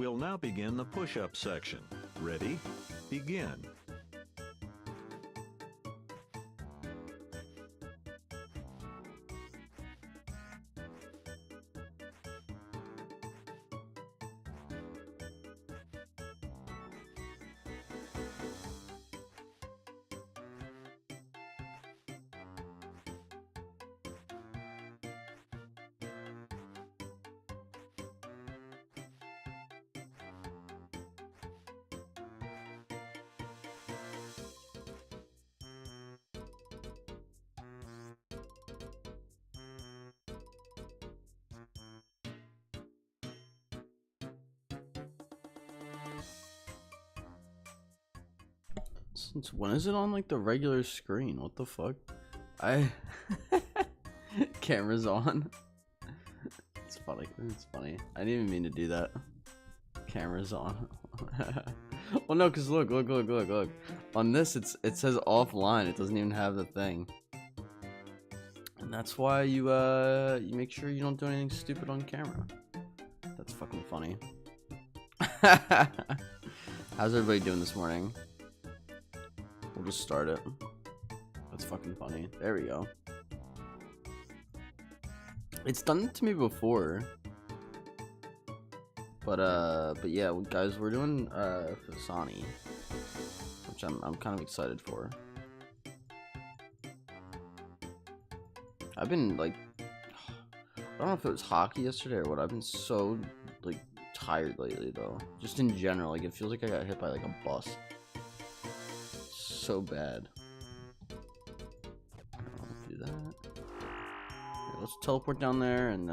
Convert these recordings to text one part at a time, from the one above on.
We'll now begin the push-up section. Ready? Begin. Since when is it on like the regular screen? What the fuck? Camera's on. It's funny. It's funny. I didn't even mean to do that. Camera's on. Well, no, cause look. On this, it says offline. It doesn't even have the thing. And that's why you make sure you don't do anything stupid on camera. That's fucking funny. How's everybody doing this morning? We'll just start it. That's fucking funny. There we go. It's done it to me before. But yeah, guys, we're doing Fasani, which I'm kind of excited for. I've been like, I don't know if it was hockey yesterday or what. I've been so like tired lately though. Just in general, like it feels like I got hit by like a bus. So bad. I'll do that. Okay, let's teleport down there, and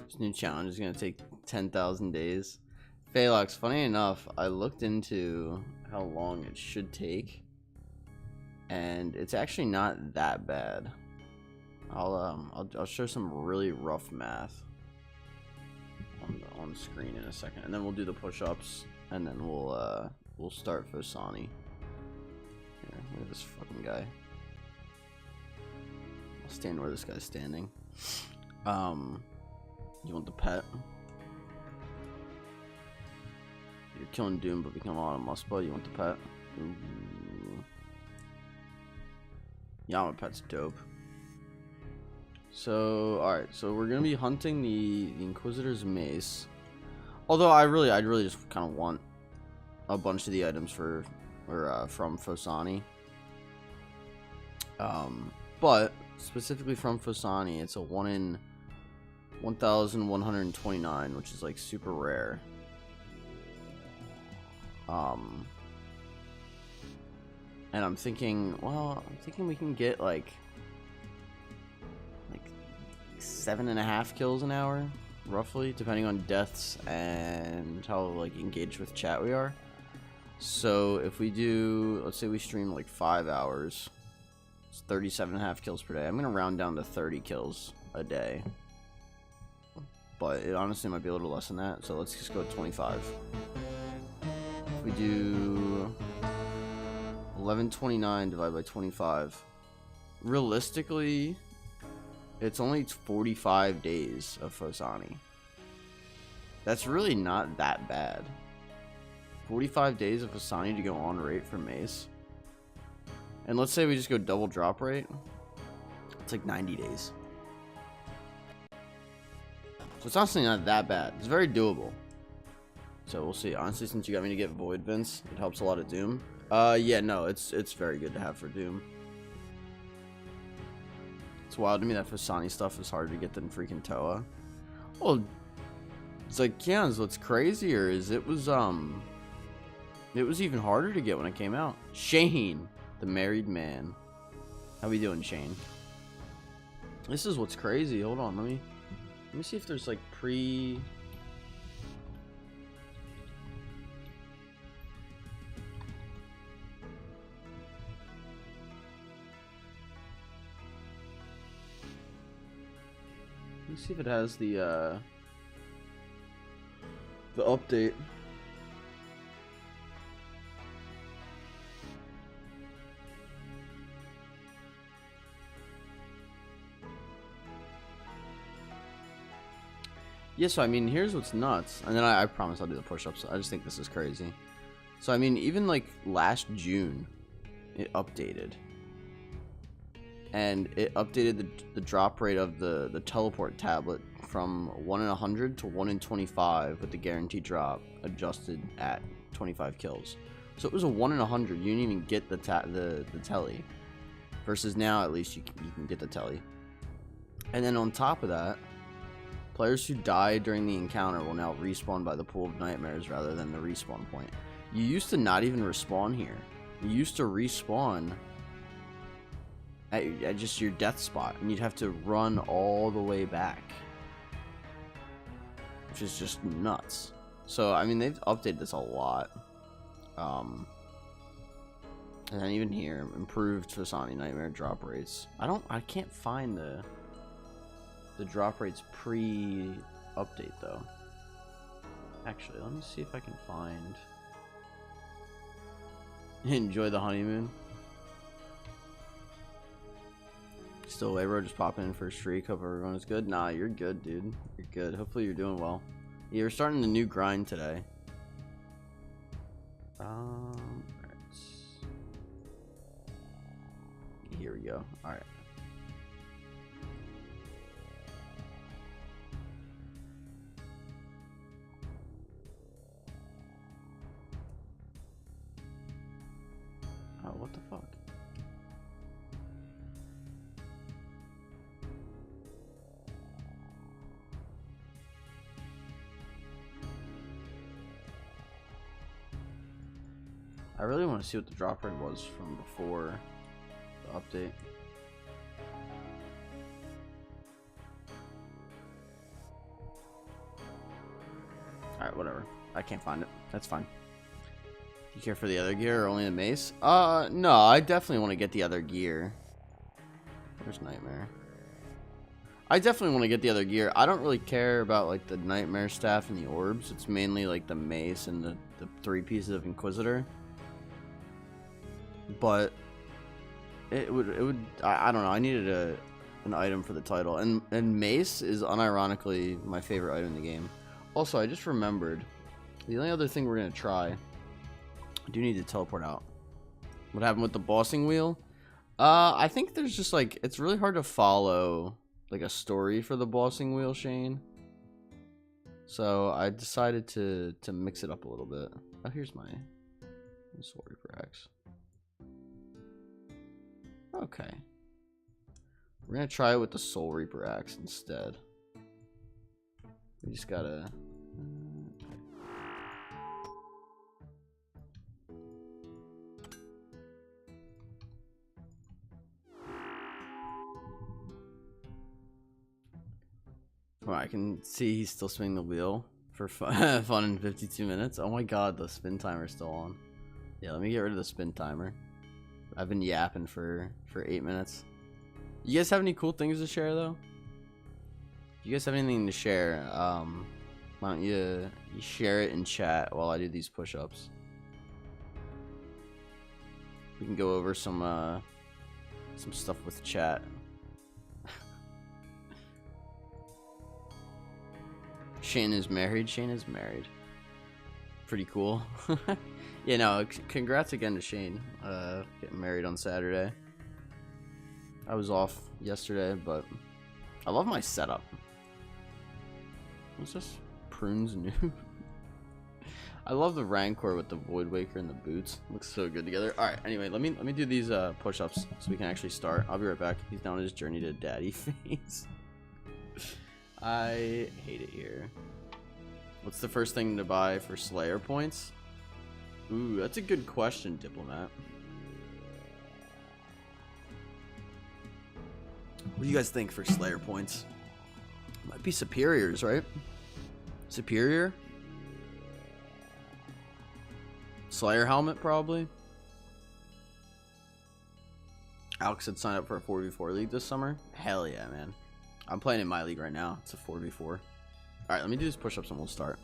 this new challenge is gonna take 10,000 days. Phalox, funny enough, I looked into how long it should take, and it's actually not that bad. I'll show some really rough math on screen in a second, and then we'll do the push-ups, and then we'll start Fasani. Here, look at this fucking guy. I'll stand where this guy's standing. You want the pet? You're killing Doom, but become a lot of muscle. You want the pet? Ooh. Yama pet's dope. So, alright, so we're gonna be hunting the Inquisitor's Mace. Although I'd really just kind of want a bunch of the items from Fasani. But specifically from Fasani, it's a 1 in 1,129, which is like super rare. And I'm thinking we can get like 7.5 kills an hour, roughly, depending on deaths and how like engaged with chat we are. So if we do, let's say we stream like 5 hours, it's 37.5 kills per day. I'm gonna round down to 30 kills a day, but it honestly might be a little less than that. So let's just go 25. If we do 1129 divided by 25, realistically, it's only 45 days of Fasani. That's really not that bad. 45 days of Fasani to go on rate for Mace. And let's say we just go double drop rate. It's like 90 days. So it's honestly not that bad. It's very doable. So we'll see. Honestly, since you got me to get Void Vince, it helps a lot of Doom. Yeah, no, it's very good to have for Doom. It's wild to me that Fasani stuff is harder to get than freaking Toa. Well, it's like, yeah, what's crazier is it was even harder to get when it came out. Shane, the married man. How we doing, Shane? This is what's crazy. Hold on, let me see if there's like pre. Let me see if it has the update. Yeah, so I mean, here's what's nuts. And then I promise I'll do the push-ups. I just think this is crazy. So I mean, even like last June, it updated. And it updated the drop rate of the teleport tablet from 1 in 100 to 1 in 25 with the guaranteed drop adjusted at 25 kills. So it was a 1 in 100. You didn't even get the telly. Versus now, at least you can get the telly. And then on top of that, players who die during the encounter will now respawn by the pool of nightmares rather than the respawn point. You used to not even respawn here. You used to respawn at just your death spot, and you'd have to run all the way back, which is just nuts. So I mean, they've updated this a lot. And then even here, improved Fasani Nightmare drop rates. I can't find the drop rates pre-update though. Actually, let me see if I can find. Enjoy the honeymoon. Still away, bro. Just popping in for a streak. Hope everyone is good. Nah, you're good, dude. You're good. Hopefully you're doing well. Yeah, we're starting the new grind today. Right. Here we go. All right. Oh, what the fuck? I really want to see what the drop rate was from before the update. Alright, whatever. I can't find it. That's fine. Do you care for the other gear or only the mace? No, I definitely want to get the other gear. Where's Nightmare? I definitely want to get the other gear. I don't really care about like the Nightmare staff and the orbs. It's mainly like the mace and the 3 pieces of Inquisitor. But it would I don't know. I needed an item for the title, and Mace is unironically my favorite item in the game. Also, I just remembered the only other thing we're gonna try. I do need to teleport out. What happened with the bossing wheel? I think there's just like it's really hard to follow like a story for the bossing wheel, Shane. So I decided to mix it up a little bit. Oh, here's my Soul Reaper Axe. Okay. We're gonna try it with the Soul Reaper Axe instead. We just gotta... Oh, I can see he's still spinning the wheel for fun in 52 minutes. Oh my god, the spin timer's still on. Yeah, let me get rid of the spin timer. I've been yapping for 8 minutes. You guys have any cool things to share though? If you guys have anything to share, why don't you share it in chat while I do these push-ups? We can go over some stuff with chat. Shane is married. Shane is married. Pretty cool. Yeah, no, congrats again to Shane. Getting married on Saturday. I was off yesterday, but I love my setup. What's this? Prunes new. I love the Rancor with the Void Waker and the boots. Looks so good together. All right. Anyway, let me do these push-ups so we can actually start. I'll be right back. He's down his journey to daddy face. I hate it here. What's the first thing to buy for Slayer points? Ooh, that's a good question, Diplomat. What do you guys think for Slayer points? Might be Superiors, right? Superior? Slayer helmet, probably. Alex had signed up for a 4v4 league this summer. Hell yeah, man. I'm playing in my league right now. It's a 4v4. Alright, let me do these push-ups and we'll start.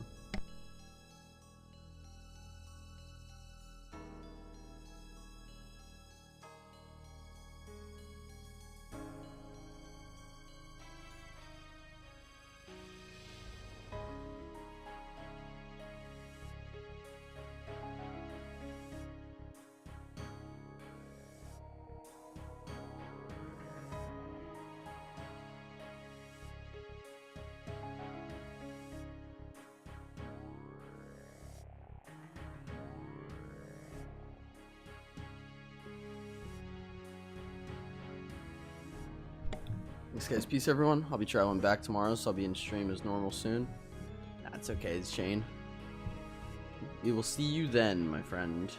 Thanks, guys. Peace, everyone. I'll be traveling back tomorrow, so I'll be in stream as normal soon. That's okay, it's Shane. We will see you then, my friend.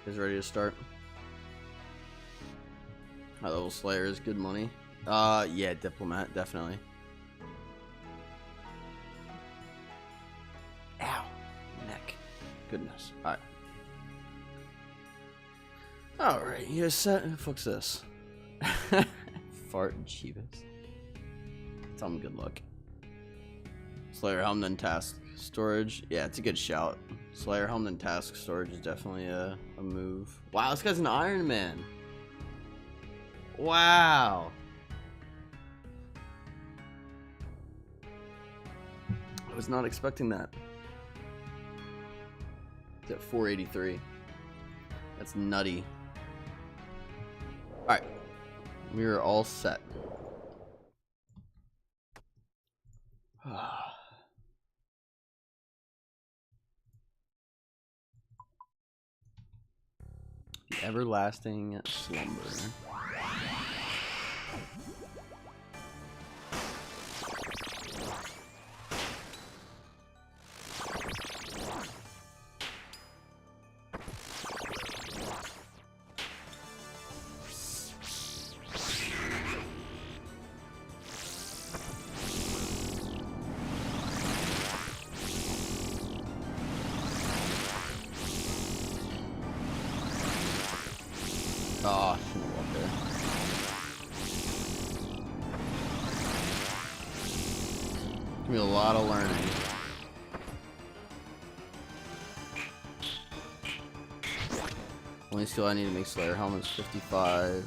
Is ready to start. High level Slayer is good money. Yeah, Diplomat, definitely. Ow, neck. Goodness. Alright. Alright, you guys set? Who the fuck's this? Fart and Chivas. Tell him good luck. Slayer Helm then Task Storage. Yeah, it's a good shout. Slayer Helm and Task Storage is definitely a move. Wow, this guy's an Ironman. Wow. I was not expecting that. It's at 483. That's nutty. Alright. We are all set. The everlasting slumber. Oh, shouldn't have walked there. Give me a lot of learning. Only skill I need to make Slayer Helm is 55.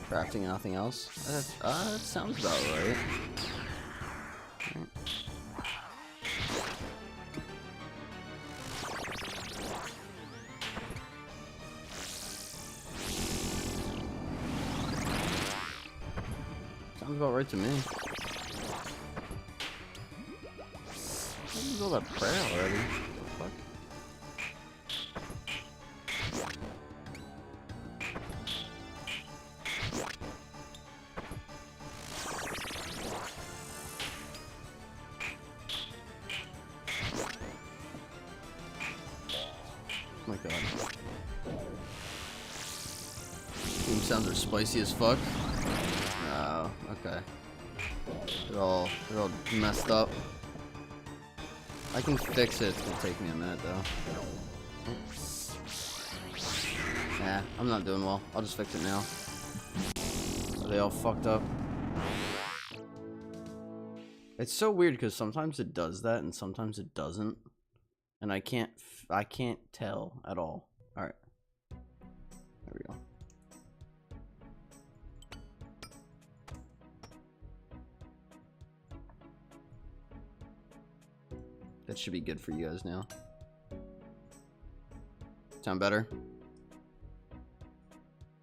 Crafting and nothing else. That sounds about right. Sounds about right to me. What is all that prayer already? What the fuck? Oh my god. Game sounds are spicy as fuck. Oh, okay. They're all messed up. I can fix it. It's gonna take me a minute though. Yeah, I'm not doing well. I'll just fix it now. Are they all fucked up? It's so weird because sometimes it does that and sometimes it doesn't, and I can't tell at all. All right, there we go. That should be good for you guys now. Sound better?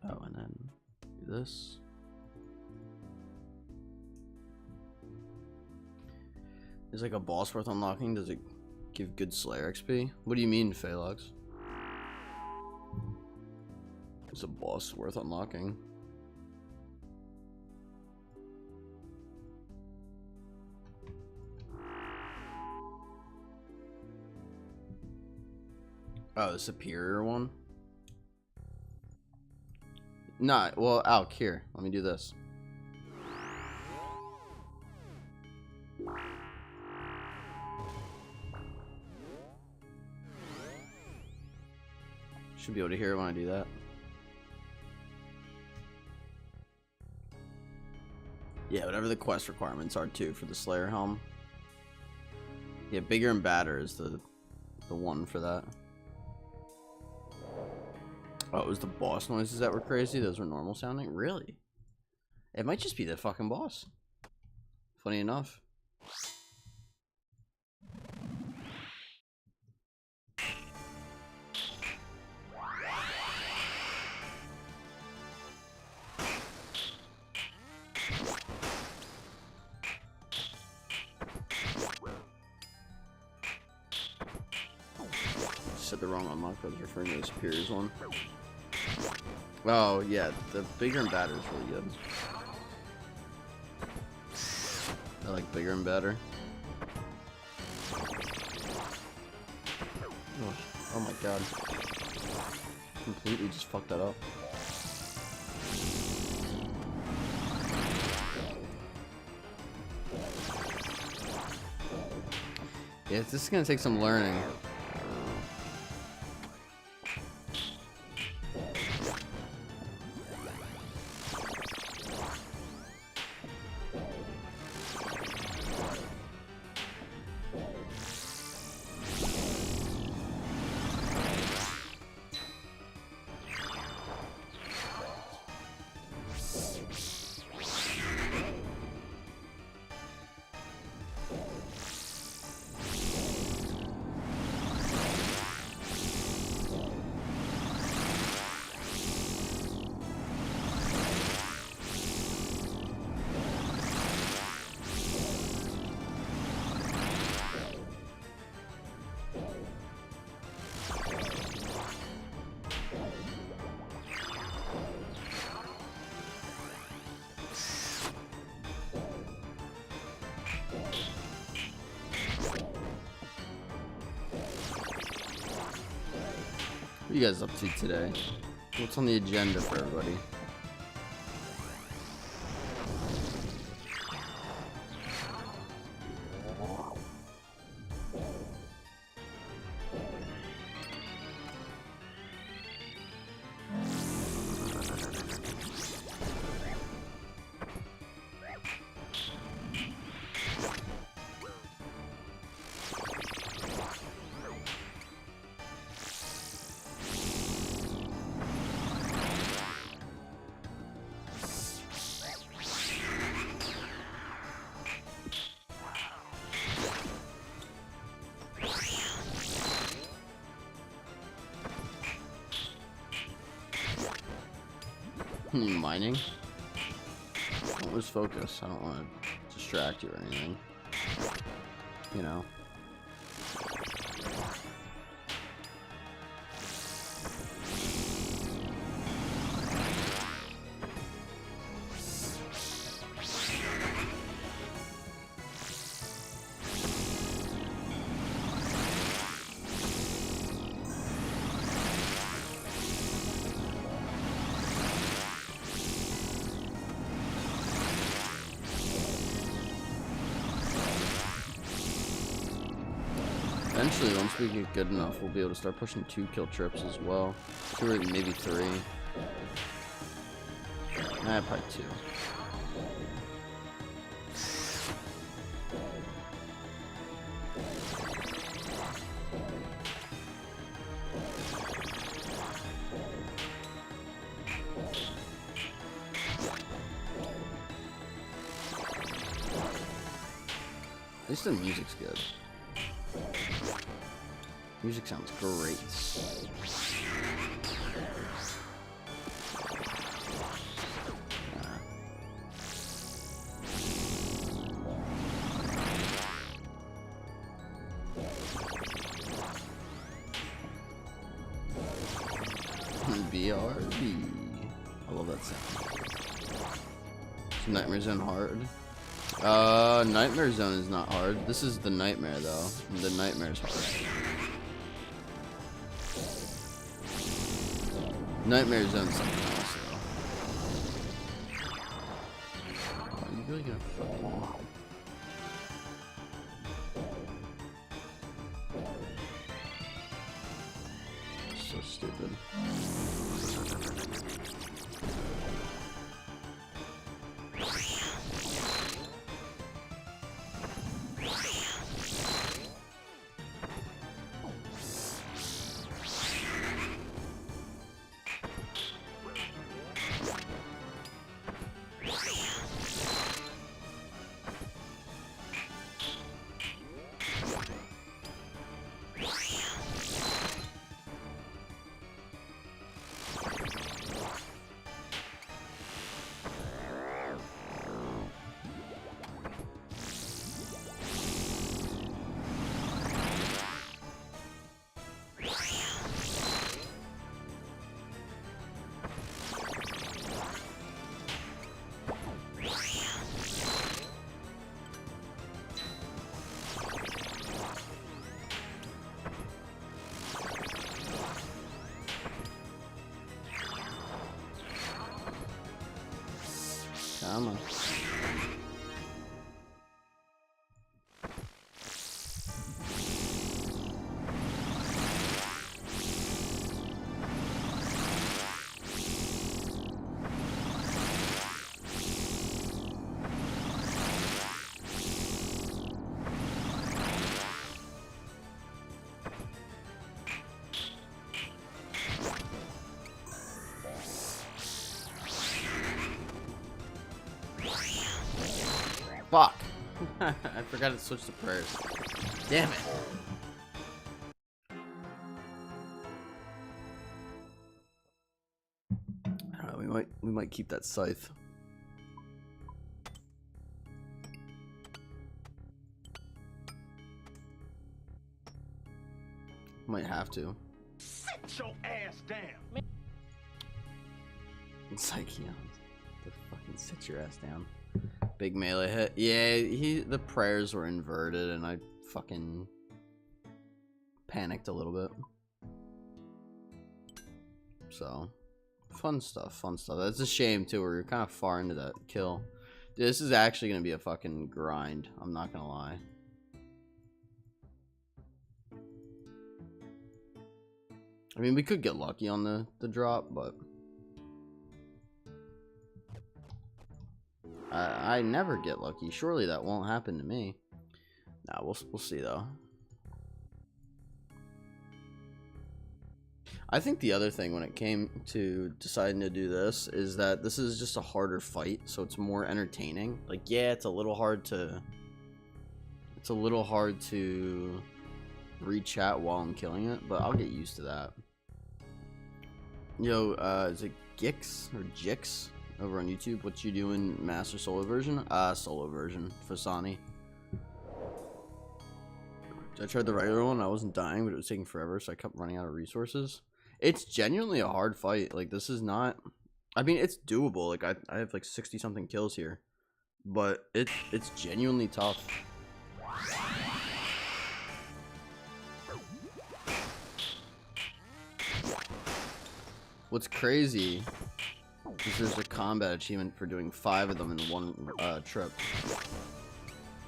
Oh, and then do this. Is like a boss worth unlocking? Does it give good Slayer XP? What do you mean, Phalux? Is a boss worth unlocking? Oh, the superior one? Nah, well, Alk, here. Let me do this. Should be able to hear it when I do that. Yeah, whatever the quest requirements are too for the Slayer Helm. Yeah, bigger and badder is the one for that. Oh, it was the boss noises that were crazy? Those were normal sounding? Really? It might just be the fucking boss. Funny enough. Said the wrong unlock, I was referring to the Superior's one. Oh, yeah, the bigger and badder is really good. I like bigger and badder. Oh my god. Completely just fucked that up. Yeah, this is gonna take some learning. What are you guys up to today? What's on the agenda for everybody? Mining? Don't lose focus. I don't want to distract you or anything. You know. Eventually, once we get good enough, we'll be able to start pushing 2 kill trips as well. 2 or maybe 3. Nah, probably 2. At least the music's good. Music sounds great. BRB. I love that sound. Is Nightmare Zone hard? Nightmare Zone is not hard. This is the Nightmare though. The Nightmare's hard. Nightmare Zone's something else though. Oh, you really gonna fucking... So stupid. Come on. Fuck. I forgot to switch to prayers. Damn it. I don't know, we might keep that scythe. Might have to. Sit your ass down. It's like, you know, to fucking sit your ass down. Big melee hit. Yeah, the prayers were inverted and I fucking panicked a little bit. So, fun stuff, fun stuff. That's a shame too, we're kind of far into that kill. Dude, this is actually gonna be a fucking grind, I'm not gonna lie. I mean, we could get lucky on the drop, but I never get lucky. Surely that won't happen to me. Nah, we'll see though. I think the other thing when it came to deciding to do this is that this is just a harder fight, so it's more entertaining. Like, yeah, it's a little hard to read chat while I'm killing it, but I'll get used to that. Yo, is it Gix or Jix over on YouTube? What you doing, master solo version? Solo version, Fasani. I tried the regular one, I wasn't dying, but it was taking forever, so I kept running out of resources. It's genuinely a hard fight. Like, this is not, I mean, it's doable. Like, I have like 60 something kills here, but it's genuinely tough. What's crazy is there's a combat achievement for doing 5 of them in one trip,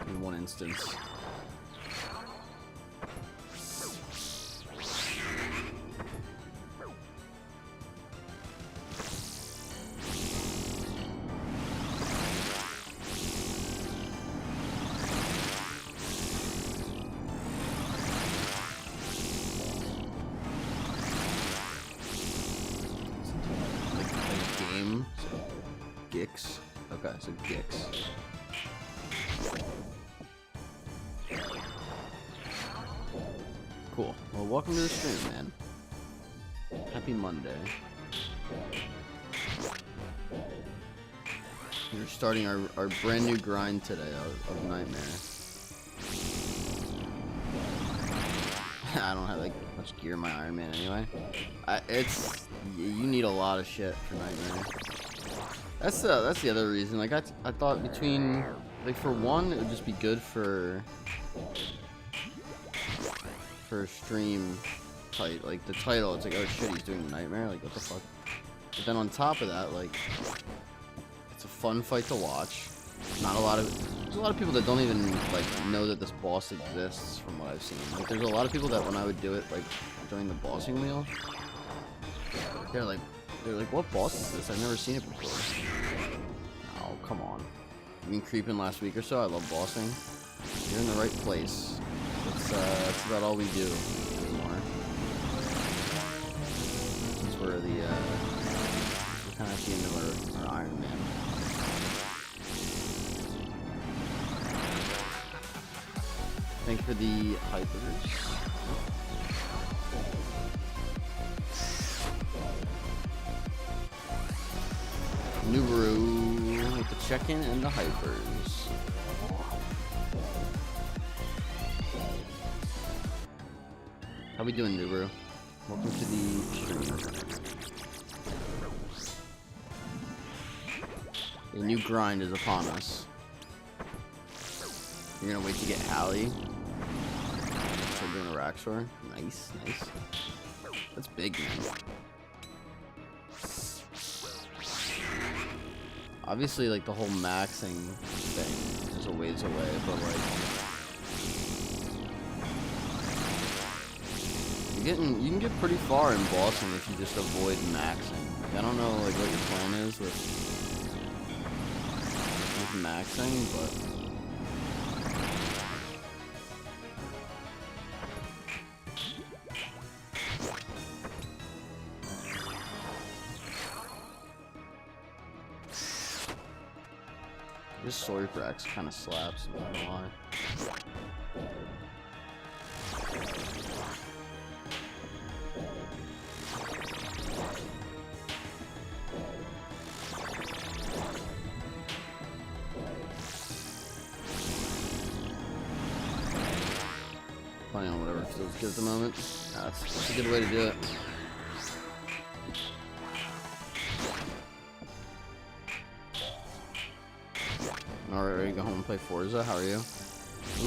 in one instance. Gix. Okay, so Gix. Cool. Well, welcome to the stream, man. Happy Monday. We're starting our brand new grind today of Nightmare. I don't have like much gear in my Ironman anyway. You need a lot of shit for Nightmare. That's the other reason. Like I thought between, like, for one it would just be good for stream tight. Like the title, it's like, oh shit, he's doing Nightmare. Like, what the fuck? But then on top of that, like, it's a fun fight to watch. There's a lot of people that don't even like know that this boss exists from what I've seen. Like, there's a lot of people that when I would do it like during the bossing wheel, they're like, what boss is this? I've never seen it before. Oh, come on. I've been creeping last week or so. I love bossing. You're in the right place. That's about all we do anymore. Since we're kind of at the end of our Ironman. Thank you for the hypers. Nubaru with the check-in and the hypers. How we doing, Nubaru? Welcome to the stream. A new grind is upon us. You're gonna wait to get Hallie. Start doing a Raxor. Nice, nice. That's big, man. Obviously, like, the whole maxing thing is a ways away, but, like, you can get pretty far in bossing if you just avoid maxing. Like, I don't know, like, what your plan is with maxing, but this Sorbrax kind of slaps, I'm not gonna lie. Playing on whatever feels good at the moment. That's a good way to do it. Alright, ready to go home and play Forza? How are you? Ooh,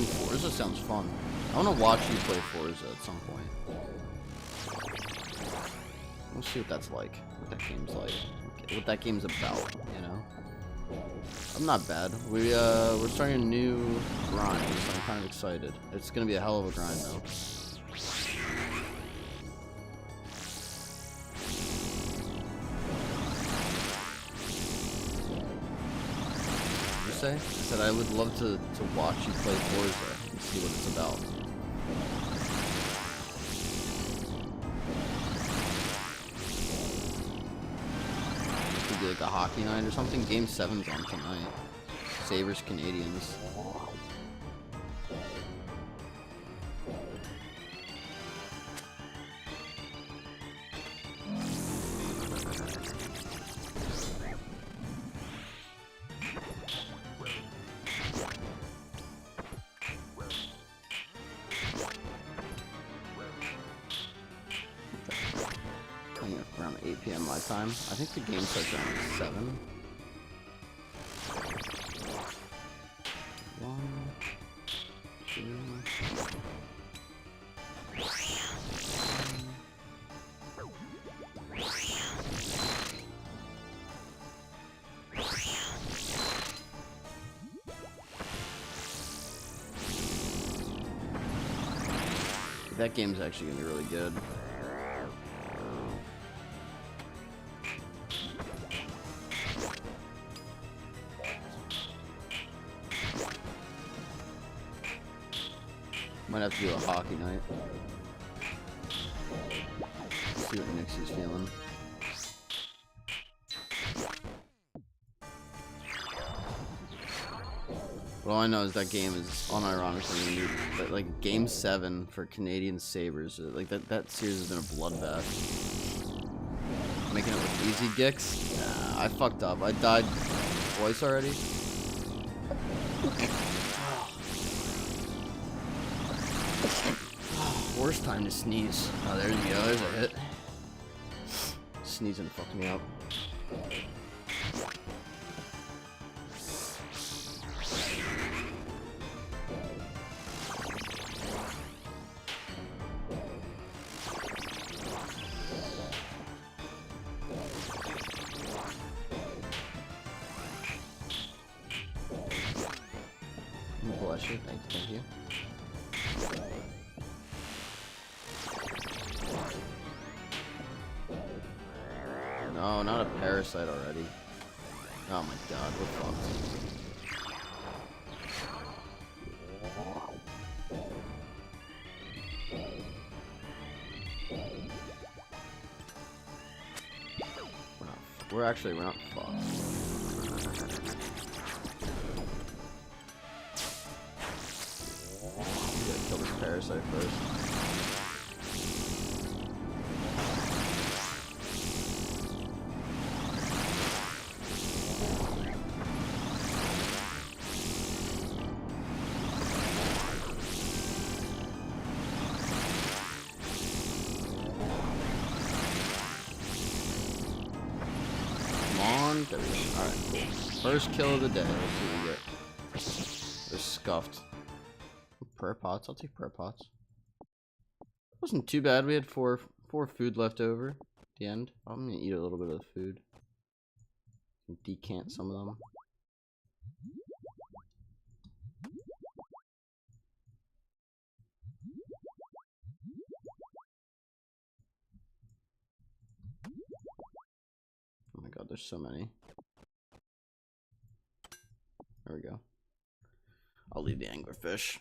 Forza sounds fun. I want to watch you play Forza at some point. We'll see what that's like. What that game's like. What that game's about, you know? I'm not bad. We're starting a new grind, so I'm kind of excited. It's gonna be a hell of a grind, though. Say? I said I would love to watch you play Forza and see what it's about. Could be like a hockey night or something. Game 7's on tonight. Sabres Canadians. Around 8 p.m. my time. I think the game starts around 7. 1, 2. That game's actually gonna be really good. Might have to do a hockey night. See what Nixie's feeling. But all I know is that game is unironically gonna be like Game 7 for Canadian Sabres. Like that series has been a bloodbath. Making it with easy gicks. Nah, I fucked up. I died twice already. Worst time to sneeze. Oh, there you go. There's a hit. Sneezing fucked me up. Bless you. Thank you. No, not a parasite already. Oh my god, we're fucked. We're not fucked. We gotta kill this parasite first. There we go. Alright, cool. First kill of the day. Let's see what we get. They're scuffed. Prayer pots. I'll take prayer pots. Wasn't too bad. We had four food left over at the end. I'm gonna eat a little bit of the food. Decant some of them. Oh my god, there's so many. There we go. I'll leave the anglerfish.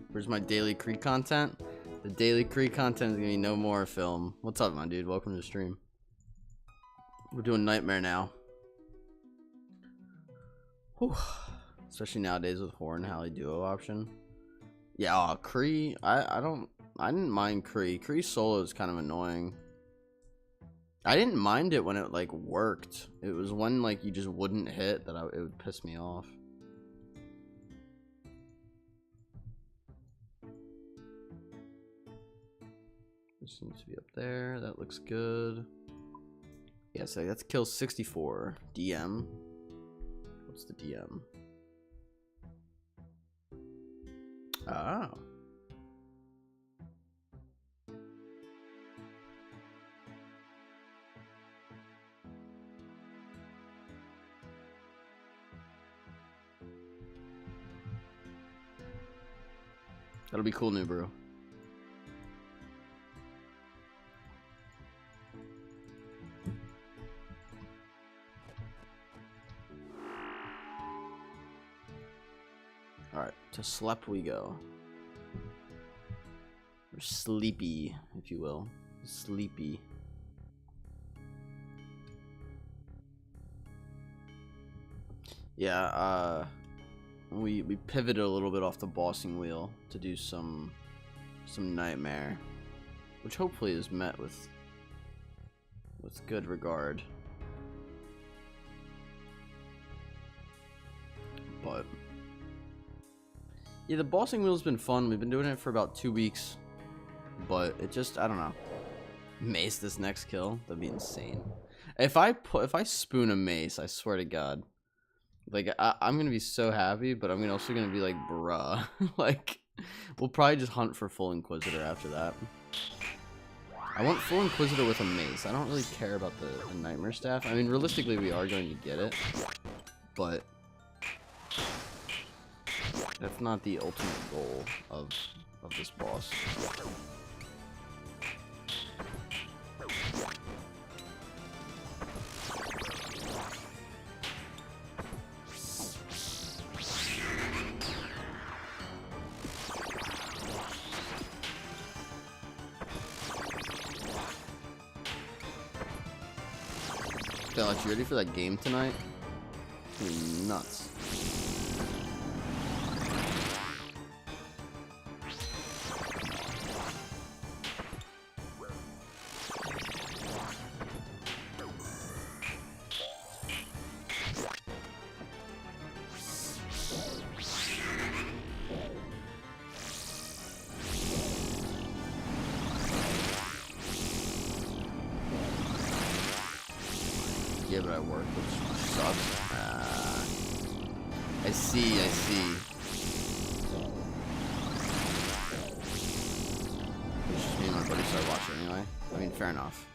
Where's my daily Creek content? The daily Creek content is gonna be no more film. What's up, my dude? Welcome to the stream. We're doing Nightmare now. Whew. Especially nowadays with Horn Halley duo option. Yeah, Kree. I didn't mind Kree. Kree solo is kind of annoying. I didn't mind it when it like worked. It was when like you just wouldn't hit that it would piss me off. This seems to be up there. That looks good. Yeah, so that's kill 64. DM. What's the DM? Oh. That'll be cool, new brew. Alright, to Slep we go. Or Sleepy, if you will. Sleepy. Yeah, we pivoted a little bit off the bossing wheel to do some Nightmare, which hopefully is met with good regard. But yeah, the bossing wheel's been fun. We've been doing it for about 2 weeks, but it just, I don't know. Mace this next kill, that'd be insane. If I spoon a Mace, I swear to God, like I'm gonna be so happy, but I'm also gonna be like, bruh. Like, we'll probably just hunt for full Inquisitor after that. I want full Inquisitor with a Mace. I don't really care about the Nightmare staff. I mean, realistically, we are going to get it, but that's not the ultimate goal of this boss. Alex, you ready for that game tonight? It's gonna be nuts. Yeah, but I work, which sucks. I see. It's just me and my buddy started watching anyway. I mean, fair enough.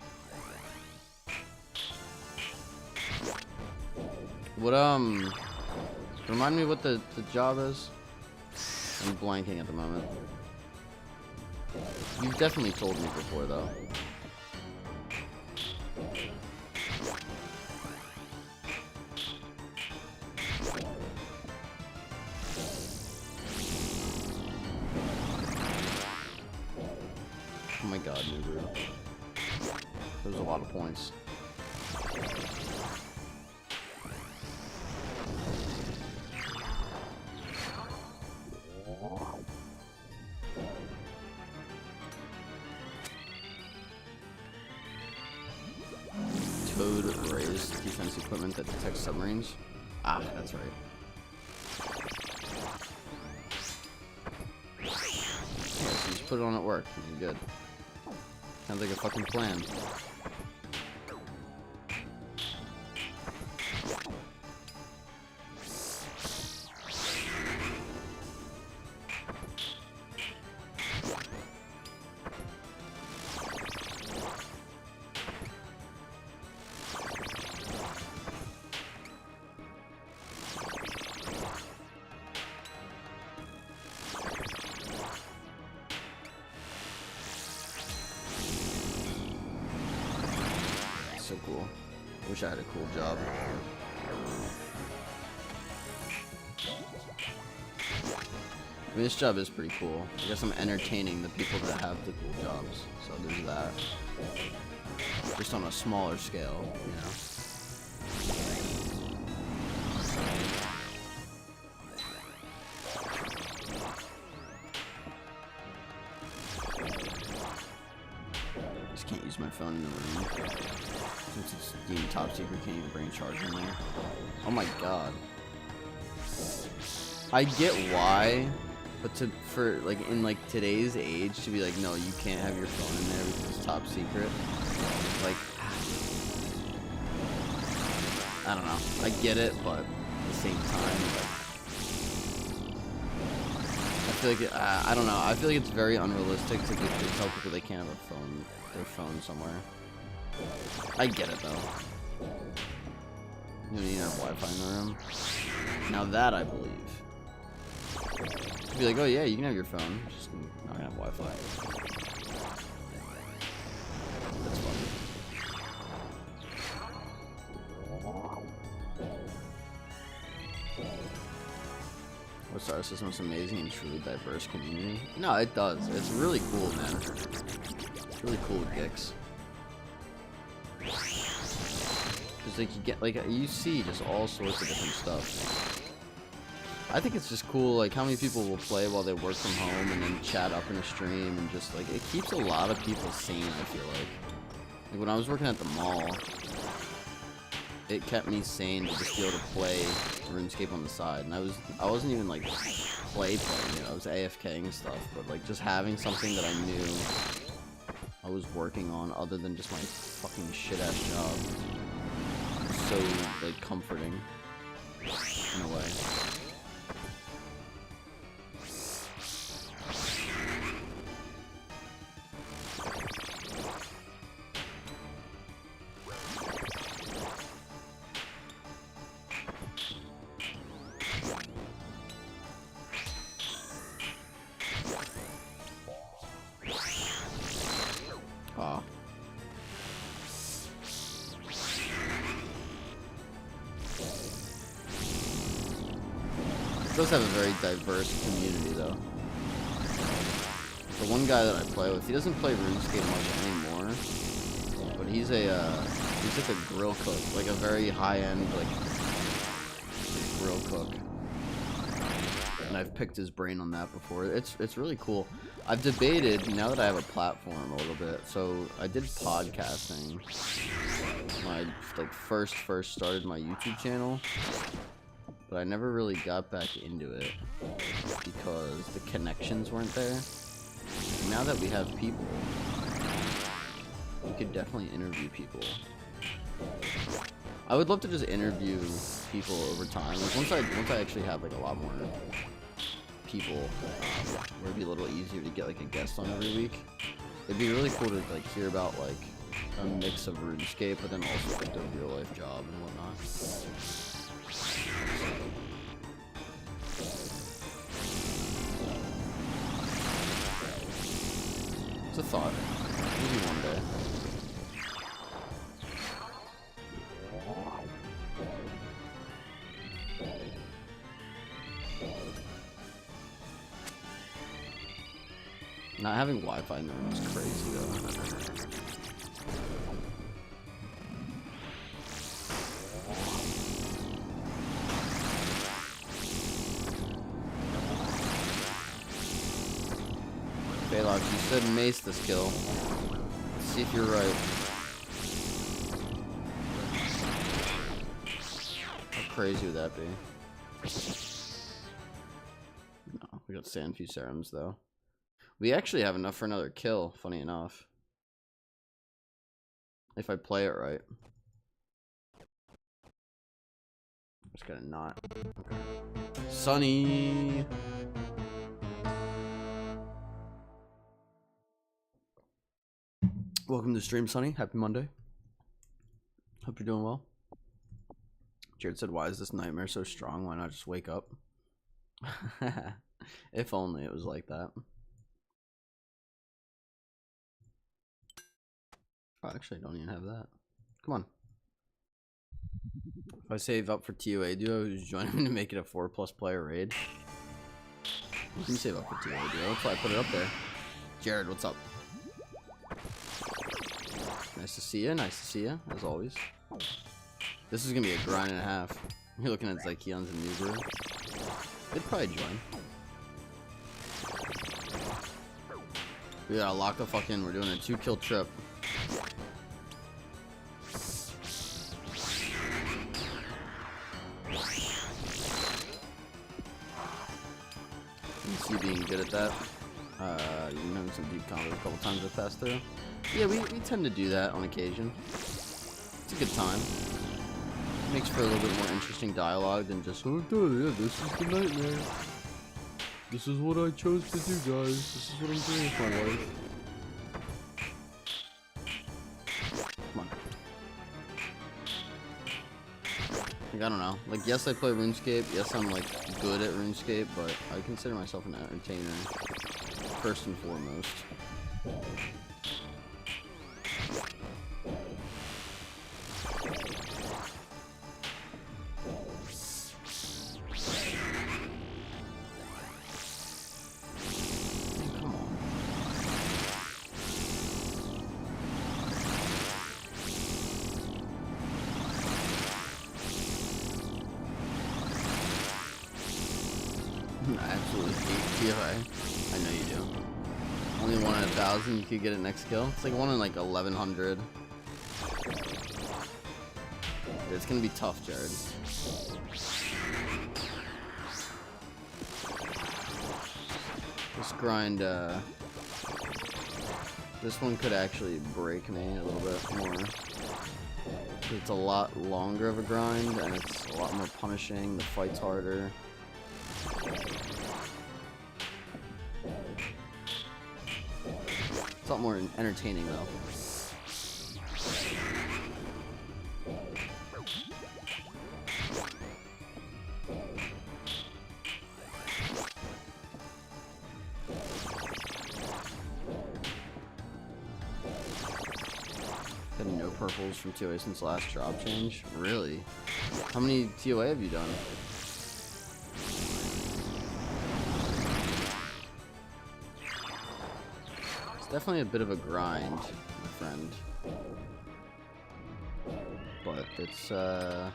What, remind me what the job is? I'm blanking at the moment. You've definitely told me before, though. Oh my god, Nubu. There's a lot of points. Toad raised defense equipment that detects submarines. Ah, that's right. Yeah, so just put it on at work. You're good. Sounds like a fucking plan. cool. Wish I had a cool job. I mean, this job is pretty cool. I guess I'm entertaining the people that have the cool jobs. So there's that. Just on a smaller scale, you know? Just can't use my phone in the room. Since it's deemed top secret, can't even bring a charger in there. Oh my god. I get why, but for like in like today's age to be like, no, you can't have your phone in there because it's top secret. Like, I don't know. I get it, but at the same time, like, I feel like I don't know. I feel like it's very unrealistic to tell people they can't have their phone somewhere. I get it though. You don't even have Wi-Fi in the room. Now that I believe. Be like, oh yeah, you can have your phone, just not gonna have Wi-Fi. That's funny. OSRS is the most amazing and truly diverse community. No, it does. It's really cool, man. It's really cool with Gex. Just like you get, like you see just all sorts of different stuff. I think it's just cool, like how many people will play while they work from home and then chat up in a stream, and just like it keeps a lot of people sane. I feel like when I was working at the mall, it kept me sane to just be able to play RuneScape on the side, and I wasn't even like playing, you know, I was AFKing stuff, but like just having something that I knew I was working on other than just my fucking shit ass job was so like comforting in a way. It does have a very diverse community, though. The one guy that I play with, he doesn't play RuneScape much anymore, but he's like a grill cook, like a very high-end like grill cook. And I've picked his brain on that before. It's really cool. I've debated, now that I have a platform a little bit, so I did podcasting when I like first started my YouTube channel. But I never really got back into it because the connections weren't there. And now that we have people, we could definitely interview people. I would love to just interview people over time. Like once I actually have like a lot more people, where it'd be a little easier to get like a guest on every week. It'd be really cool to like hear about like a mix of RuneScape, but then also like their real life job and whatnot. It's a thought. Maybe one day. Not having Wi-Fi in the room is crazy though. Baylock, you said Mace this kill. Let's see if you're right. How crazy would that be? No, we got Sandfew Serums though. We actually have enough for another kill, funny enough. If I play it right. Just gotta not. Okay. Sunny! Welcome to the stream, Sunny. Happy Monday. Hope you're doing well. Jared said, why is this nightmare so strong? Why not just wake up? If only it was like that. Oh, actually, I don't even have that. Come on. If I save up for TOA duo, who's joining me to make it a 4+ player raid? You can save up for TOA duo. That's why I put it up there. Jared, what's up? Nice to see you. Nice to see you, as always. This is gonna be a grind and a half. You're looking at Zykeons and Newbrew. They'd probably join. We gotta lock the fuck in. We're doing a 2-kill trip. You see being good at that. You know, some deep combos a couple times I've passed through. Yeah, we tend to do that on occasion. It's a good time. Makes for a little bit more interesting dialogue than just, oh, yeah, this is the nightmare. This is what I chose to do, guys. This is what I'm doing with my life. Come on. Like, I don't know. Like, yes, I play RuneScape. Yes, I'm, like, good at RuneScape, but I consider myself an entertainer, first and foremost. I absolutely hate TOA. I know you do. Only 1 in 1,000 you could get it next kill. It's like 1 in like 1,100. It's gonna be tough, Jared. This grind, this one could actually break me a little bit more. It's a lot longer of a grind, and it's a lot more punishing. The fight's harder. It's a lot more entertaining, though. Got no purples from TOA since last drop change? Really? How many TOA have you done? It's definitely a bit of a grind, my friend. But it's a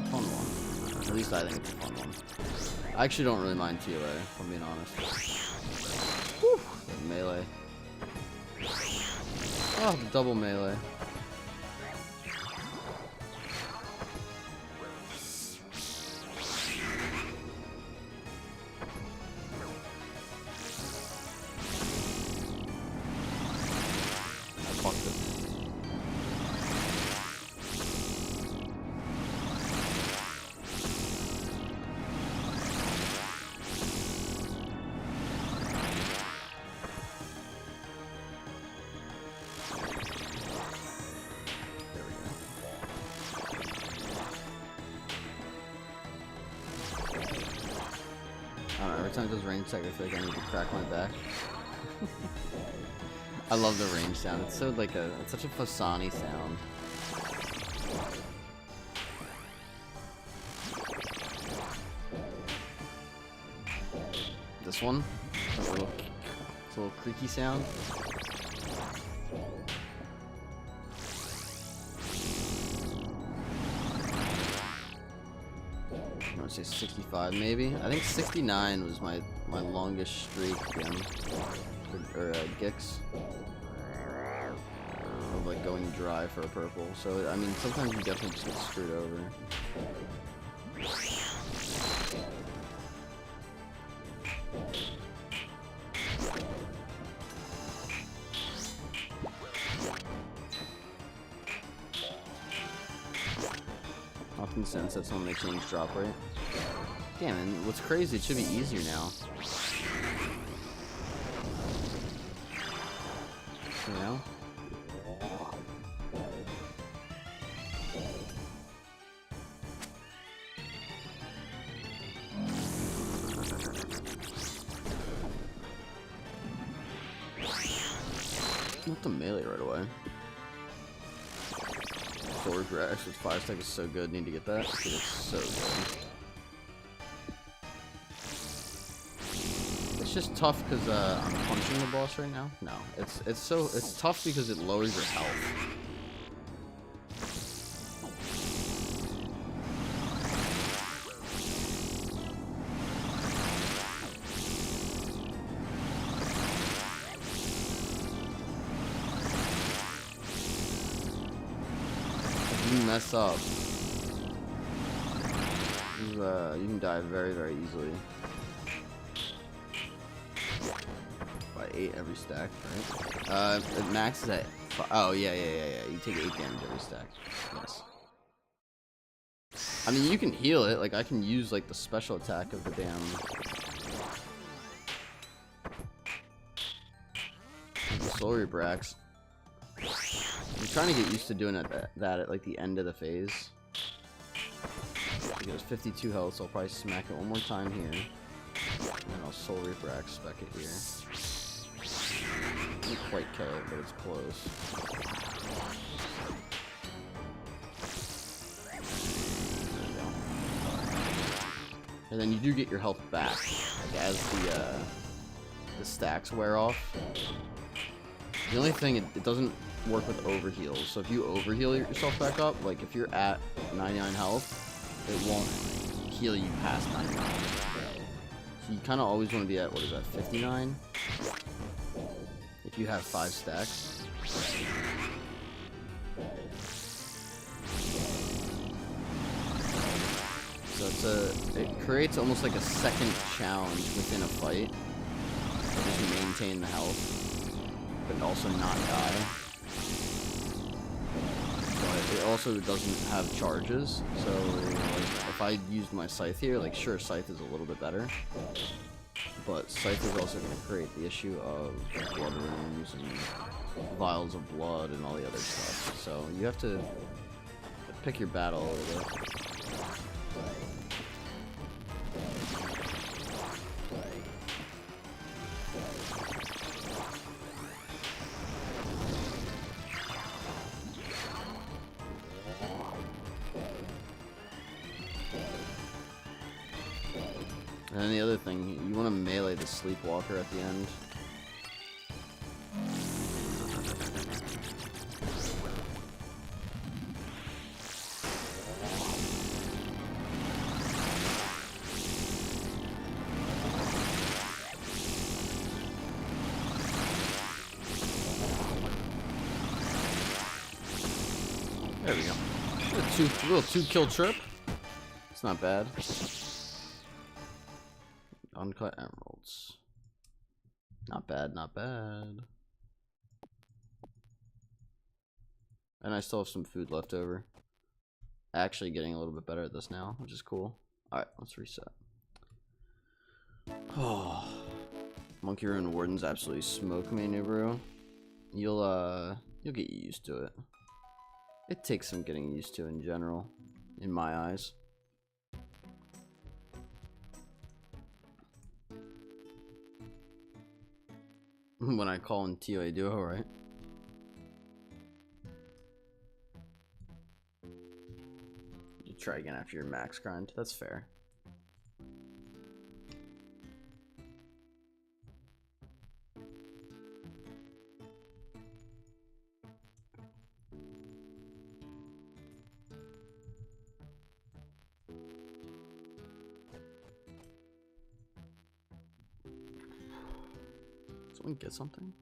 fun one. At least I think it's a fun one. I actually don't really mind TOA, if I'm being honest. Whew, melee. Oh, double melee. I fucked it. I don't know, every time it does range tech, I feel like I need to crack my back. I love the range sound. It's so like it's such a Fasani sound. This one, it's a little creaky sound. I want to say 65 maybe. I think 69 was my longest streak or Gix of like going dry for a purple. So I mean sometimes you definitely just get screwed over. Often sense that's when they change drop rate. Damn, and what's crazy, it should be easier now. You know? Not the melee right away. Sword Rex with 5 stack is so good. Need to get that. Dude, it's so good. It's just tough because I'm punching the boss right now. No, it's tough because it lowers your health. If you mess up, you can die very, very easily. 8 every stack, right? It maxes at. Oh yeah. You take 8 damage every stack. Yes. I mean, you can heal it. Like I can use like the special attack of the damn. Soul Rebrax. I'm trying to get used to doing that at like the end of the phase. It goes 52 health, so I'll probably smack it one more time here, and then I'll Soul Rebrax spec it here. Didn't quite kill it, but it's close. There we go. And then you do get your health back, like, as the stacks wear off. The only thing, it doesn't work with overheals. So if you overheal yourself back up, like if you're at 99 health, it won't heal you past 99. So you kind of always want to be at, what is that, 59? If you have 5 stacks. So it creates almost like a second challenge within a fight. Just maintain the health, but also not die. But it also doesn't have charges, so like, if I used my Scythe here, like sure, Scythe is a little bit better. But Scythe is also going to create the issue of blood runes and vials of blood and all the other stuff. So you have to pick your battle a little bit. And then the other thing, you want to melee the Sleepwalker at the end. There we go. A little two-kill trip. It's not bad. Uncut emeralds. Not bad, not bad. And I still have some food left over. Actually getting a little bit better at this now, which is cool. Alright, let's reset. Oh, Monkey Ruin Warden's absolutely smoke me, new bro. You'll get used to it. It takes some getting used to in general, in my eyes. When I call in TOA Duo, right? You try again after your max grind. That's fair. Someone get something?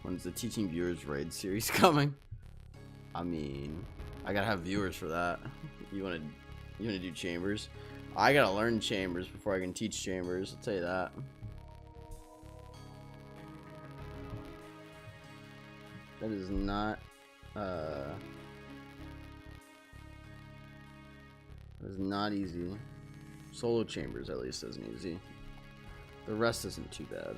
When's the Teaching Viewers raid series coming? I mean, I gotta have viewers for that. You wanna do chambers? I gotta learn chambers before I can teach chambers, I'll tell you that. That is not, that is not easy. Solo chambers at least isn't easy. The rest isn't too bad.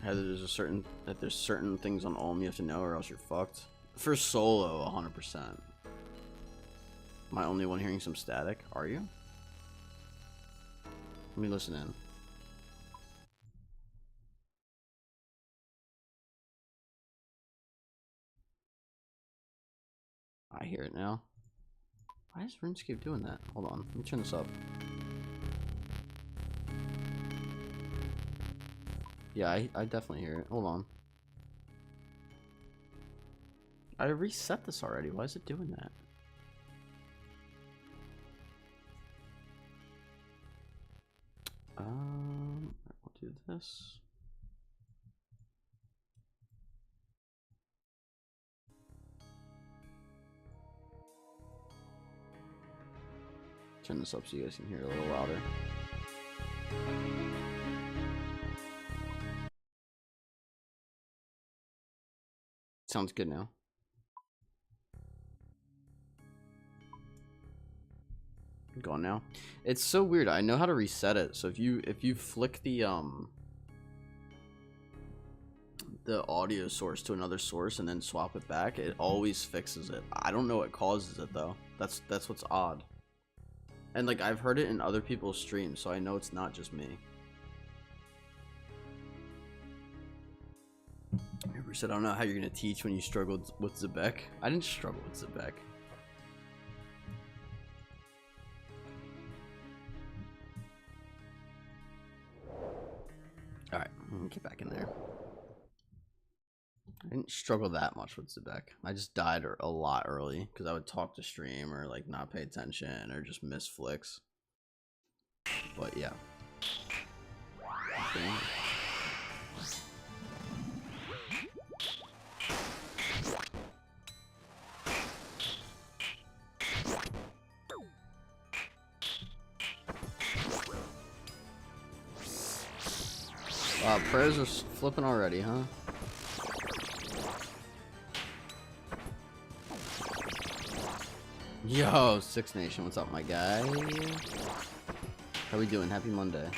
How there's certain things on Ulm you have to know or else you're fucked. For solo, 100%. Am I only one hearing some static? Are you? Let me listen in. I hear it now. Why is RuneScape doing that? Hold on, let me turn this up. Yeah, I definitely hear it. Hold on. I reset this already. Why is it doing that? I'll do this. Turn this up so you guys can hear it a little louder. Sounds good now. Gone now. It's so weird. I know how to reset it. So if you flick the audio source to another source and then swap it back, it always fixes it. I don't know what causes it though. That's what's odd. And like I've heard it in other people's streams, so I know it's not just me. Ever said I don't know how you're gonna teach when you struggled with Zebek. I didn't struggle with Zebek. Alright, let me get back in there. I didn't struggle that much with Zebek. I just died a lot early because I would talk to stream or like not pay attention or just miss flicks. But yeah. Okay. Wow, prayers are flipping already, huh? Yo, Six Nation, what's up, my guy? How we doing? Happy Monday.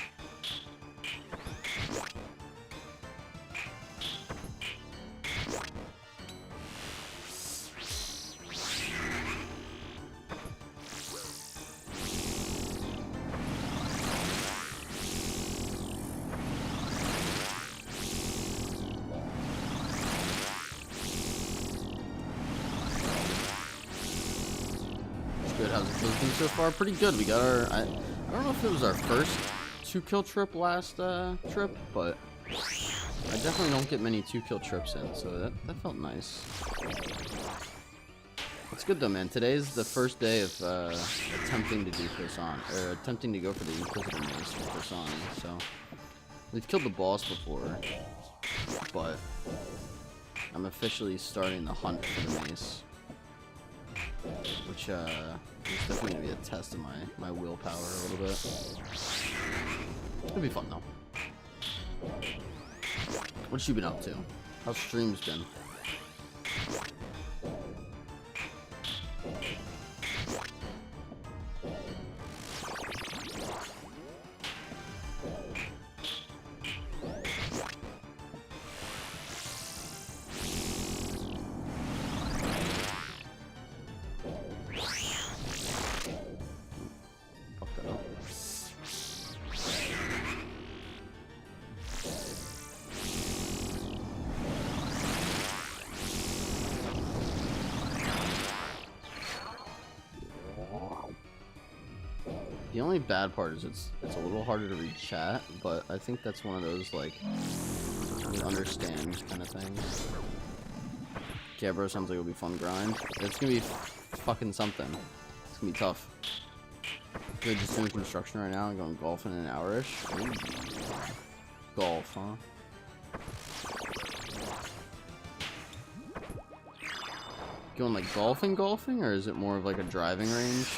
So far pretty good. We got our I don't know if it was our first 2-kill trip last trip, but I definitely don't get many 2-kill trips in, so that felt nice. It's good though, man. Today's the first day of attempting to do Kosan, or attempting to go for the Inquisitor Mace for Kosan. So we've killed the boss before, but I'm officially starting the hunt for the Mace, which it's definitely gonna be a test of my willpower a little bit. It'll be fun though. What you been up to? How's streams been? The only bad part is it's a little harder to read chat, but I think that's one of those like we understand kind of things. Yeah, bro, sounds like it'll be fun grind. It's gonna be fucking something. It's gonna be tough. Good, just doing construction right now and going golfing in an hour-ish. Golf, huh? Going like golfing, or is it more of like a driving range?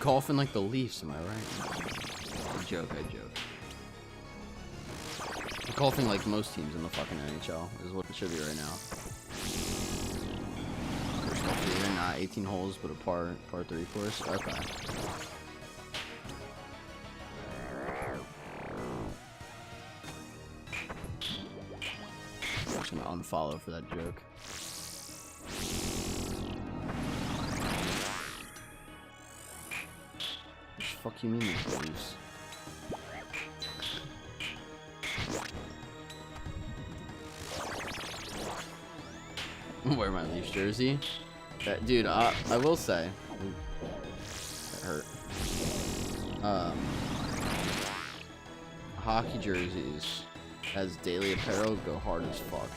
Golfing like the Leafs, am I right? I joke. Golfing like most teams in the fucking NHL is what it should be right now. First off, you're not 18 holes, but a par 3 course. Okay. unfollow for that joke. What the fuck you mean you lose? Wear my Leafs jersey. That, dude, I will say, that hurt. Hockey jerseys as daily apparel go hard as fuck.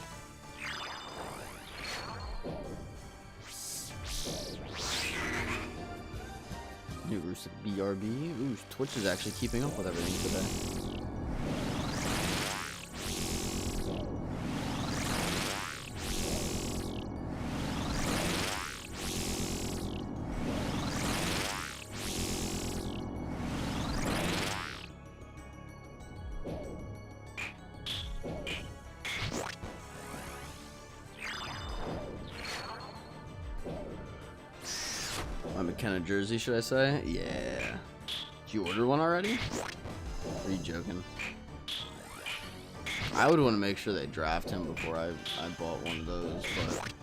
New Rustic BRB. Ooh, Twitch is actually keeping up with everything today. My McKenna jersey, should I say? Yeah. Did you order one already? Or are you joking? I would want to make sure they draft him before I bought one of those, but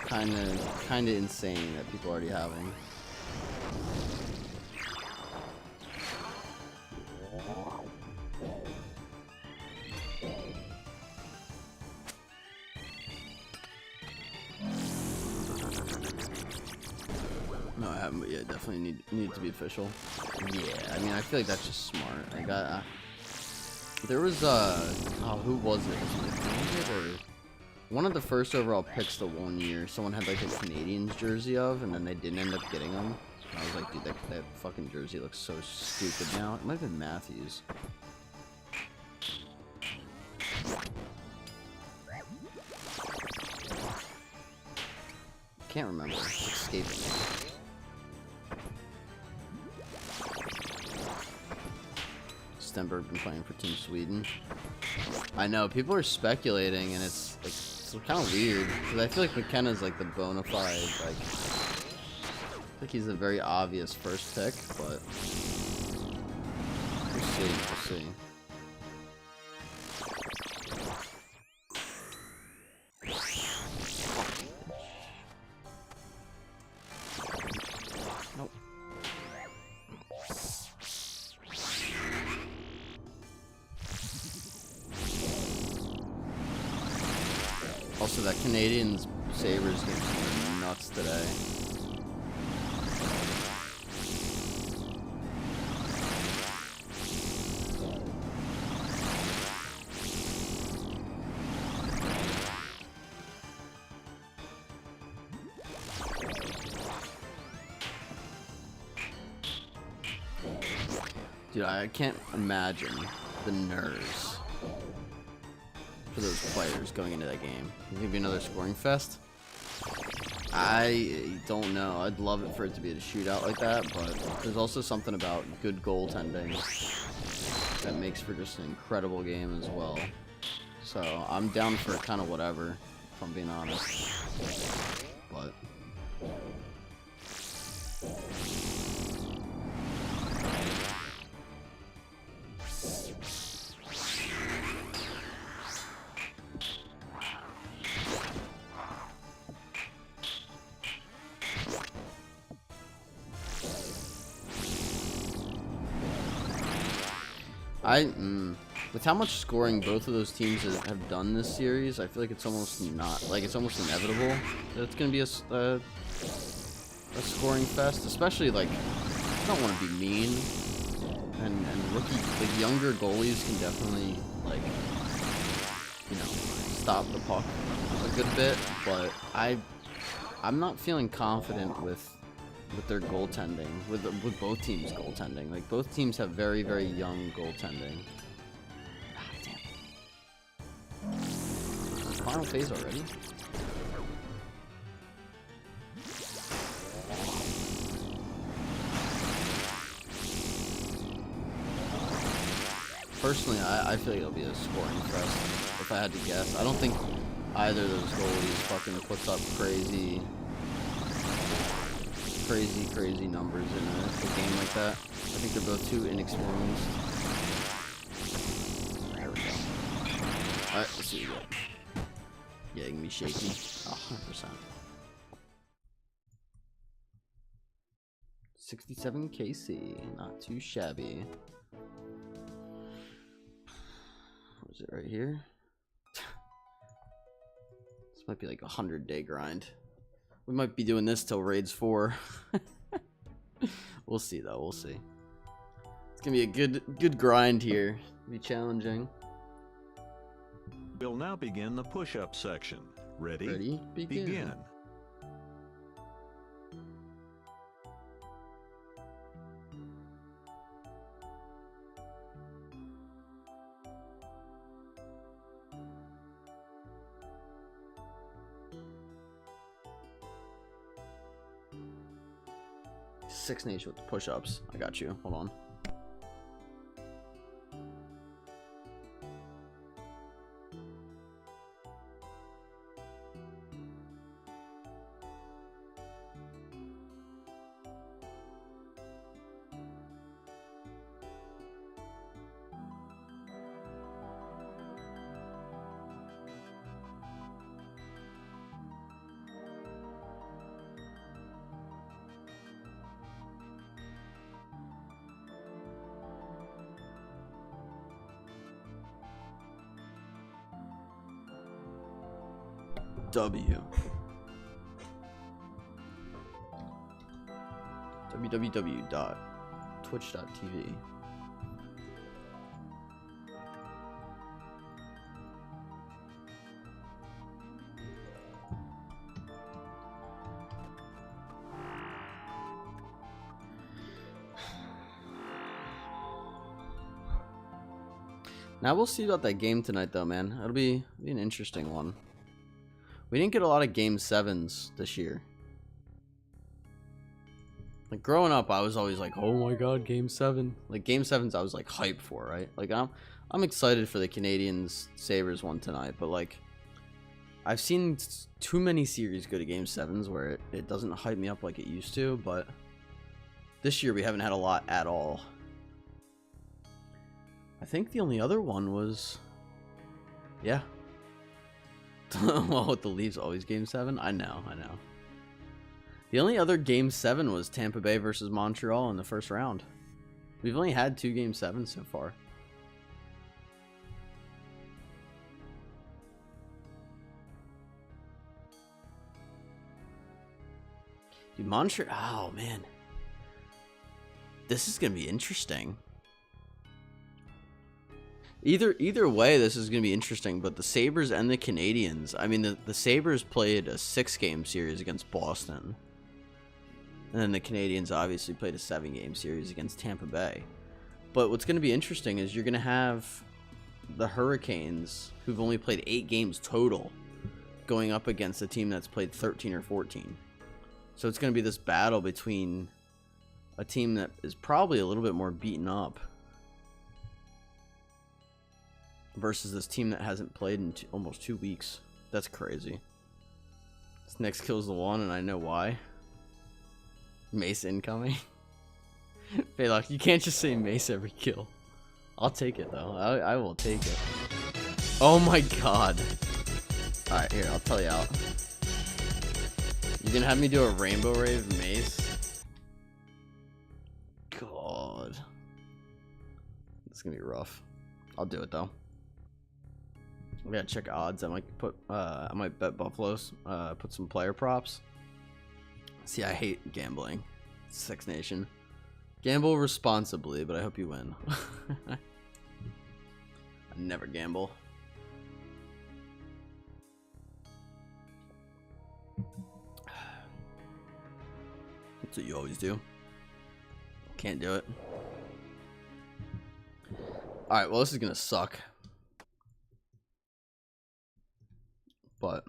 kinda insane that people already have them. No, I haven't, but yeah, definitely need to be official. Yeah, I mean, I feel like that's just smart. Like, there was oh, who was it? Was it or one of the first overall picks the one year? Someone had like a Canadians jersey of, and then they didn't end up getting them. And I was like, dude, that fucking jersey looks so stupid now. It might have been Matthews. Can't remember. It's escaping me. Stenberg been playing for Team Sweden. I know people are speculating, and it's kind of weird because I feel like McKenna's like the bona fide, like, I think he's a very obvious first pick, but we'll see. We'll see. Nope. Also, that Canadians Sabres game is nuts today. Dude, I can't imagine the nerves for those players going into that game. Maybe another scoring fest? I don't know. I'd love it for it to be a shootout like that, but there's also something about good goaltending that makes for just an incredible game as well. So I'm down for kind of whatever, if I'm being honest. But with how much scoring both of those teams have done this series, I feel like it's almost it's almost inevitable that it's going to be a scoring fest, especially, like, I don't want to be mean, and rookie, like, younger goalies can definitely, like, you know, stop the puck a good bit, but I'm not feeling confident with their goaltending, with both teams' goaltending. Like, both teams have very, very young goaltending. God damn. Final phase already? Personally, I feel like it'll be a scoring fest, if I had to guess. I don't think either of those goalies fucking puts up crazy numbers in a game like that. I think they're both too inexperienced. There we go. Alright, let's see what we got. Getting me shaky. 100%. 67 KC, not too shabby. What is it right here? This might be like a 100-day grind. We might be doing this till raids 4. We'll see though, we'll see. It's gonna be a good grind here. It'll be challenging. We'll now begin the push-up section. Ready? Ready? Begin. Six Nation with the push-ups. I got you. Hold on. www.twitch.tv. Now we'll see about that game tonight though, man. It'll be an interesting one. We didn't get a lot of game 7s this year. Like growing up, I was always like, "Oh my god, game 7!" Like game 7s, I was like hyped for, right? Like I'm excited for the Canadians Sabres one tonight, but like I've seen too many series go to game 7s where it doesn't hype me up like it used to. But this year we haven't had a lot at all. I think the only other one was, yeah. Well, with the Leafs always game 7. I know. The only other game 7 was Tampa Bay versus Montreal in the first round. We've only had 2 game 7s so far. Dude, Montreal. Oh man, this is gonna be interesting. Either way, this is going to be interesting, but the Sabres and the Canadians, I mean, the Sabres played a 6-game series against Boston. And then the Canadians obviously played a 7-game series against Tampa Bay. But what's going to be interesting is you're going to have the Hurricanes, who've only played 8 games total, going up against a team that's played 13 or 14. So it's going to be this battle between a team that is probably a little bit more beaten up versus this team that hasn't played in almost 2 weeks. That's crazy. This next kill's the one, and I know why. Mace incoming. Baylock, you can't just say Mace every kill. I'll take it, though. I will take it. Oh my god. Alright, here, I'll tell you out. You gonna have me do a Rainbow Rave Mace? God. It's gonna be rough. I'll do it, though. We gotta check odds. I might bet Buffaloes. Put some player props. See, I hate gambling. Six Nation. Gamble responsibly, but I hope you win. I never gamble. That's what you always do. Can't do it. Alright, well, this is gonna suck. But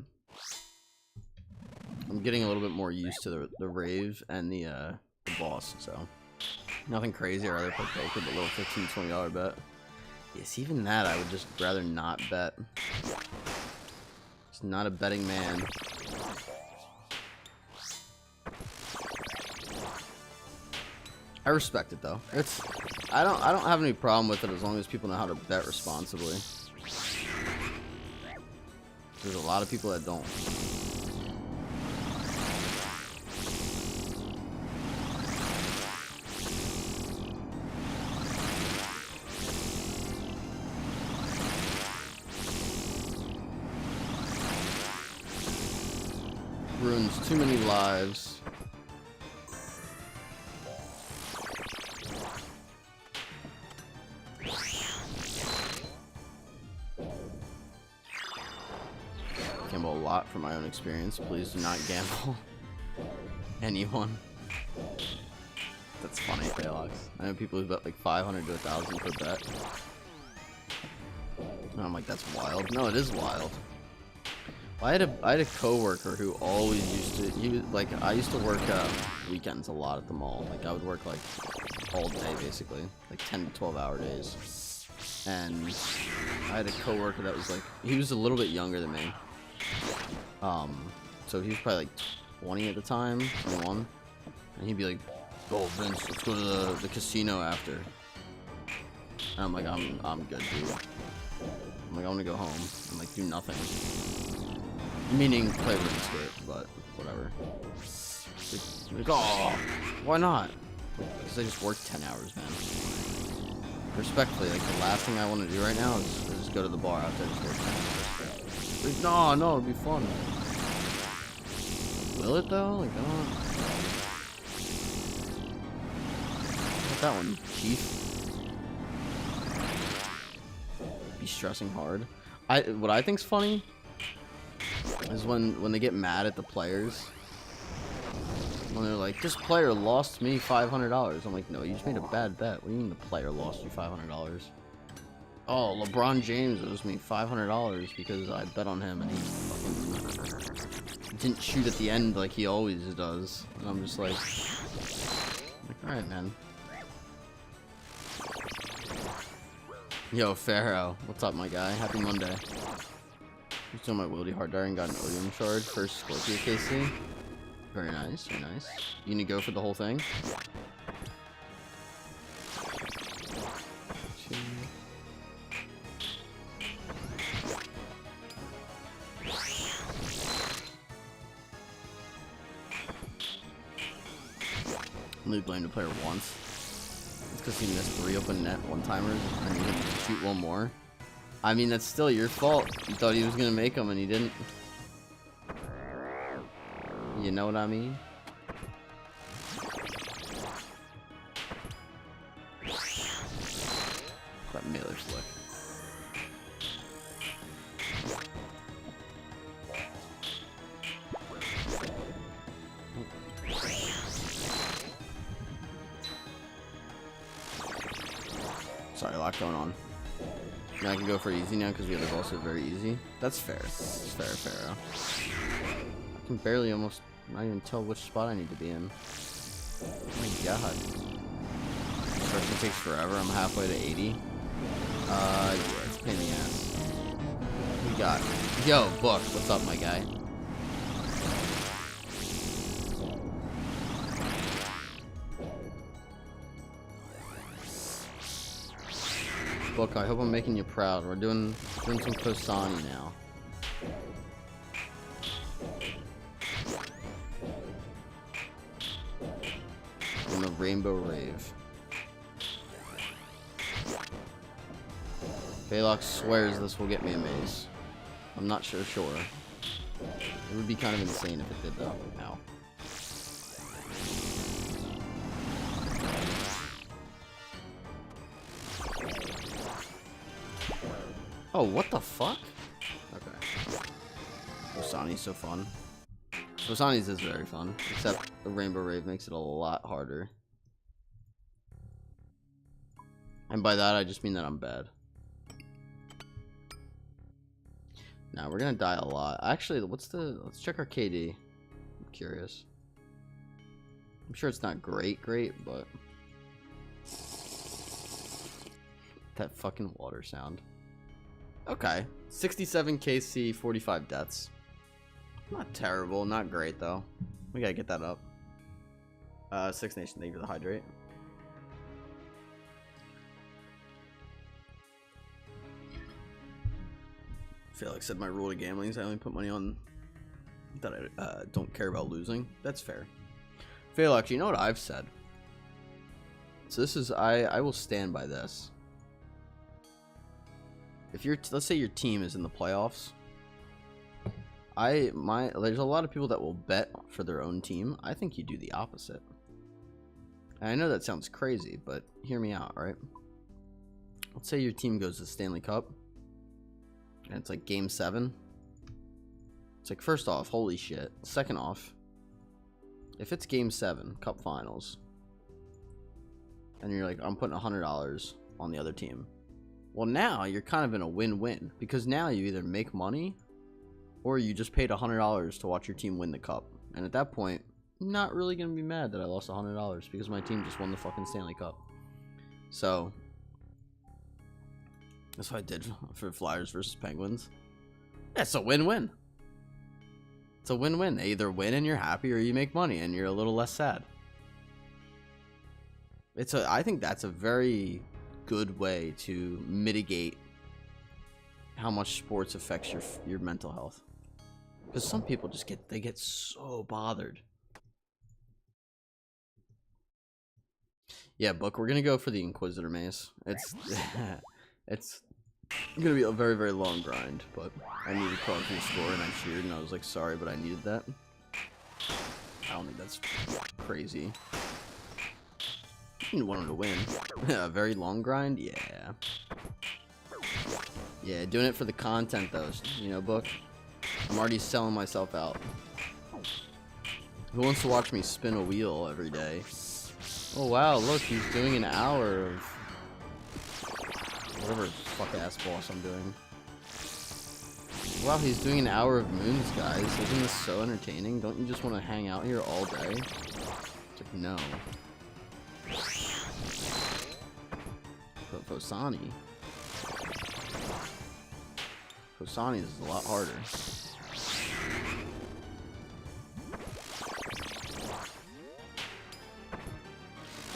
I'm getting a little bit more used to the Rave and the boss, so nothing crazy. I'd rather play poker, but a little $15-20 bet. Yes, even that I would just rather not bet. Just not a betting man. I respect it though. I don't have any problem with it as long as people know how to bet responsibly. There's a lot of people that don't. Ruins too many lives. Gamble a lot from my own experience. Please do not gamble anyone. That's funny, Paylox. I know people who bet like 500 to 1,000 per bet. And I'm like, that's wild. No, it is wild. I had a coworker who always used to. He was like, I used to work weekends a lot at the mall. Like I would work like all day basically, like 10 to 12-hour days. And I had a coworker that was like, he was a little bit younger than me. So he was probably like 20 at the time, 21, and he'd be like, "Oh Vince, let's go to the casino after." And I'm like, I'm good, dude. I'm like, I want to go home and like do nothing. Meaning play RuneScape, but whatever. Like, oh, why not? Because I just worked 10 hours, man. Respectfully, like the last thing I want to do right now is just go to the bar after I just work 10 hours. Like, no, it'd be fun. Will it though? Like, I don't. What's that one, Chief? Be stressing hard. What I think's funny is when they get mad at the players. When they're like, this player lost me $500. I'm like, no, you just made a bad bet. What do you mean the player lost you $500? Oh, LeBron James owes me $500 because I bet on him and he fucking didn't shoot at the end like he always does. And I'm just like alright, man. Yo, Pharaoh, what's up, my guy? Happy Monday. I'm still my Wildy Hard and got an Odium Shard for Scorpio KC. Very nice, very nice. You gonna go for the whole thing? Only blamed the player once. It's because he missed 3 open net one-timers and he didn't shoot one more. I mean, that's still your fault. You thought he was gonna make them and he didn't. You know what I mean? That Mailer's look. Sorry, a lot going on. Now I can go for easy now because the other boss are very easy. That's fair. That's fair, Pharaoh. I can barely almost not even tell which spot I need to be in. Oh my god. Construction takes forever. I'm halfway to 80. Yeah, it's a pain in the ass. We got. Yo, Book, what's up, my guy? Book, I hope I'm making you proud. We're doing some Kosani now. And the Rainbow Rave. Paylox swears this will get me a mace. I'm not sure. It would be kind of insane if it did though. Ow. Oh, what the fuck? Okay. Kosani's so fun. Kosani's is very fun, except the Rainbow Rave makes it a lot harder. And by that, I just mean that I'm bad. Now, we're gonna die a lot. Actually, let's check our KD. I'm curious. I'm sure it's not great, but... That fucking water sound. Okay. 67 KC, 45 deaths. Not terrible, not great though. We gotta get that up. Six Nation, thank you for the hydrate. Felix said my rule to gambling is I only put money on that I don't care about losing. That's fair. Felix, you know what I've said? So this is, I will stand by this. If you're, let's say your team is in the playoffs, there's a lot of people that will bet for their own team. I think you do the opposite. And I know that sounds crazy, but hear me out, right? Let's say your team goes to the Stanley Cup, and it's like Game 7. It's like, first off, holy shit. Second off, if it's Game 7, Cup Finals, and you're like, I'm putting $100 on the other team. Well, now you're kind of in a win-win, because now you either make money or you just paid $100 to watch your team win the cup. And at that point, I'm not really going to be mad that I lost $100 because my team just won the fucking Stanley Cup. So that's what I did for Flyers versus Penguins. Yeah, it's a win-win. It's a win-win. They either win and you're happy, or you make money and you're a little less sad. I think that's a very good way to mitigate how much sports affects your mental health. Because some people just get so bothered. Yeah, Book, we're gonna go for the Inquisitor Mace. It's gonna be a very, very long grind, but I needed Crosby's score and I cheered and I was like, sorry, but I needed that. I don't think that's crazy. You want him to win. Yeah, a very long grind? Yeah. Yeah, doing it for the content though, you know, Book. I'm already selling myself out. Who wants to watch me spin a wheel every day? Oh wow, look, he's doing an hour of whatever fuck ass boss I'm doing. Wow, he's doing an hour of moons, guys. Isn't this so entertaining? Don't you just want to hang out here all day? It's like, no. But Posani is a lot harder.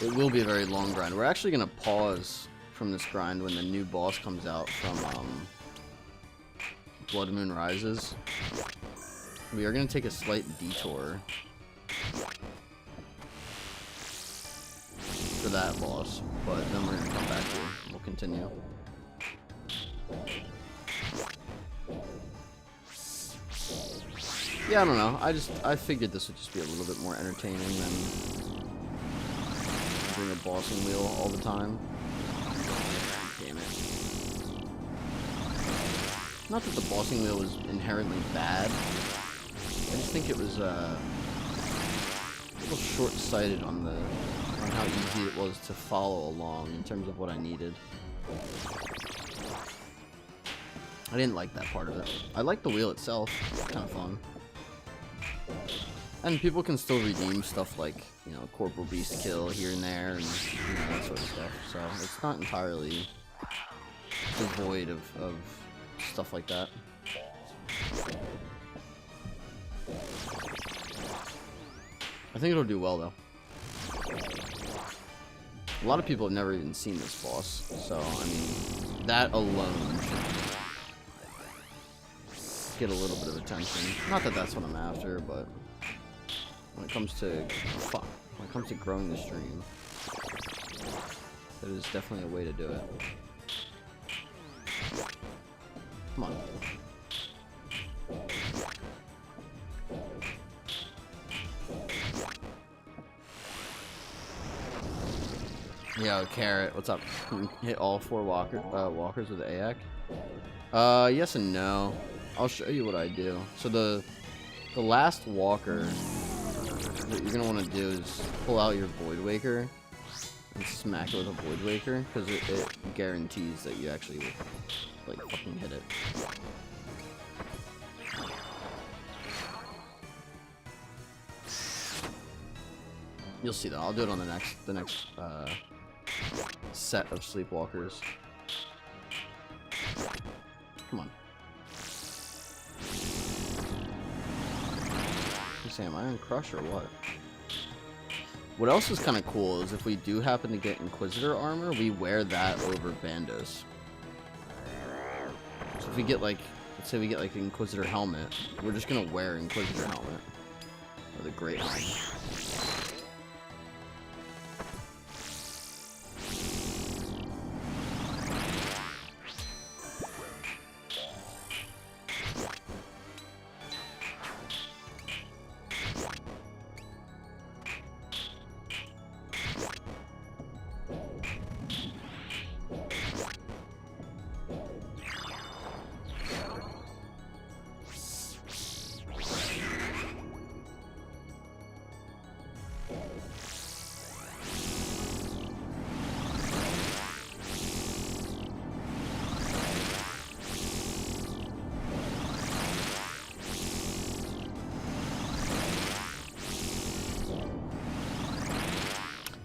It will be a very long grind. We're actually going to pause from this grind when the new boss comes out from Blood Moon Rises. We are going to take a slight detour for that boss, but then we're going to come back here. We'll continue. Yeah, I don't know. I figured this would just be a little bit more entertaining than doing a bossing wheel all the time. Damn it. Not that the bossing wheel was inherently bad. I just think it was a little short-sighted on how easy it was to follow along in terms of what I needed. I didn't like that part of it. I like the wheel itself. It's kind of fun. And people can still redeem stuff like, you know, Corporal Beast kill here and there, and you know, that sort of stuff. So it's not entirely devoid of stuff like that. I think it'll do well though. A lot of people have never even seen this boss, so I mean, that alone should get a little bit of attention. Not that that's what I'm after, but when it comes to growing the stream, that is definitely a way to do it. Come on. Yo, Carrot, what's up? Can you hit all 4 walkers with the AAC? Yes and no. I'll show you what I do. So the last walker that you're gonna want to do is pull out your Void Waker and smack it with a Void Waker, because it guarantees that you actually like fucking hit it. You'll see that. I'll do it on the next set of Sleepwalkers. Come on. Am I on Crush or what? What else is kind of cool is if we do happen to get Inquisitor armor, we wear that over Bandos. So if we get like let's say we get like the Inquisitor helmet, we're just gonna wear Inquisitor helmet. Or the Great Helmet.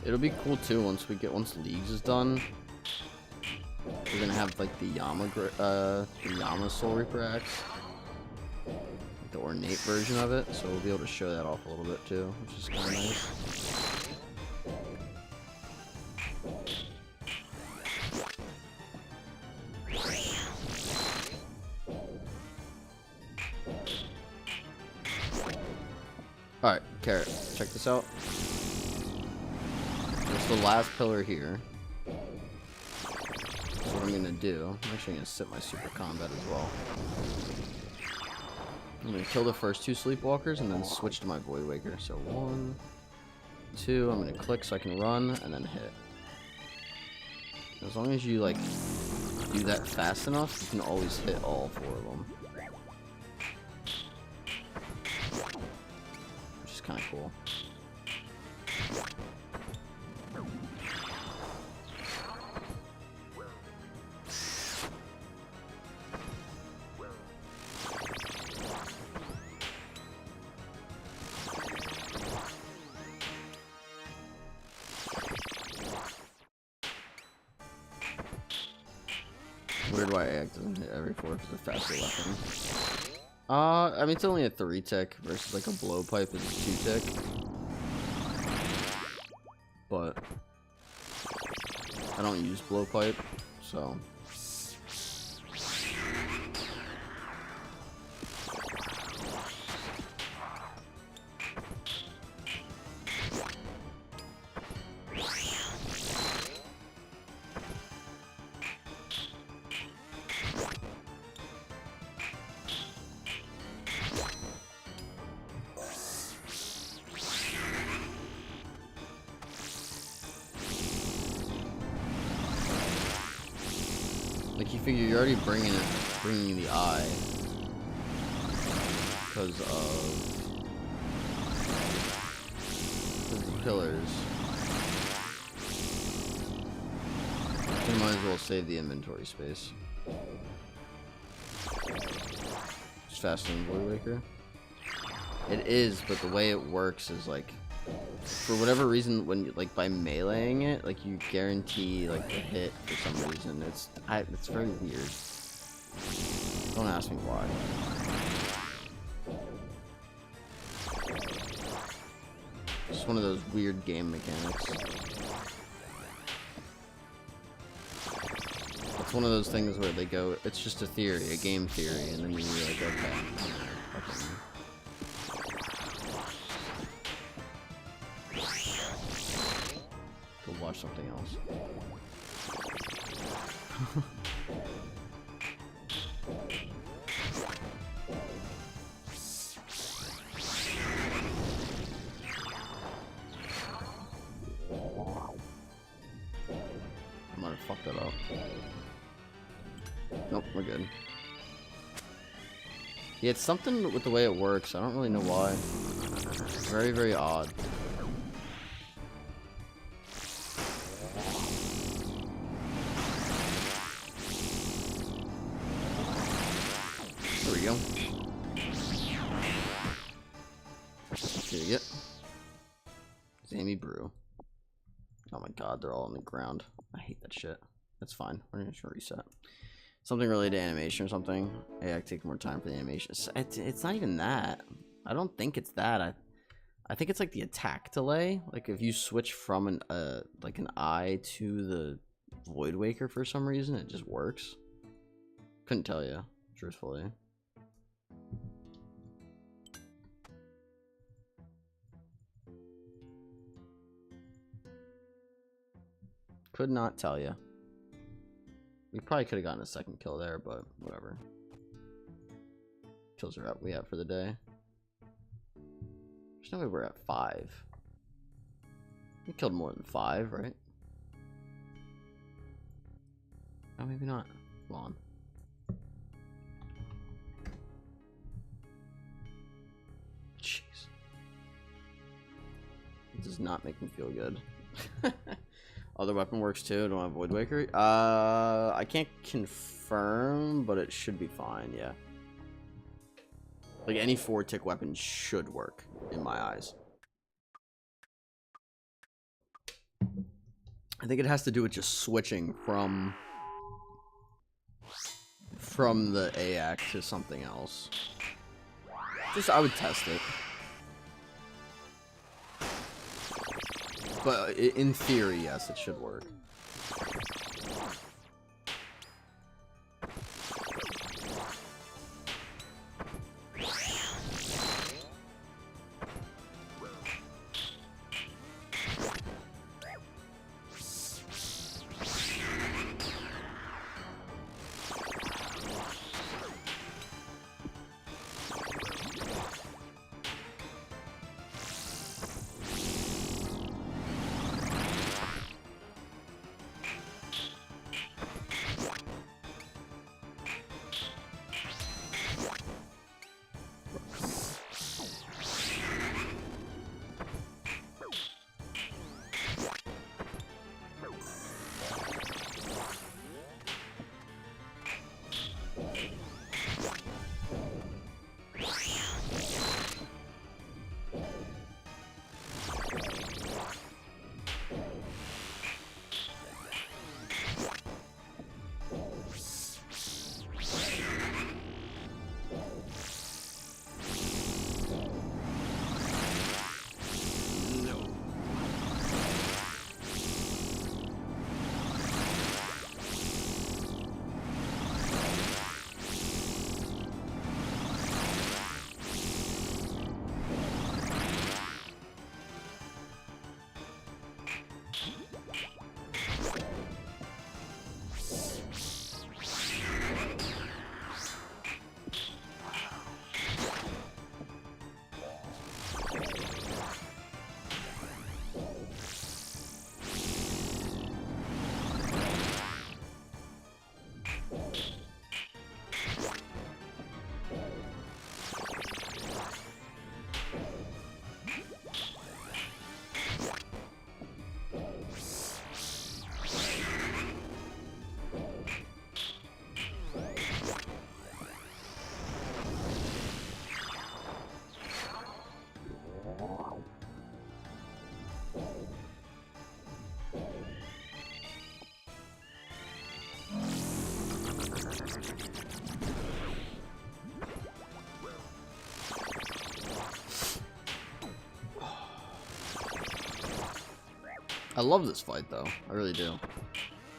It'll be cool too once Leagues is done. We're gonna have like the Yama Soul Reaper axe, like the ornate version of it, so we'll be able to show that off a little bit too, which is kind of nice. All right, Carrot, check this out. It's the last pillar here. So what I'm gonna do, I'm actually gonna sit my super combat as well. I'm gonna kill the first 2 sleepwalkers and then switch to my Void Waker. So 1, 2, I'm gonna click so I can run and then hit. As long as you like do that fast enough, you can always hit all 4 of them. Which is kind of cool. Weird why AX doesn't hit every 4 because it's a faster weapon. I mean, it's only a 3 tick versus like a blowpipe is 2 tick. But I don't use blowpipe, so. Like, you figure you're already bringing the eye because of the pillars. You might as well save the inventory space. Just faster than Void Waker. It is, but the way it works is like, for whatever reason, when you, like, by meleeing it, like, you guarantee like the hit for some reason. It's very weird. Don't ask me why. Just one of those weird game mechanics. It's one of those things where they go, it's just a theory, a game theory, and then you're like, okay. Go watch something else. I might have fucked that up. Nope, we're good. Yeah, it's something with the way it works. I don't really know why. It's very, very odd. There we go. Here you get. Zammy Brew. Oh my god, they're all on the ground. I hate that shit. That's fine. We're just gonna reset. Something related to animation or something. Hey, I take more time for the animation. It's not even that. I don't think it's that. I think it's like the attack delay. Like if you switch from an like an eye to the Void Waker for some reason, it just works. Couldn't tell you, truthfully. Could not tell you. We probably could have gotten a second kill there, but whatever. Kills are up. We at for the day. There's no way we're at 5. We killed more than 5, right? Oh, maybe not. Come on. Jeez. It does not make me feel good. Other weapon works too. Don't have Void Waker. I can't confirm, but it should be fine. Yeah. Like any 4-tick weapon should work in my eyes. I think it has to do with just switching from the AAC to something else. Just I would test it. But in theory, yes, it should work. I love this fight, though. I really do.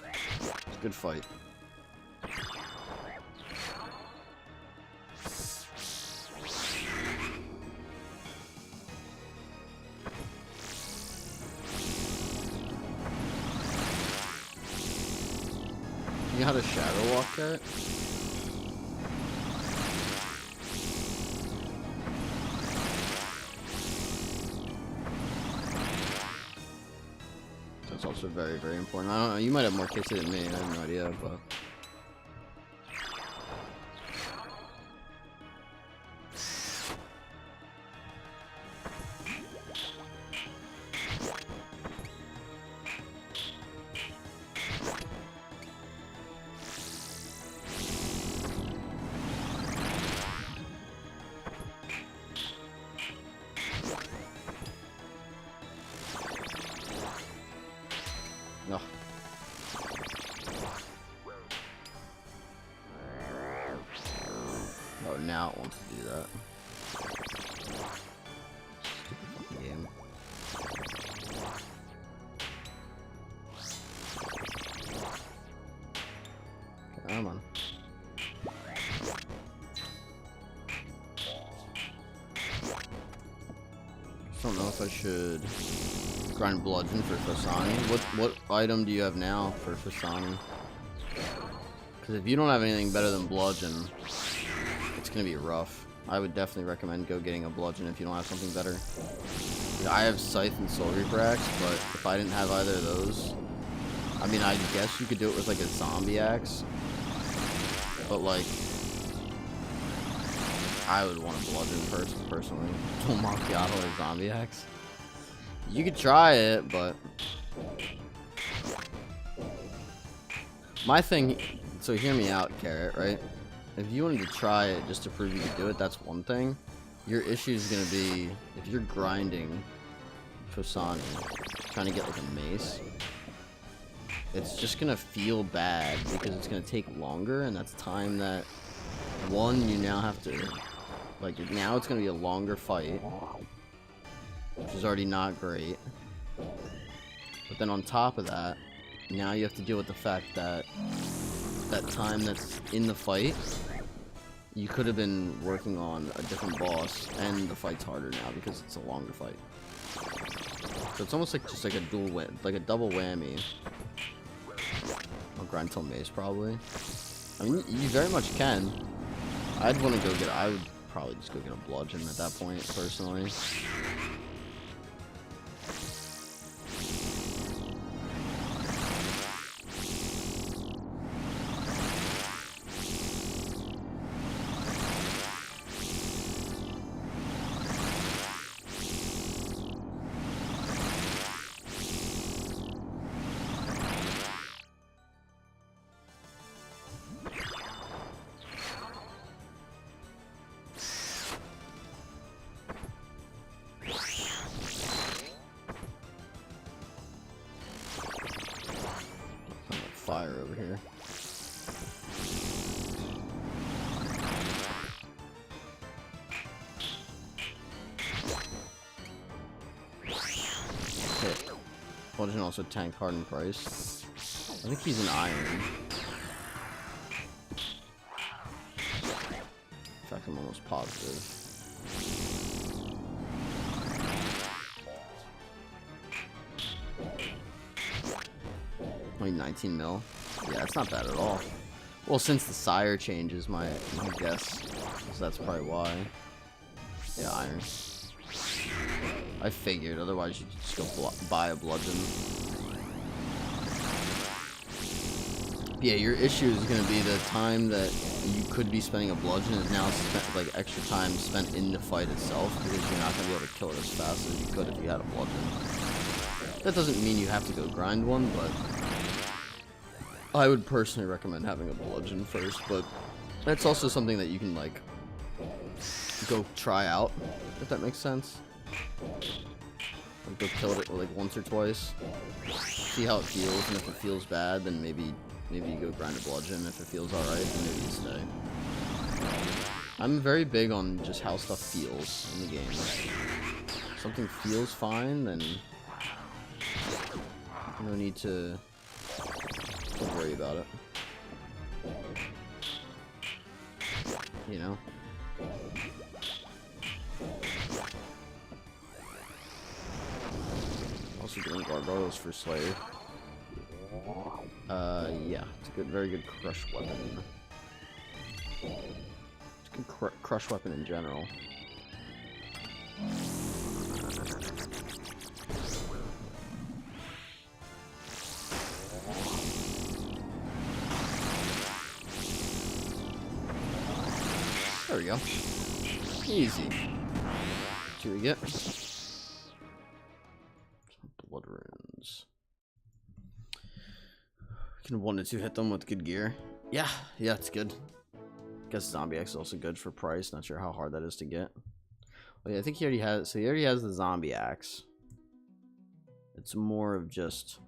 It's a good fight. You know how to shadow walk that? That's also very, very important. I don't know, you might have more kicks than me, I have no idea, but... No. Oh, now it wants to do that. Stupid fucking game. Come on. Just don't know if I should... Grind bludgeon for Phosani. What item do you have now for Phosani? Because if you don't have anything better than bludgeon, it's gonna be rough. I would definitely recommend getting a bludgeon if you don't have something better. I have Scythe and Soul Reaper axe, but if I didn't have either of those, I mean, I guess you could do it with like a zombie axe, but like, I would want a bludgeon personally. Don't macchiato or zombie axe. You could try it, but my thing. So hear me out, Carrot. Right? If you wanted to try it just to prove you could do it, that's one thing. Your issue is gonna be if you're grinding Phosani, trying to get like a mace. It's just gonna feel bad because it's gonna take longer, and that's time that one you now have to like. Now it's gonna be a longer fight, which is already not great. But then on top of that, now you have to deal with the fact that that time that's in the fight, you could have been working on a different boss, and the fight's harder now because it's a longer fight. So it's almost like just like a a double whammy. I'll grind till Mace probably. I mean, you very much can. I would probably just go get a bludgeon at that point, personally. Fire over here. Okay. Bludgeon also tanked hard in price. I think he's an iron. In fact, I'm almost positive. Only 19 mil. Yeah, that's not bad at all. Well, since the sire changes, my guess. So that's probably why. Yeah, iron. I figured, otherwise you'd just go buy a bludgeon. Yeah, your issue is going to be the time that you could be spending a bludgeon is now spent, like, extra time spent in the fight itself, because you're not going to be able to kill it as fast as you could if you had a bludgeon. That doesn't mean you have to go grind one, but I would personally recommend having a bludgeon first, but that's also something that you can, like, go try out, if that makes sense. Like, go kill it, like, once or twice. See how it feels, and if it feels bad, then maybe you go grind a bludgeon. If it feels alright, then maybe you stay. I'm very big on just how stuff feels in the game. If something feels fine, then no need to worry about it. You know? Also doing gargoyles for Slayer. Yeah, it's a good, very good crush weapon. It's a good crush weapon in general. There we go. Easy. What do we get? Blood runes. Can 1 to 2 hit them with good gear? Yeah, it's good. Guess zombie axe is also good for price. Not sure how hard that is to get. Oh yeah, I think he already has. So he already has the zombie axe. It's more of just.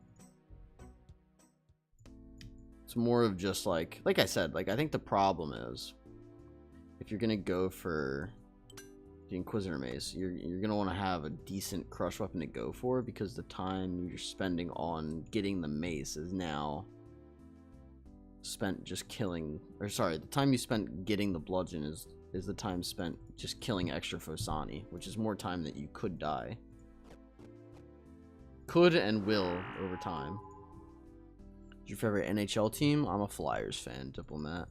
It's more of just like I said. Like I think the problem is, if you're gonna go for the Inquisitor Mace, you're gonna want to have a decent crush weapon to go for, because the time you're spending on getting the mace is now spent just killing, or sorry, the time you spent getting the bludgeon is the time spent just killing extra Phosani, which is more time that you could die. Could and will over time. Your favorite NHL team? I'm a Flyers fan, Diplomat.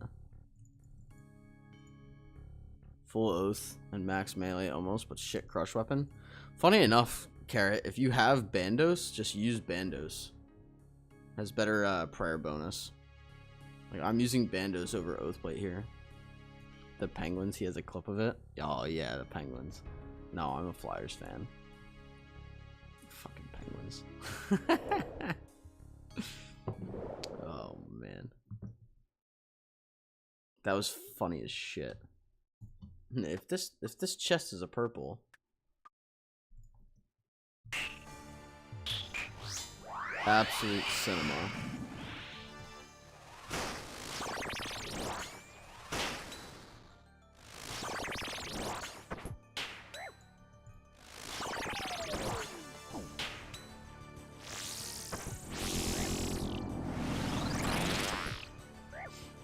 Full Oath and Max Melee almost, but shit crush weapon. Funny enough, Carrot, if you have Bandos, just use Bandos. Has better prayer bonus. Like, I'm using Bandos over Oathplate here. The Penguins, he has a clip of it. Oh yeah, the Penguins. No, I'm a Flyers fan. Fucking Penguins. Oh man, that was funny as shit. If this chest is a purple, absolute cinema.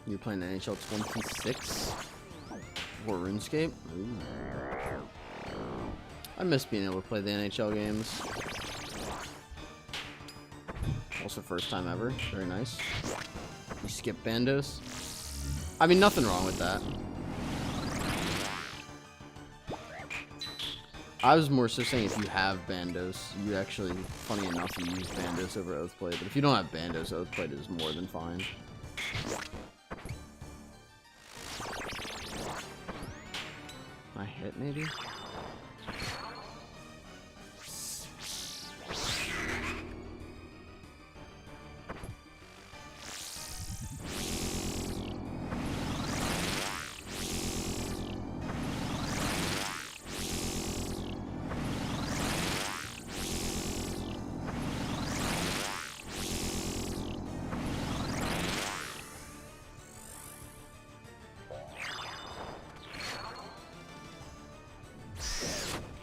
You're playing NHL 26 or RuneScape? Ooh. I miss being able to play the NHL games. Also, first time ever. Very nice. You skip Bandos. I mean, nothing wrong with that. I was more so saying if you have Bandos, you actually, funny enough, you use Bandos over Oathplate. But if you don't have Bandos, Oathplate is more than fine. I hit maybe?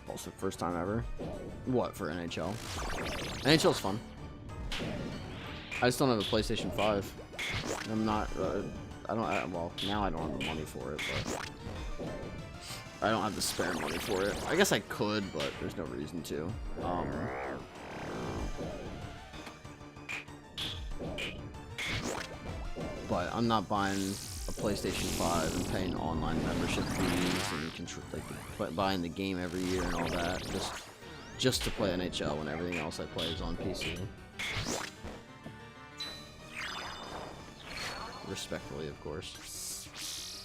Also, first time ever. What, for NHL? NHL's fun. I just don't have a PlayStation 5. I'm not, well, now I don't have the money for it, but I don't have the spare money for it. I guess I could, but there's no reason to. But I'm not buying a PlayStation 5 and paying online membership fees and like buying the game every year and all that just to play NHL when everything else I play is on PC. Respectfully, of course.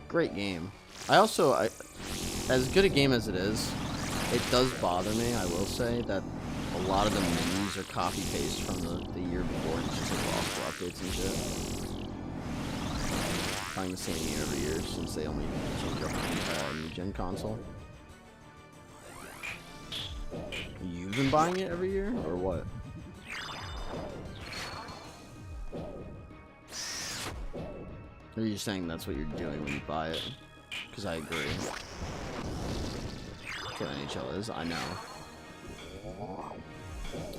Great game. As good a game as it is, it does bother me, I will say, that a lot of the menus are copy-paste from the year before, and it's just like roster updates and shit. Playing the same game every year since they only change up the new gen console. You've been buying it every year, or what? Or are you saying that's what you're doing when you buy it? Because I agree. That's what NHL is, I know.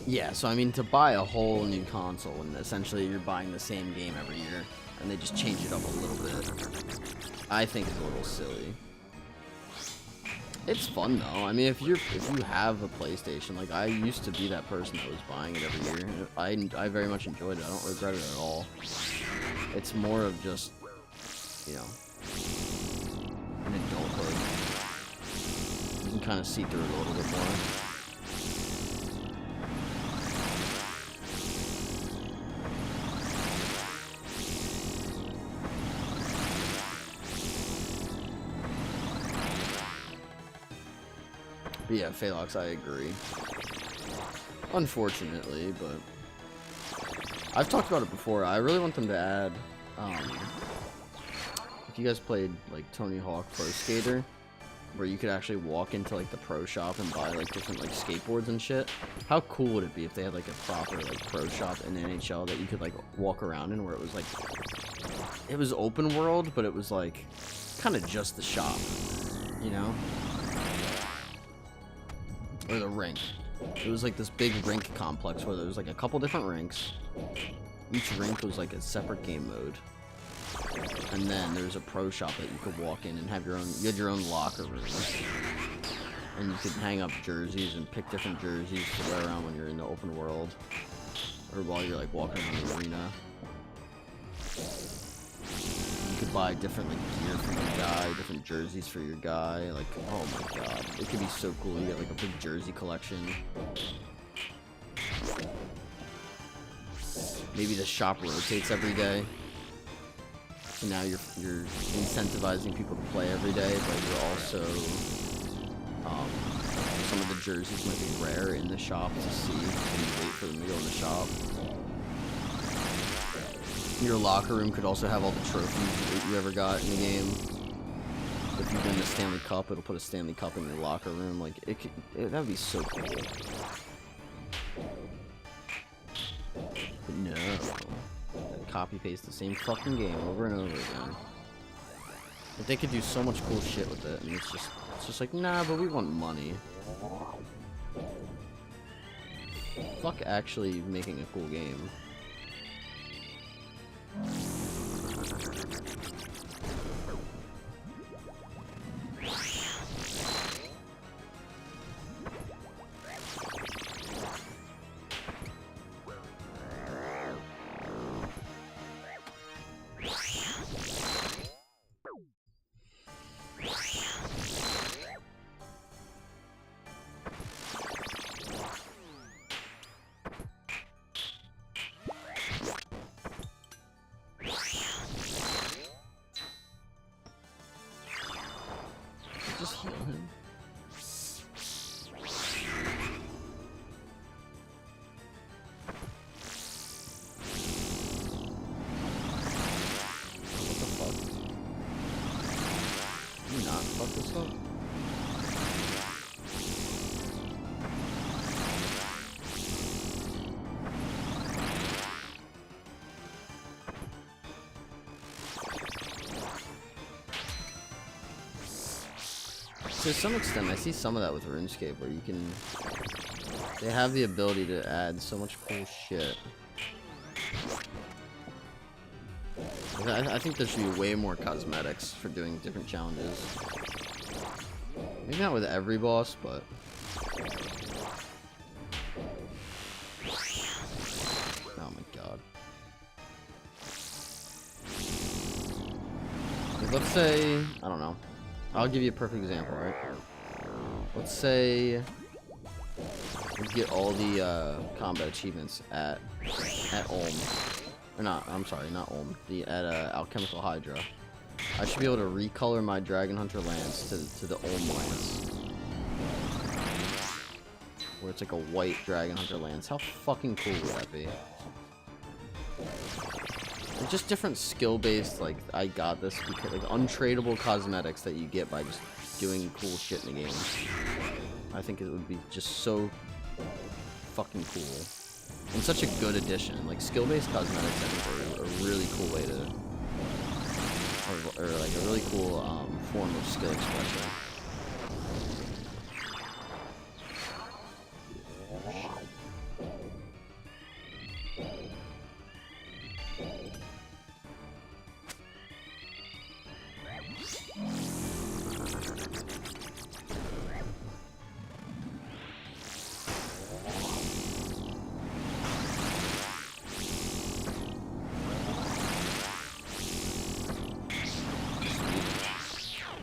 Yeah, so I mean, to buy a whole new console and essentially you're buying the same game every year and they just change it up a little bit, I think it's a little silly. It's fun though. I mean, if you have a PlayStation, like I used to be that person that was buying it every year. I very much enjoyed it. I don't regret it at all. It's more of just, you know, an adulthood. You can kind of see through it a little bit more. But yeah, Phalox, I agree. Unfortunately, but I've talked about it before. I really want them to add, if you guys played like Tony Hawk Pro Skater, where you could actually walk into like the pro shop and buy like different like skateboards and shit. How cool would it be if they had like a proper like pro shop in the NHL that you could like walk around in, where it was like, it was open world, but it was like kind of just the shop, you know? Or the rink. It was like this big rink complex where there was like a couple different rinks. Each rink was like a separate game mode. And then there was a pro shop that you could walk in and have your own, you had your own locker room. And you can hang up jerseys and pick different jerseys to wear around when you're in the open world. Or while you're like walking around the arena. You could buy different like gear for your guy, different jerseys for your guy. Like, oh my god. It could be so cool. You get like a big jersey collection. Maybe the shop rotates every day. So now you're incentivizing people to play every day, but you're also some of the jerseys might be rare in the shop to see, and you wait for them to go in the shop. Your locker room could also have all the trophies that you ever got in the game. If you win the Stanley Cup, it'll put a Stanley Cup in your locker room. Like, that would be so cool. But no. Copy paste the same fucking game over and over again. But they could do so much cool shit with it, and it's just like, nah, but we want money. Fuck actually making a cool game. Just heal him. What the fuck? Can you not fuck this up? To some extent, I see some of that with RuneScape, where you can... They have the ability to add so much cool shit. I think there should be way more cosmetics for doing different challenges. Maybe not with every boss, but... Oh my god. Let's say... I don't know. I'll give you a perfect example, right? Let's say you get all the combat achievements at Ulm. Or not, I'm sorry, not Ulm. At Alchemical Hydra. I should be able to recolor my Dragon Hunter Lance to the Ulm Lance. Where it's like a white Dragon Hunter Lance. How fucking cool would that be? And just different skill-based, like, I got this, because, like, untradeable cosmetics that you get by just doing cool shit in the game. I think it would be just so fucking cool. And such a good addition. Like, skill-based cosmetics, I think, are a really cool way to... Or like, a really cool form of skill expression.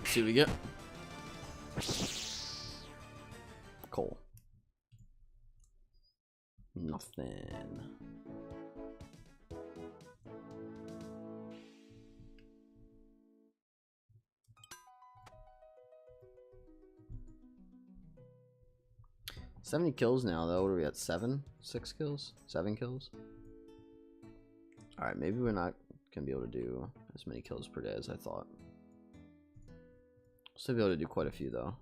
See what we get. Coal. Nothing. $70 kills now, though. What are we at? 7? 6 kills? 7 kills? Alright, maybe we're not gonna be able to do as many kills per day as I thought. Still be able to do quite a few, though.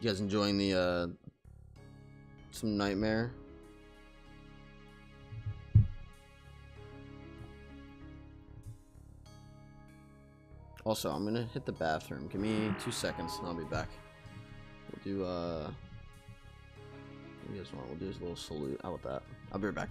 You guys enjoying the some nightmare. Also, I'm gonna hit the bathroom. Give me 2 seconds and I'll be back. We'll do what do you guys want? We'll do a little salute. How about that? I'll be right back.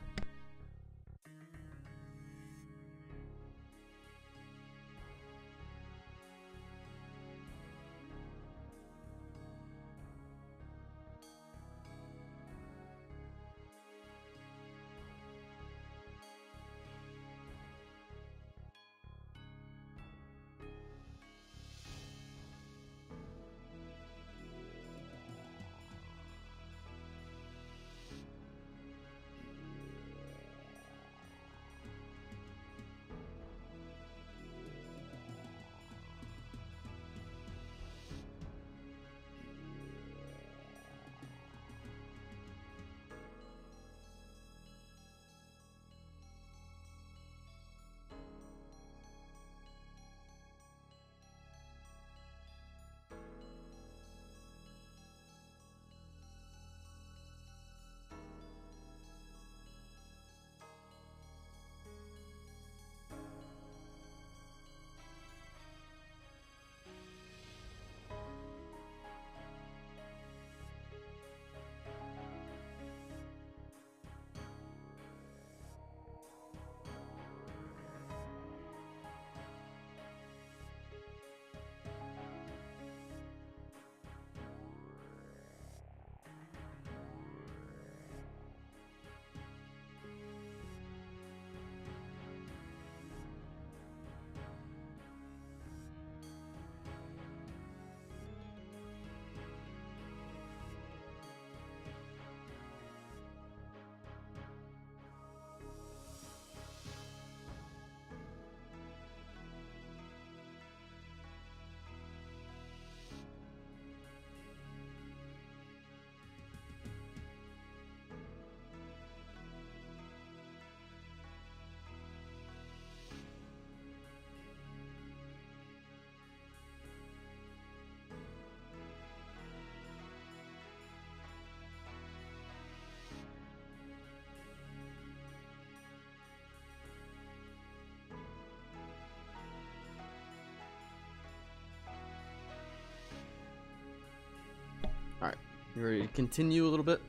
Alright, you ready to continue a little bit?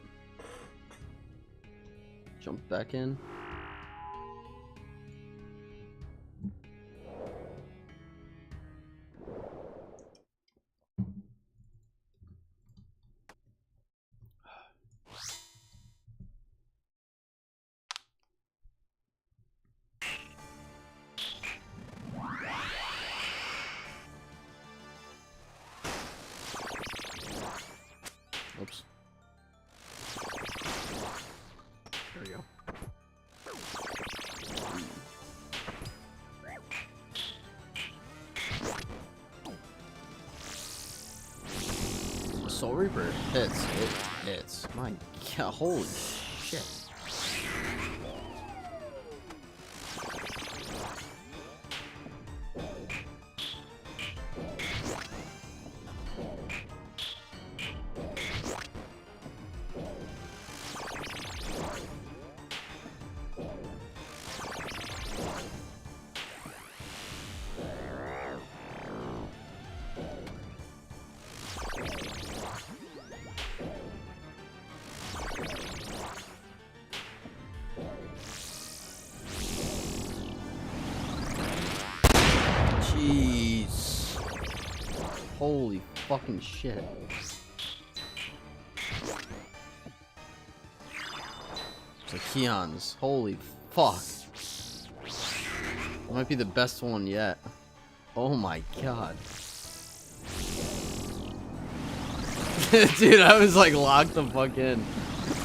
Jump back in. Oops. There we go. Soul Reaper hits. It hits. My God, holy shit. Jeez. Holy fucking shit. It's like Keon's. Holy fuck. That might be the best one yet. Oh my god. Dude, I was like locked the fuck in.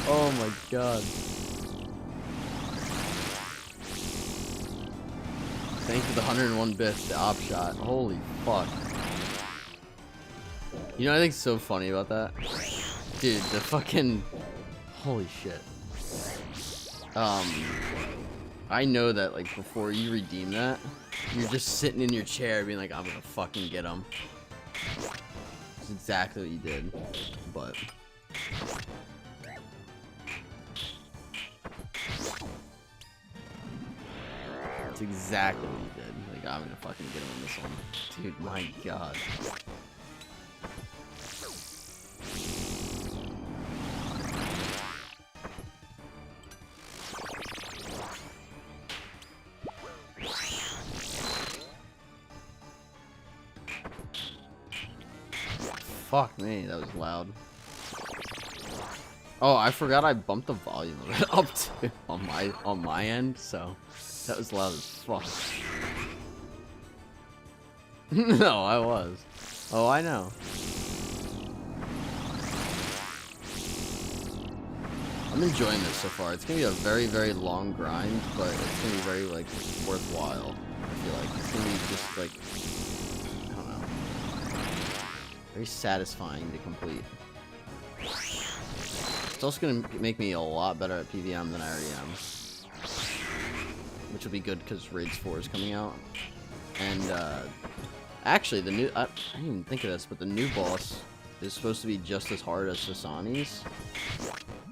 Oh my god. Thank you for the 101 bits, the op shot. Holy fuck. You know, I think it's so funny about that? Dude, the fucking... Holy shit. I know that, like, before you redeem that, you're just sitting in your chair being like, I'm gonna fucking get him. That's exactly what you did. But... That's exactly what he did. Like, I'm gonna fucking get him on this one. Dude, my god. Fuck me, that was loud. Oh, I forgot I bumped the volume of it up too on my end, so that was loud as fuck. No, I was. Oh, I know. I'm enjoying this so far. It's gonna be a very, very long grind, but it's gonna be very, like, worthwhile. I feel like it's gonna be just like, I don't know, very satisfying to complete. It's also gonna make me a lot better at PVM than I already am, which will be good because Raids 4 is coming out. And actually, the new I didn't even think of this, but the new boss is supposed to be just as hard as Sasani's.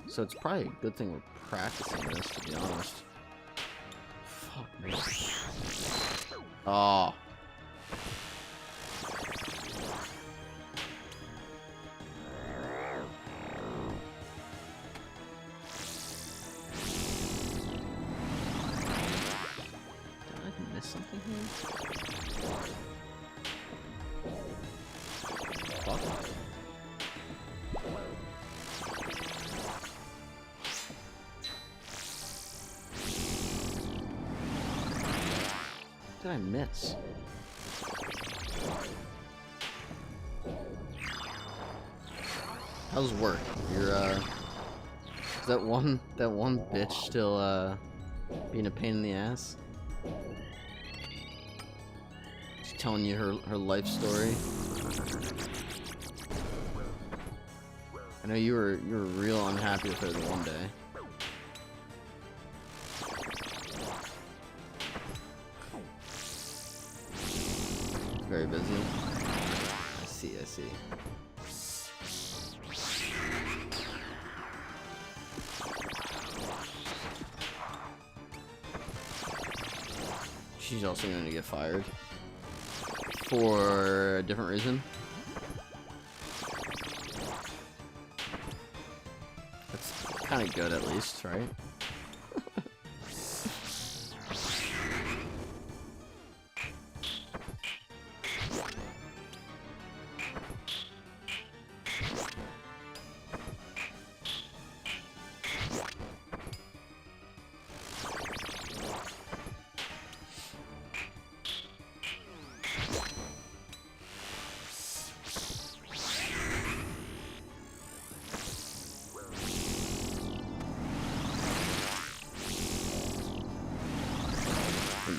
So it's probably a good thing we're practicing this, to be honest. Fuck me. Oh. Did I miss something here? Fuck. What did I miss? How's work? You're is that one bitch still being a pain in the ass? She's telling you her life story. I know you were real unhappy with her the one day. Very busy. I see, I see. She's also going to get fired. For a different reason. That's kind of good at least, right?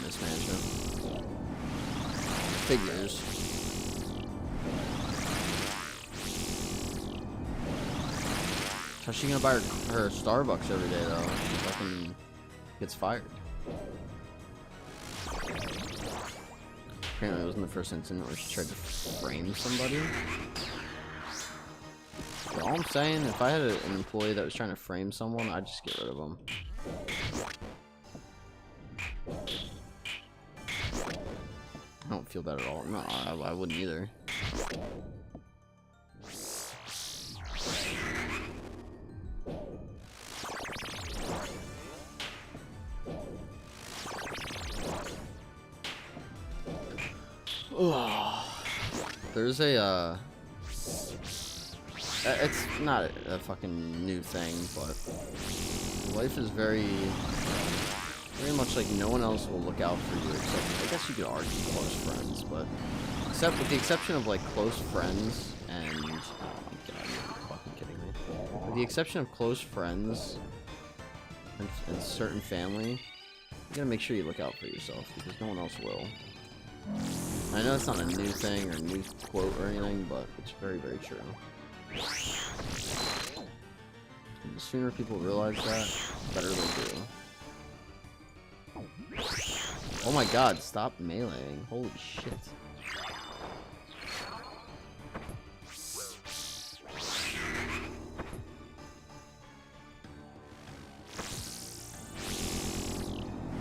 Mismanagement. Figures. How's she gonna buy her Starbucks every day though? She fucking gets fired. Apparently it wasn't the first incident where she tried to frame somebody. But all I'm saying, if I had an employee that was trying to frame someone, I'd just get rid of them. I don't feel bad at all. No, I wouldn't either. There's a it's not a fucking new thing, but life is very much like no one else will look out for you except, I guess you could argue, close friends, but except with the exception of like close friends and oh my god, you're fucking kidding me. With the exception of close friends and certain family, you gotta make sure you look out for yourself because no one else will. I know it's not a new thing or a new quote or anything, but it's very, very true. And the sooner people realize that, the better they'll do. Oh my god, stop meleeing. Holy shit.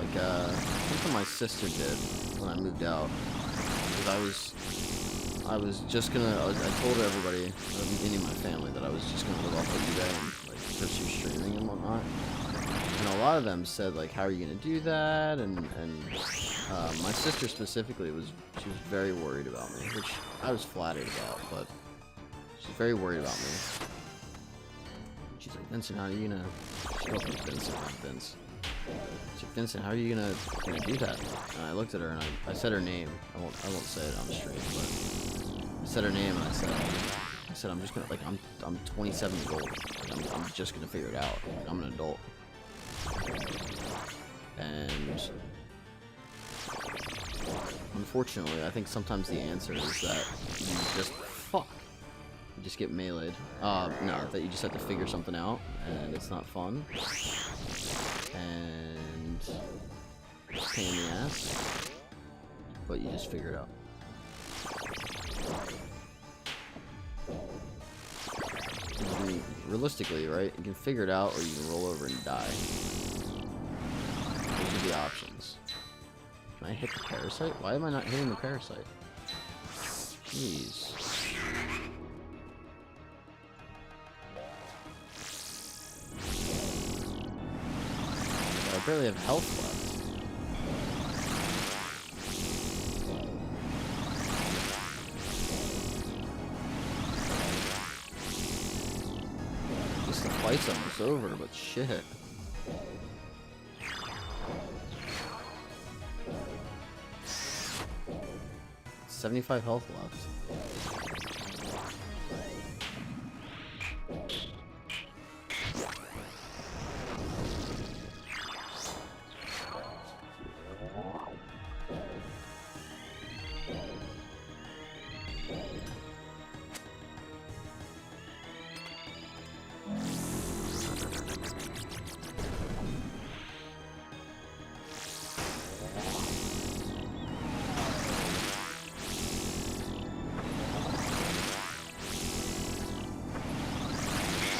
Like, something my sister did when I moved out. Because I was just gonna, I told everybody, meaning my family, that I was just gonna live off of eBay and like pursue streaming and whatnot. And a lot of them said like, how are you gonna do that? And my sister specifically she was very worried about me, which I was flattered about, but she's very worried about me. She's like, Vincent, how are you gonna? She calls me Vincent, not Vince. She's like, Vincent, how are you gonna do that? And I looked at her and I said her name. I won't say it on the stream, but I said her name and I said I'm just gonna, like, I'm 27 years old. Like, I'm just gonna figure it out. Like, I'm an adult. And unfortunately, I think sometimes the answer is that you just you just get meleeed. No, that you just have to figure something out, and it's not fun. And pain in the ass, but you just figure it out. I mean, realistically, right? You can figure it out, or you can roll over and die. Those are the options. Can I hit the parasite? Why am I not hitting the parasite? Jeez. I barely have health left. Just the fight's almost over, but shit. $75 health left.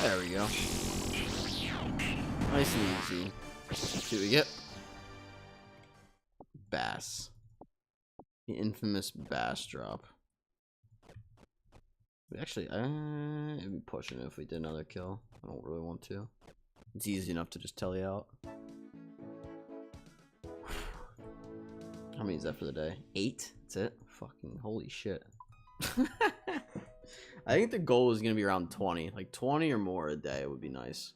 There we go. Nice and easy. Let's see what we get. Bass. The infamous bass drop. We actually, I'd be pushing it if we did another kill. I don't really want to. It's easy enough to just tele out. How many is that for the day? 8? That's it? Fucking holy shit. I think the goal is going to be around 20. Like 20 or more a day would be nice.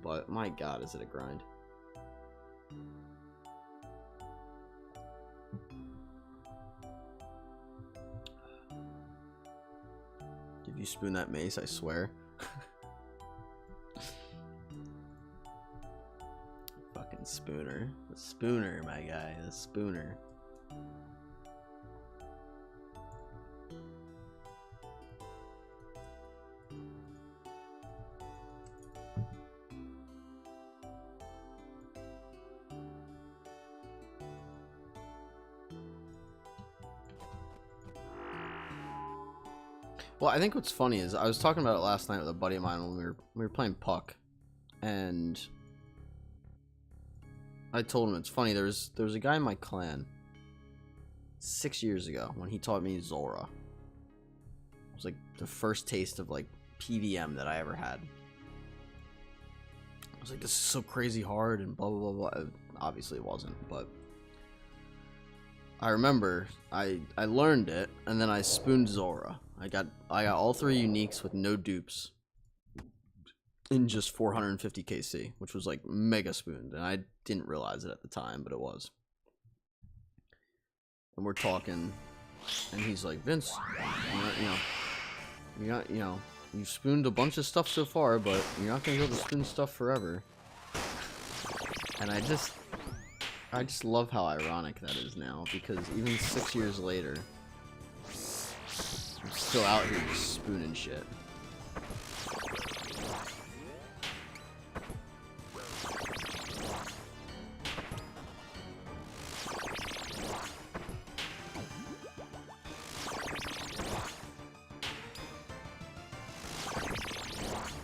But my god, is it a grind. If you spoon that mace, I swear. Fucking spooner. The spooner, my guy. The spooner. Well, I think what's funny is I was talking about it last night with a buddy of mine when we were playing Puck, and I told him it's funny. There was a guy in my clan 6 years ago when he taught me Zora. It was like the first taste of like PVM that I ever had. I was like, this is so crazy hard and blah blah blah blah. Obviously it wasn't, but I remember I learned it and then I spooned Zora. I got all 3 uniques with no dupes in just 450 KC, which was like mega spooned, and I didn't realize it at the time, but it was. And we're talking, and he's like, Vince, you've spooned a bunch of stuff so far, but you're not gonna be able to spoon stuff forever. And I just love how ironic that is now, because even 6 years later, I'm still out here just spooning shit.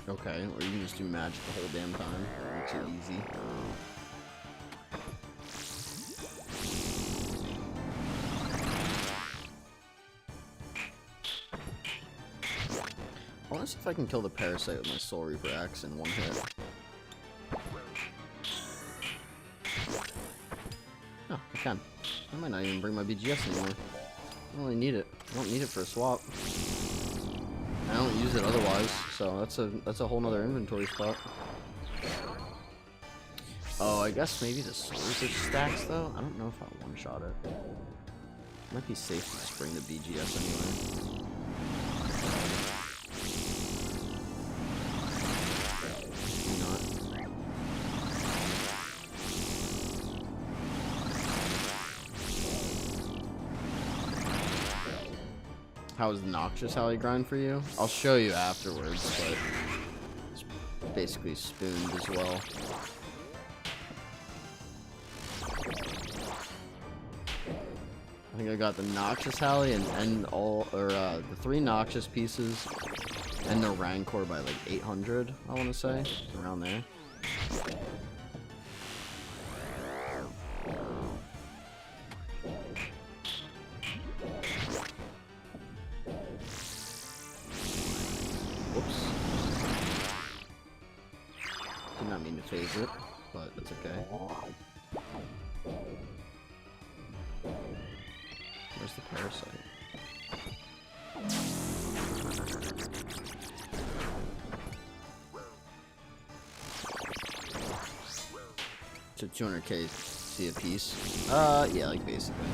Okay, or you can just do magic the whole damn time. Makes it easy. I want to see if I can kill the parasite with my Soul Reaper axe in one hit. Oh, I can. I might not even bring my BGS anymore. I don't really need it. I don't need it for a swap. I don't use it otherwise, so that's a whole nother inventory spot. Oh, I guess maybe the Soul Reaper stacks though. I don't know if I'll one-shot it. Might be safe to just bring the BGS anyway. How was the Noxious Alley grind for you? I'll show you afterwards, but it's basically spooned as well. I think I got the Noxious Alley and all, or the 3 Noxious pieces and the Rancor by like 800, I want to say. Around there. Whoops. Did not mean to phase it, but that's okay. Where's the parasite? So 200k see a piece? Yeah, like basically.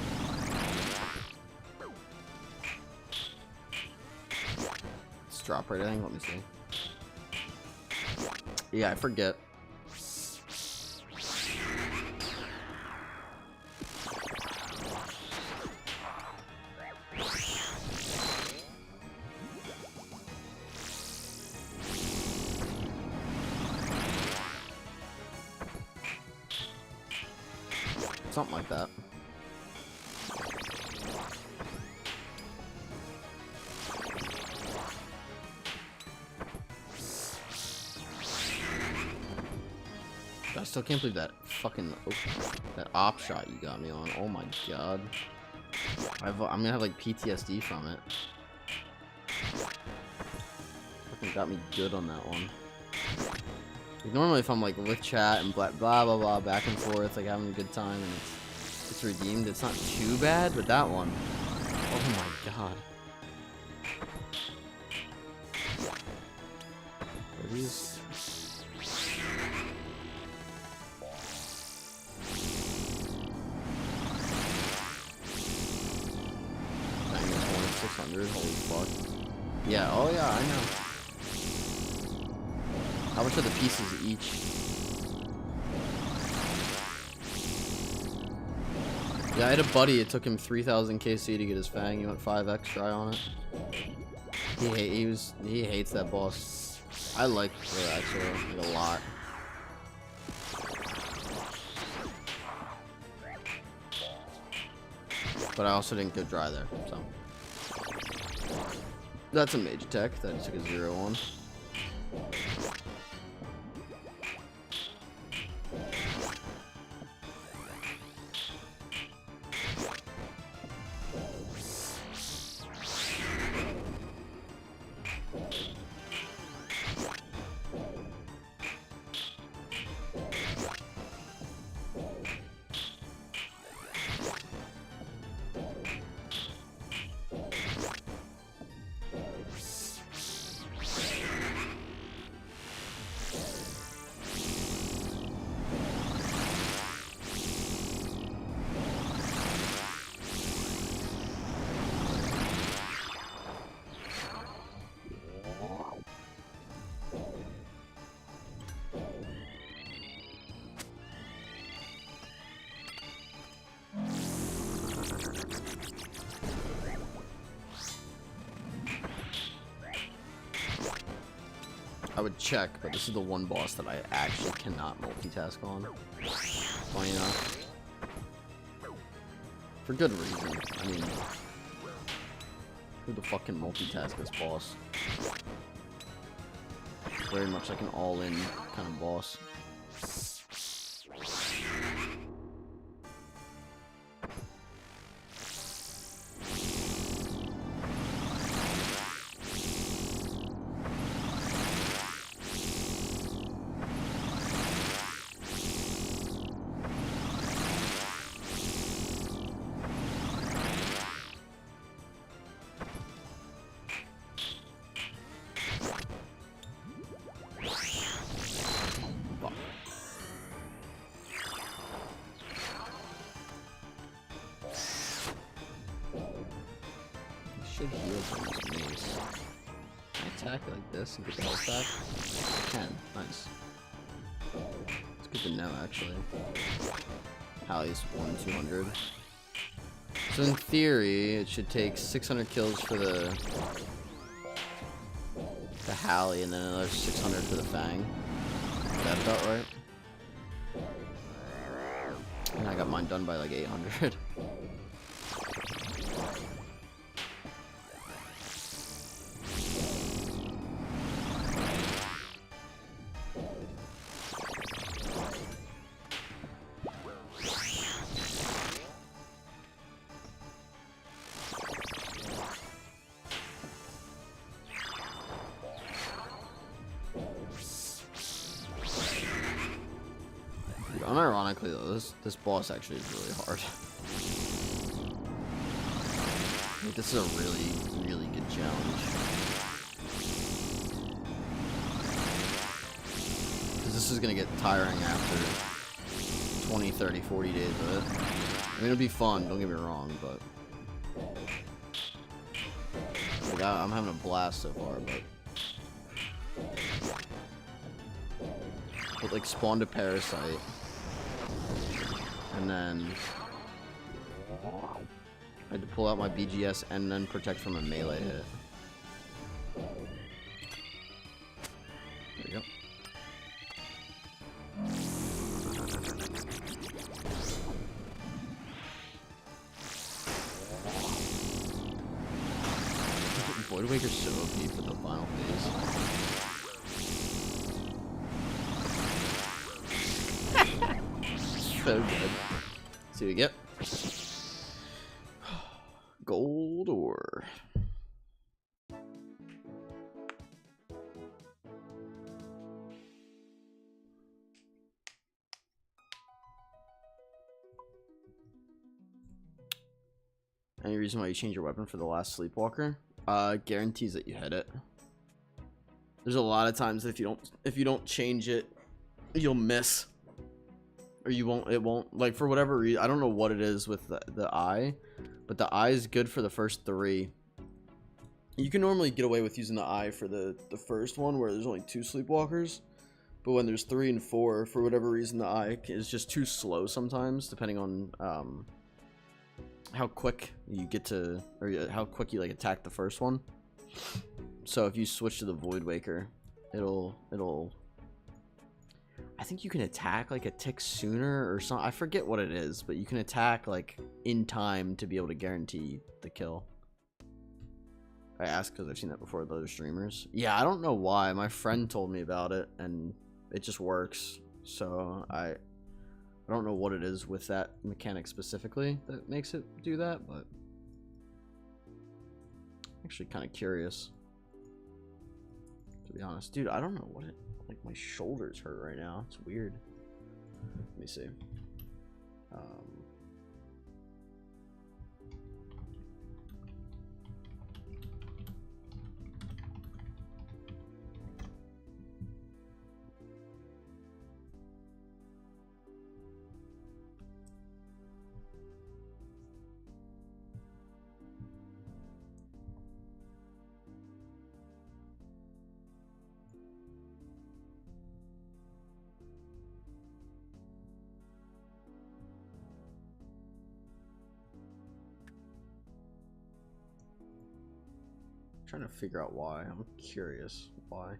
It's drop rate, I think. Let me see. Yeah, I forget. Something like that. I still can't believe that fucking that op shot you got me on. Oh my god. I'm gonna have like PTSD from it. Fucking got me good on that one. Like, normally if I'm like with chat and blah blah blah back and forth, like having a good time and it's redeemed, it's not too bad, but that one, oh my god. Are these? Dang, it's only 600, holy fuck. Yeah, oh yeah, I know. How much are the pieces each? Yeah, I had a buddy, it took him 3,000 KC to get his Fang. He went 5x try on it. He hates that boss. I like her actually, like a lot. But I also didn't go dry there, so. That's a mage attack that he took a 0 on. I would check, but this is the one boss that I actually cannot multitask on. Funny enough. For good reason. I mean, who the fuck can multitask this boss? Very much like an all-in kind of boss. should heal from this mace. Can I attack like this and get the health back? I can. Nice. It's good to know, actually. Hallie's 1-200. So in theory, it should take 600 kills for the Hallie, and then another 600 for the Fang. Is that about right? And I got mine done by like 800. Unironically though, this boss actually is really hard. Like, this is a really good challenge. Because this is gonna get tiring after 20, 30, 40 days of it. I mean, it'll be fun, don't get me wrong, but like, I'm having a blast so far, but like spawned a parasite. And then I had to pull out my BGS and then protect from a melee hit. There we go. Void Waker's so OP for the final phase. So good. See what we get. Gold ore. Any reason why you change your weapon for the last Sleepwalker? Guarantees that you hit it. There's a lot of times if you don't change it, you'll miss. Or it won't, like, for whatever reason. I don't know what it is with the eye, but the eye is good for the first 3. You can normally get away with using the eye for the first one where there's only 2 Sleepwalkers, but when there's 3 and 4, for whatever reason, the eye is just too slow sometimes, depending on how quick you get to, or how quick you like attack the first one. So if you switch to the Void Waker, it'll I think you can attack like a tick sooner or something. I forget what it is, but you can attack like in time to be able to guarantee the kill. I ask because I've seen that before with other streamers. Yeah, I don't know why. My friend told me about it and it just works. So I don't know what it is with that mechanic specifically that makes it do that, but I'm actually kind of curious, to be honest. Dude, I don't know what it, like, my shoulders hurt right now. It's weird. Let me see. Trying to figure out why. I'm curious why.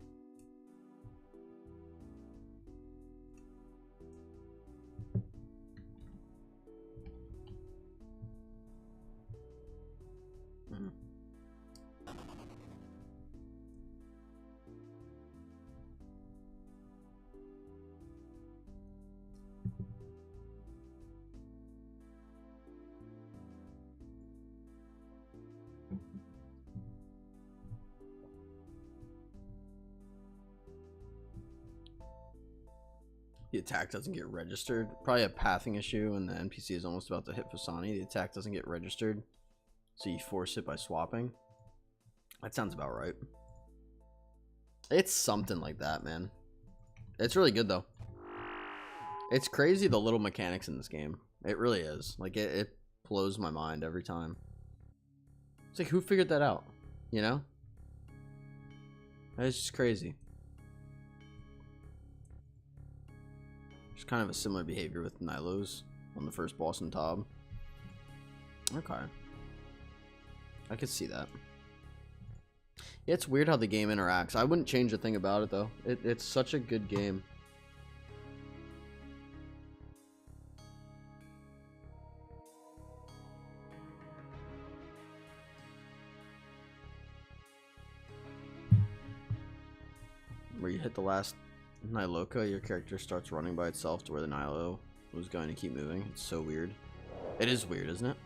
The attack doesn't get registered. Probably a pathing issue, and the NPC is almost about to hit Fasani. The attack doesn't get registered, so you force it by swapping. That sounds about right. It's something like that, man. It's really good, though. It's crazy, the little mechanics in this game. It really is. Like, it blows my mind every time. It's like, who figured that out? You know? It's just crazy. There's kind of a similar behavior with Nilos on the first boss in Tob. Okay. I could see that. Yeah, it's weird how the game interacts. I wouldn't change a thing about it, though. It's such a good game. Where you hit the last Niloka, your character starts running by itself to where the Nilo was going to keep moving. It's so weird. It is weird, isn't it?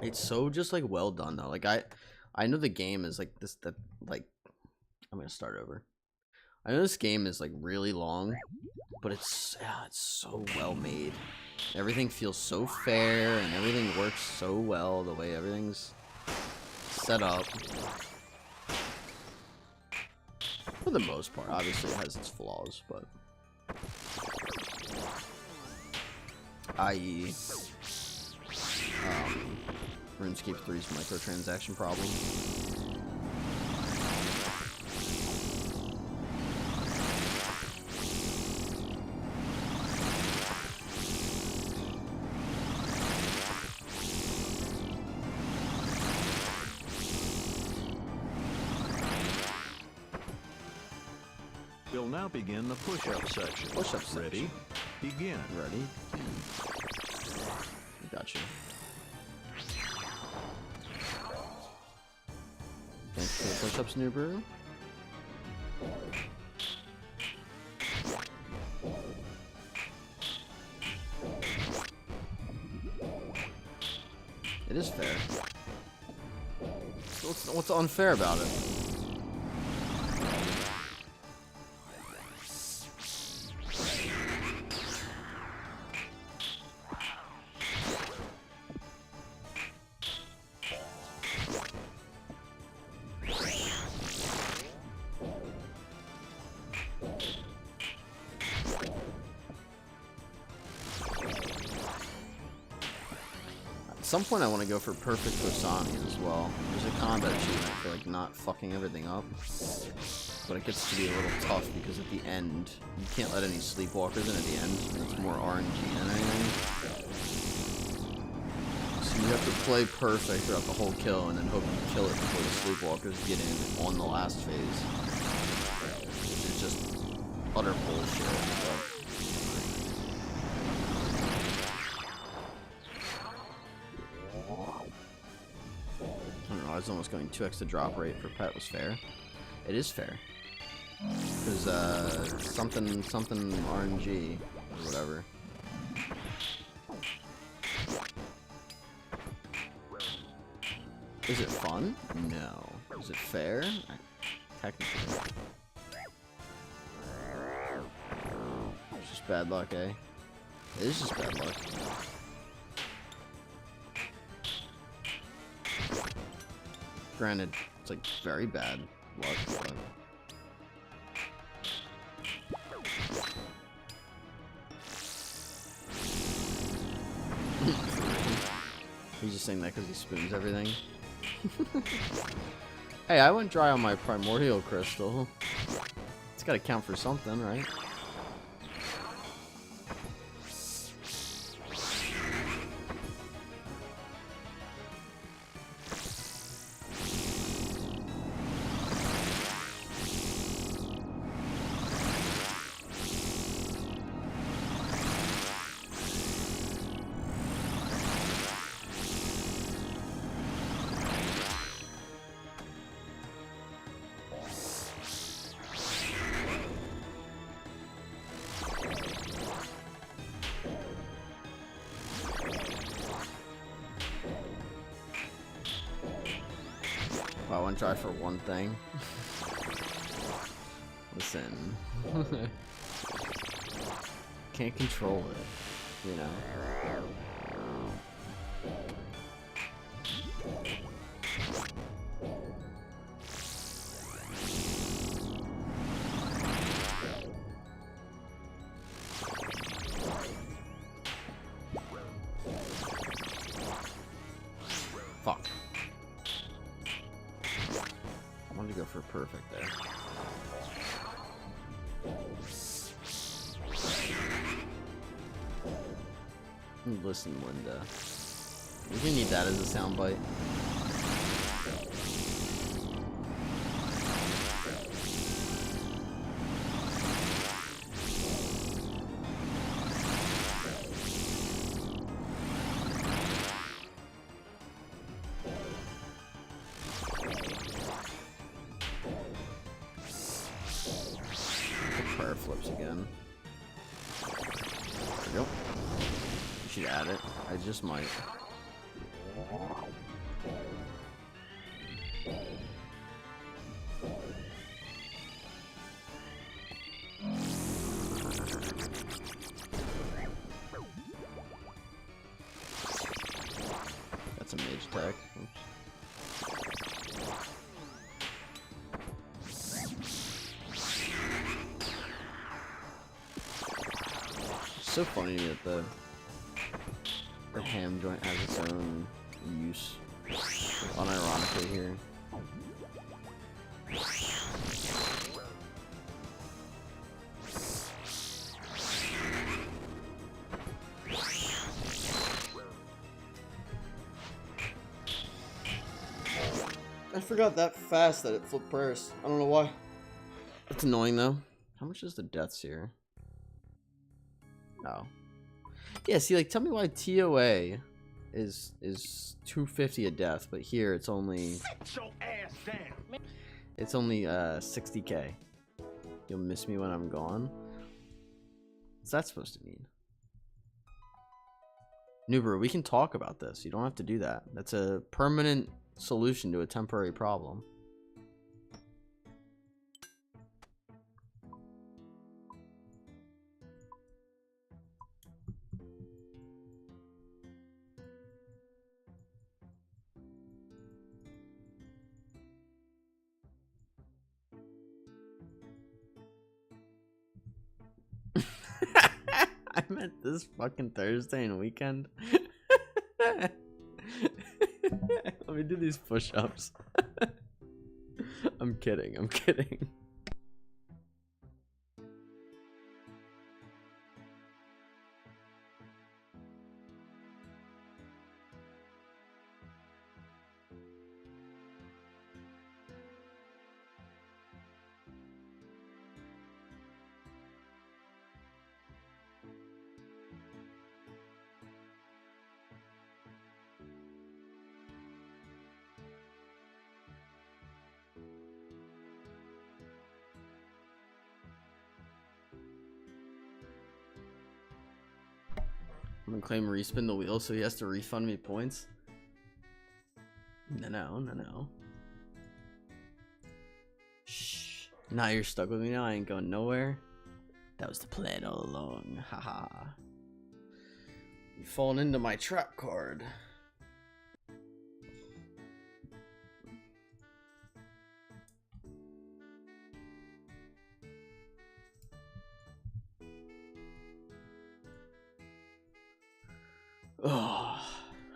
It's so just like well done though. Like I know the game is like this that like I'm gonna start over. I know this game is like really long, but it's so well made. Everything feels so fair and everything works so well the way everything's set up. For the most part, obviously it has its flaws, but i.e. RuneScape 3's microtransaction problem. We'll now begin the push-up section. Push-up section. Ready? Begin. Ready? Gotcha. Thanks for the push-ups, Noober. It is fair. What's unfair about it? At some point I want to go for perfect Kosami as well. There's a combat achievement for like not fucking everything up. But it gets to be a little tough because at the end, you can't let any sleepwalkers in at the end. And it's more RNG than anything. So you have to play perfect throughout the whole kill and then hope you kill it before the sleepwalkers get in on the last phase. Which is just utter bullshit. But I don't know, I was almost going 2x the drop rate for pet was fair. It is fair. Because, something RNG, or whatever. Is it fun? No. Is it fair? Technically. It's just bad luck, eh? It is just bad luck. Granted, it's like very bad luck, but he's just saying that because he spoons everything. Hey, I went dry on my primordial crystal. It's gotta count for something, right? I want to try for one thing. Listen. Can't control it, you know? Fuck. perfect there. Listen, Linda. We can need that as a soundbite. Prayer flips again. There we go. You should add it. I just might. That's a mage attack. Oops. It's so funny that the ham joint has its own use, unironically here. I forgot that fast that it flipped prayers. I don't know why. That's annoying though. How much is the deaths here? Oh. Yeah, see, like, tell me why TOA is 250 a death, but here it's only... Sit your ass down. It's only 60k. You'll miss me when I'm gone? What's that supposed to mean? Noober, we can talk about this. You don't have to do that. That's a permanent solution to a temporary problem. I meant this fucking Thursday and weekend. Let me do these push-ups. I'm kidding, I'm kidding. I'm gonna claim respin the wheel so he has to refund me points. No. Shh. Now you're stuck with me now. I ain't going nowhere. That was the plan all along. Haha. You've fallen into my trap card.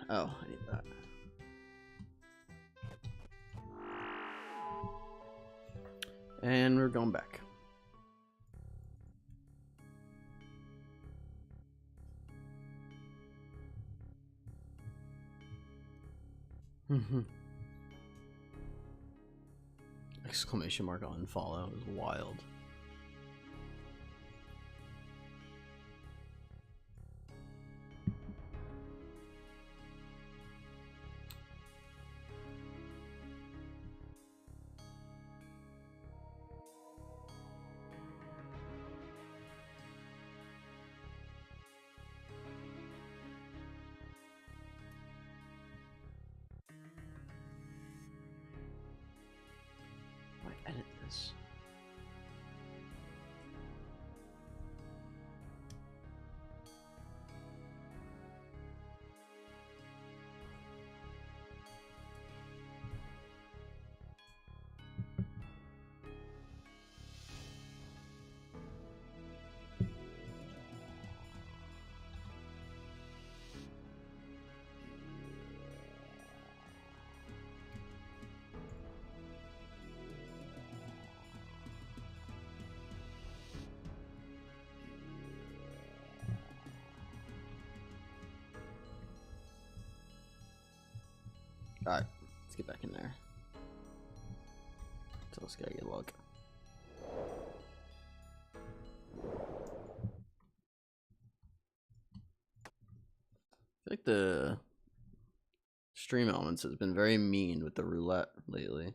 Oh, I need that. And we're going back. Exclamation mark on follow is wild. Edit this. Alright, let's get back in there. Tell this guy get luck. I feel like the Stream Elements has been very mean with the roulette lately.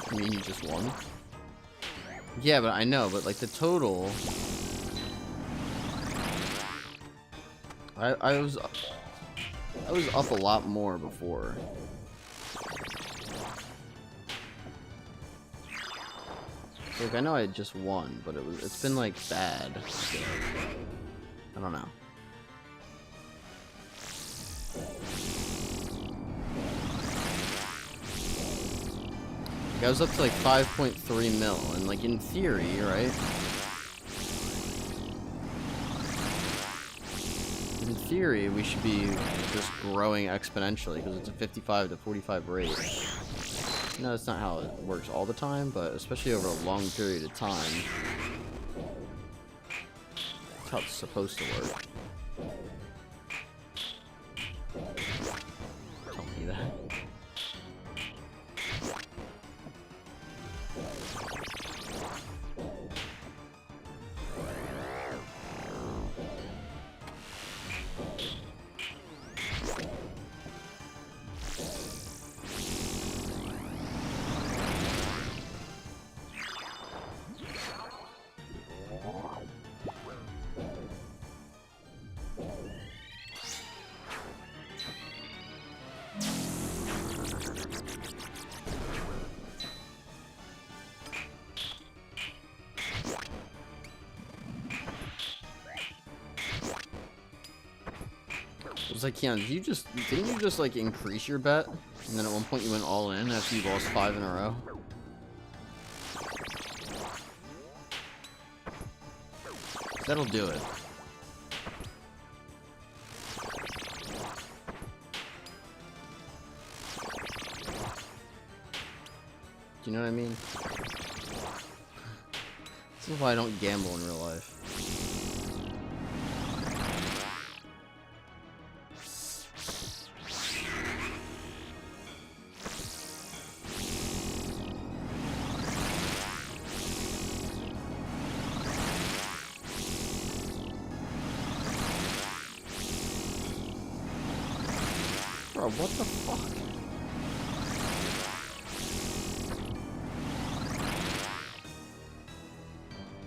I mean, you just won. Yeah, but I know, but like the total, I was up a lot more before. Like I know I just won, but it's been like bad. So, I don't know. I was up to like 5.3 mil, and like in theory, right? In theory, we should be just growing exponentially because it's a 55 to 45 rate. No, that's not how it works all the time, but especially over a long period of time, that's how it's supposed to work. Tell me that. It's like, Keon, didn't you just like increase your bet? And then at one point you went all in after you lost 5 in a row? That'll do it. Do you know what I mean? This is why I don't gamble in real life. Bro, what the fuck?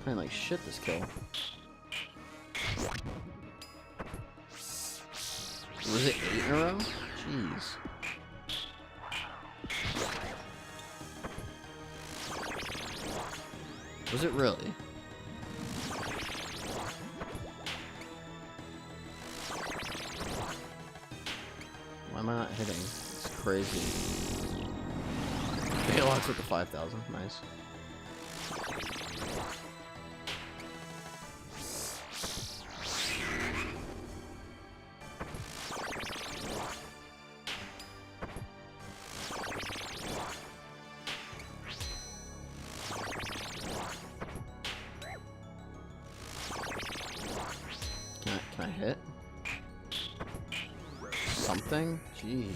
Playing like shit this kill. Was it 8 in a row? Jeez. Was it really? Why am I not hitting? It's crazy. Bailouts with the 5,000. Nice. Can I hit? Something? Jeez.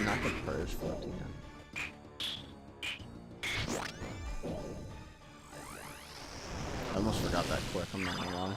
not get prayers flipped again? I almost forgot that quick, I'm not gonna lie.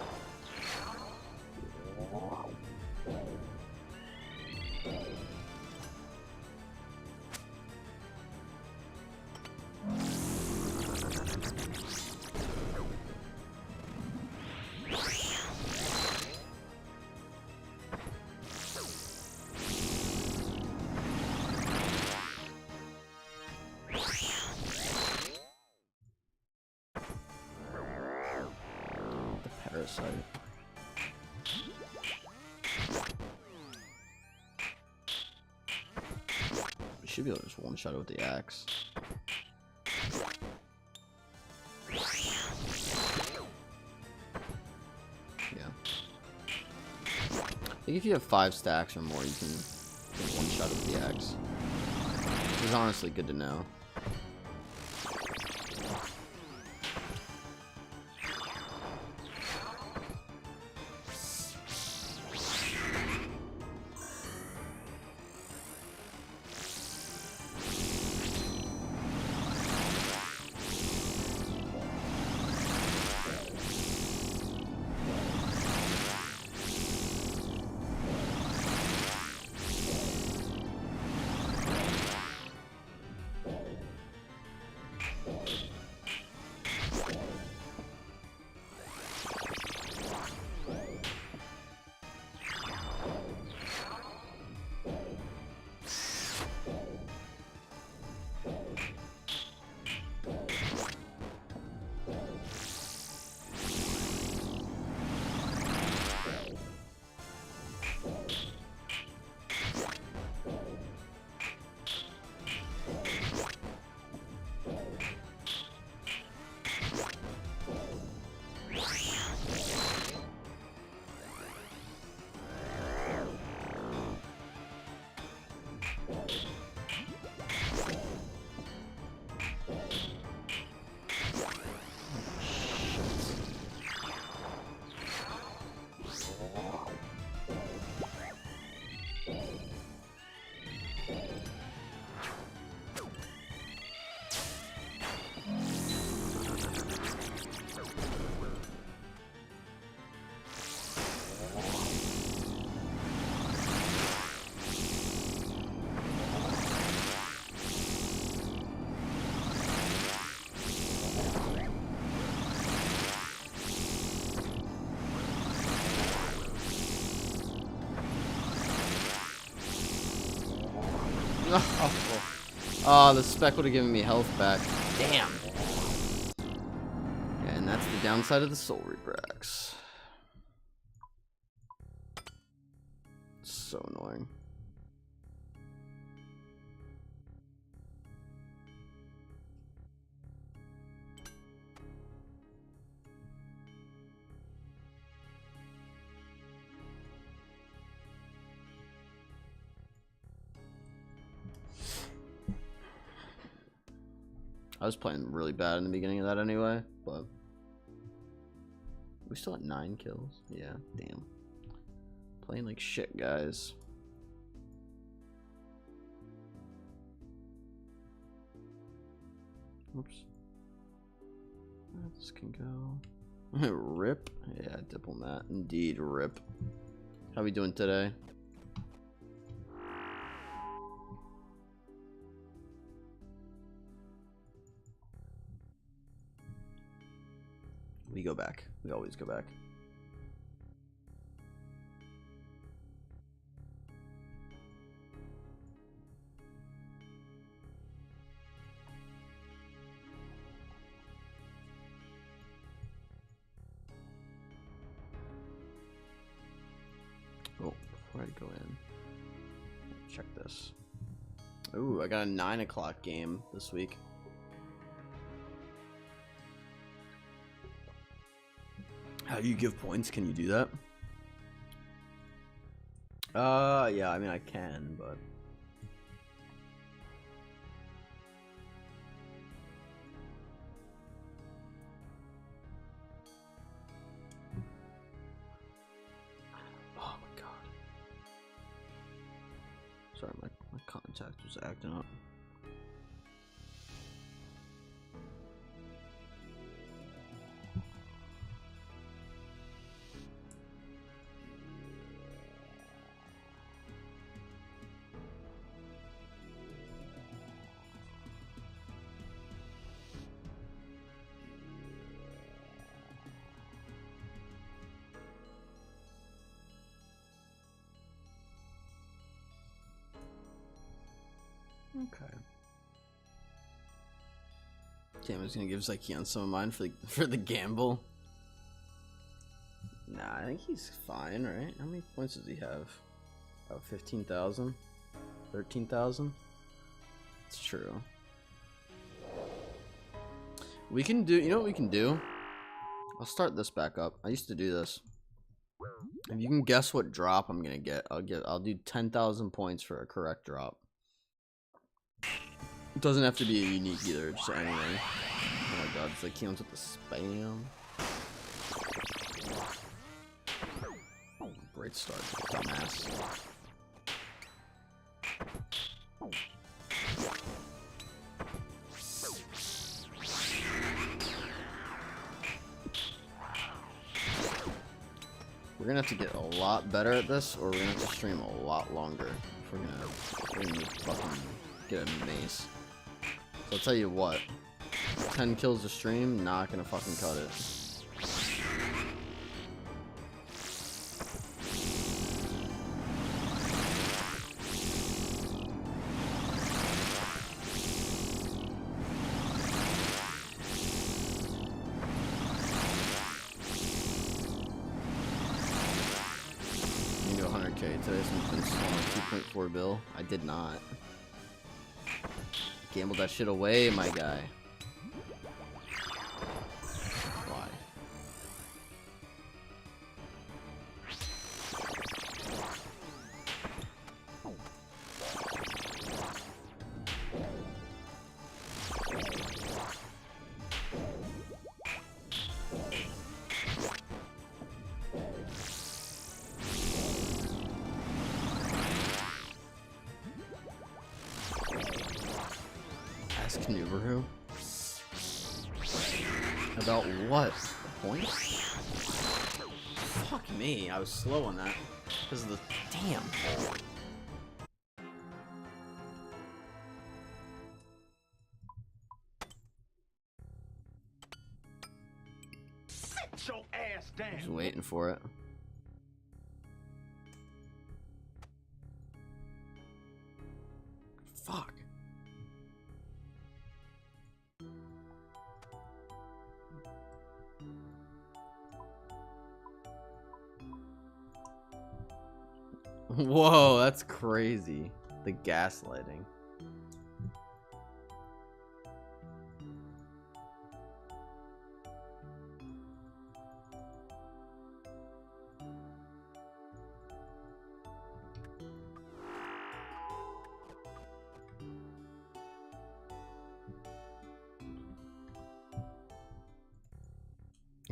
Parasite. We should be able to just one-shot it with the axe. Yeah. I think if you have 5 stacks or more, you can one-shot it with the axe. Which is honestly good to know. Oh, the spec would have given me health back. Damn. Yeah, and that's the downside of the Soul Reaper axe. So annoying. I was playing really bad in the beginning of that anyway, but we still at 9 kills. Yeah, damn. Playing like shit, guys. Oops. This can go. Rip. Yeah, diplomat. Indeed, rip. How we doing today? We go back. We always go back. Oh, before I go in, check this. Ooh, I got a 9 o'clock game this week. How do you give points? Can you do that? Yeah, I mean, I can, but... Oh my god. Sorry, my Contact was acting up. Okay. Cam is gonna give Zykeon some of mine for the gamble. Nah, I think he's fine, right? How many points does he have? About 15,000? 13,000? It's true. We can do, you know what we can do? I'll start this back up. I used to do this. If you can guess what drop I'm gonna get, I'll do 10,000 points for a correct drop. It doesn't have to be a unique either, just anything. Oh my god, it's like Keon's with the spam. Great start, dumbass. We're gonna have to get a lot better at this, or we're gonna have to stream a lot longer if we're gonna fucking get a mace. So I'll tell you what, 10 kills a stream, not gonna fucking cut it. You can do 100k today, so it's been 2.4 bill. I did not. Gambled that shit away, my guy. Why? Nubaru? About what? Points? Fuck me, I was slow on that. Because of the... Damn. Sit your ass down. Just waiting for it. Fuck. Whoa, that's crazy. The gaslighting.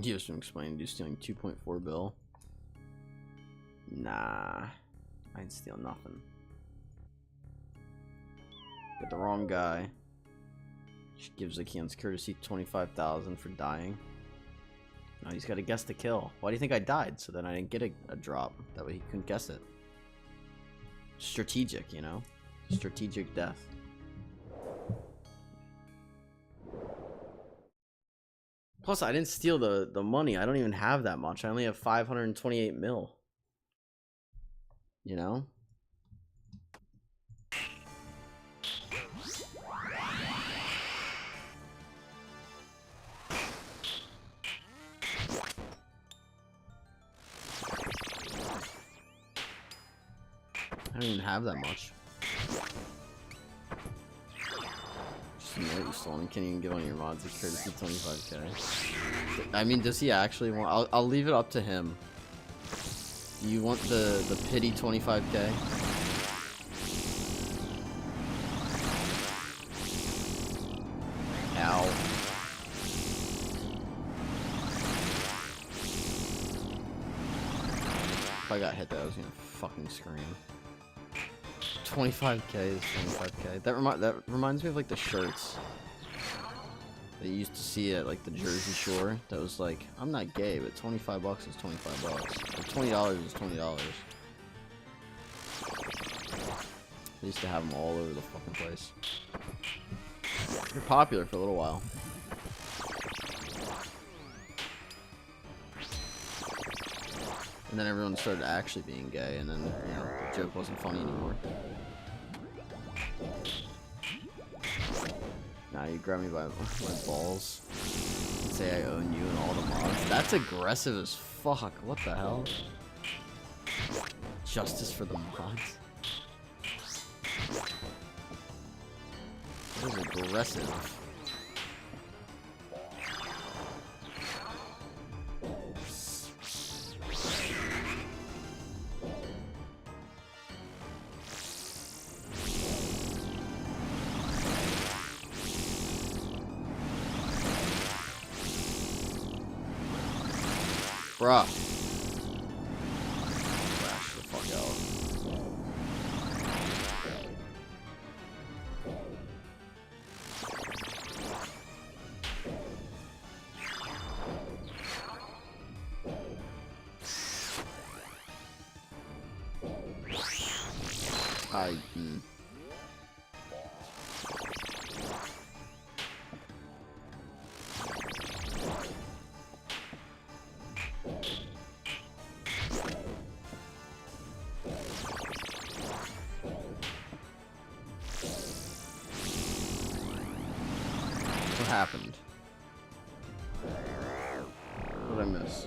He was explaining, you're stealing 2.4 bill. Nah. I ain't steal nothing. Got the wrong guy. She gives Zakian's courtesy 25,000 for dying. No, he's got to guess the kill. Why do you think I died? So then I didn't get a drop. That way he couldn't guess it. Strategic, you know? Strategic death. Plus, I didn't steal the money. I don't even have that much. I only have 528 mil. You know? I don't even have that much. Just know what you stole and can't even give on your mods a courtesy 25k. I mean, does he actually want... I'll leave it up to him. Do you want the pity 25k? Ow. If I got hit though, I was gonna fucking scream. 25k is 25k. That reminds me of like the shirts that you used to see at like the Jersey Shore. That was like, I'm not gay, but 25 bucks is 25 bucks. Or $20 is $20. They used to have them all over the fucking place. They're popular for a little while. And then everyone started actually being gay, and then, you know, the joke wasn't funny anymore. Now you grab me by my balls and say I own you and all the mods. That's aggressive as fuck. What the hell? Justice for the mods. That is aggressive. Bruh. Crash the fuck out. What happened? What did I miss?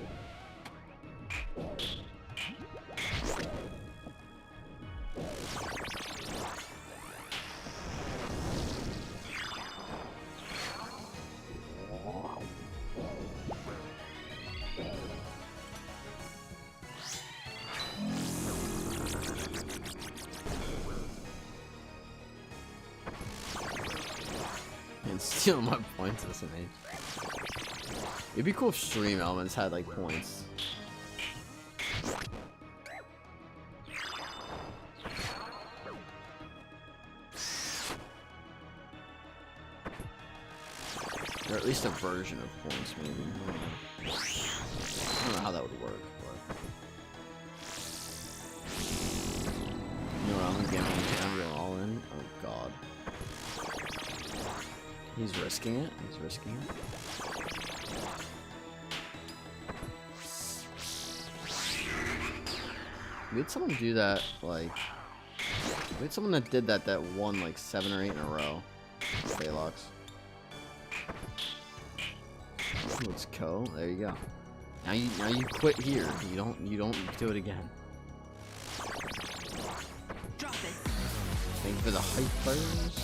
And stealing my points as an age. It'd be cool if stream elements had like points. Or at least a version of points, maybe. I don't know how that would work, but you know what, I'm going all in. Oh god. He's risking it. He's risking it. We had someone do that, like... We had someone that did that won, like, 7 or 8 in a row. Phaylux. Let's go. There you go. Now you quit here. You don't do it again. Drop it. Thank you for the hypers.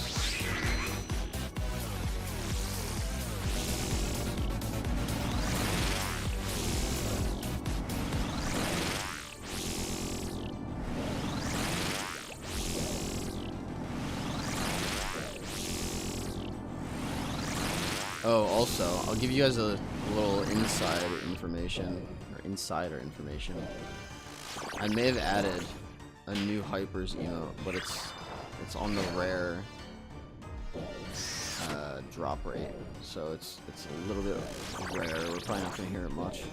Oh, also, I'll give you guys a little insider information. I may have added a new Hypers emote, but it's on the rare drop rate, so it's a little bit rare. We're probably not gonna hear it much,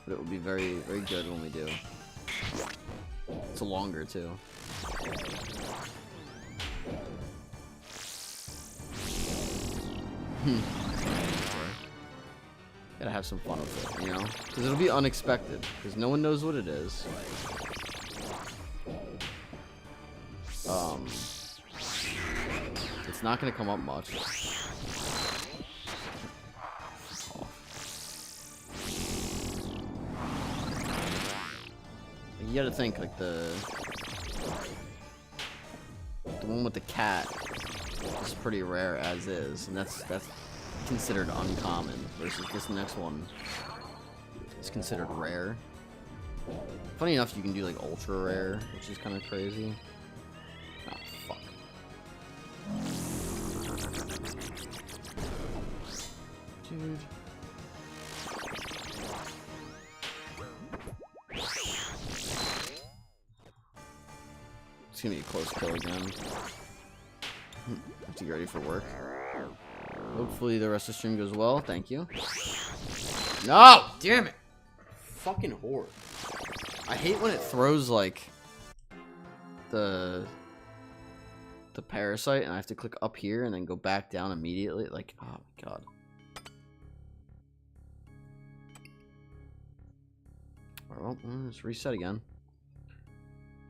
but it will be very, very good when we do. It's longer too. Gotta have some fun with it, you know? Because it'll be unexpected, because no one knows what it is. It's not gonna come up much. You gotta think, like, the one with the cat is pretty rare as is, and that's considered uncommon, versus this next one is considered rare. Funny enough, you can do like ultra rare, which is kind of crazy. Ah, fuck. Dude. It's gonna be a close kill again. Have to get ready for work. Hopefully the rest of the stream goes well. Thank you. No! Damn it! Fucking whore. I hate when it throws, like, the parasite, and I have to click up here and then go back down immediately. Like, oh my god. Well, let's reset again.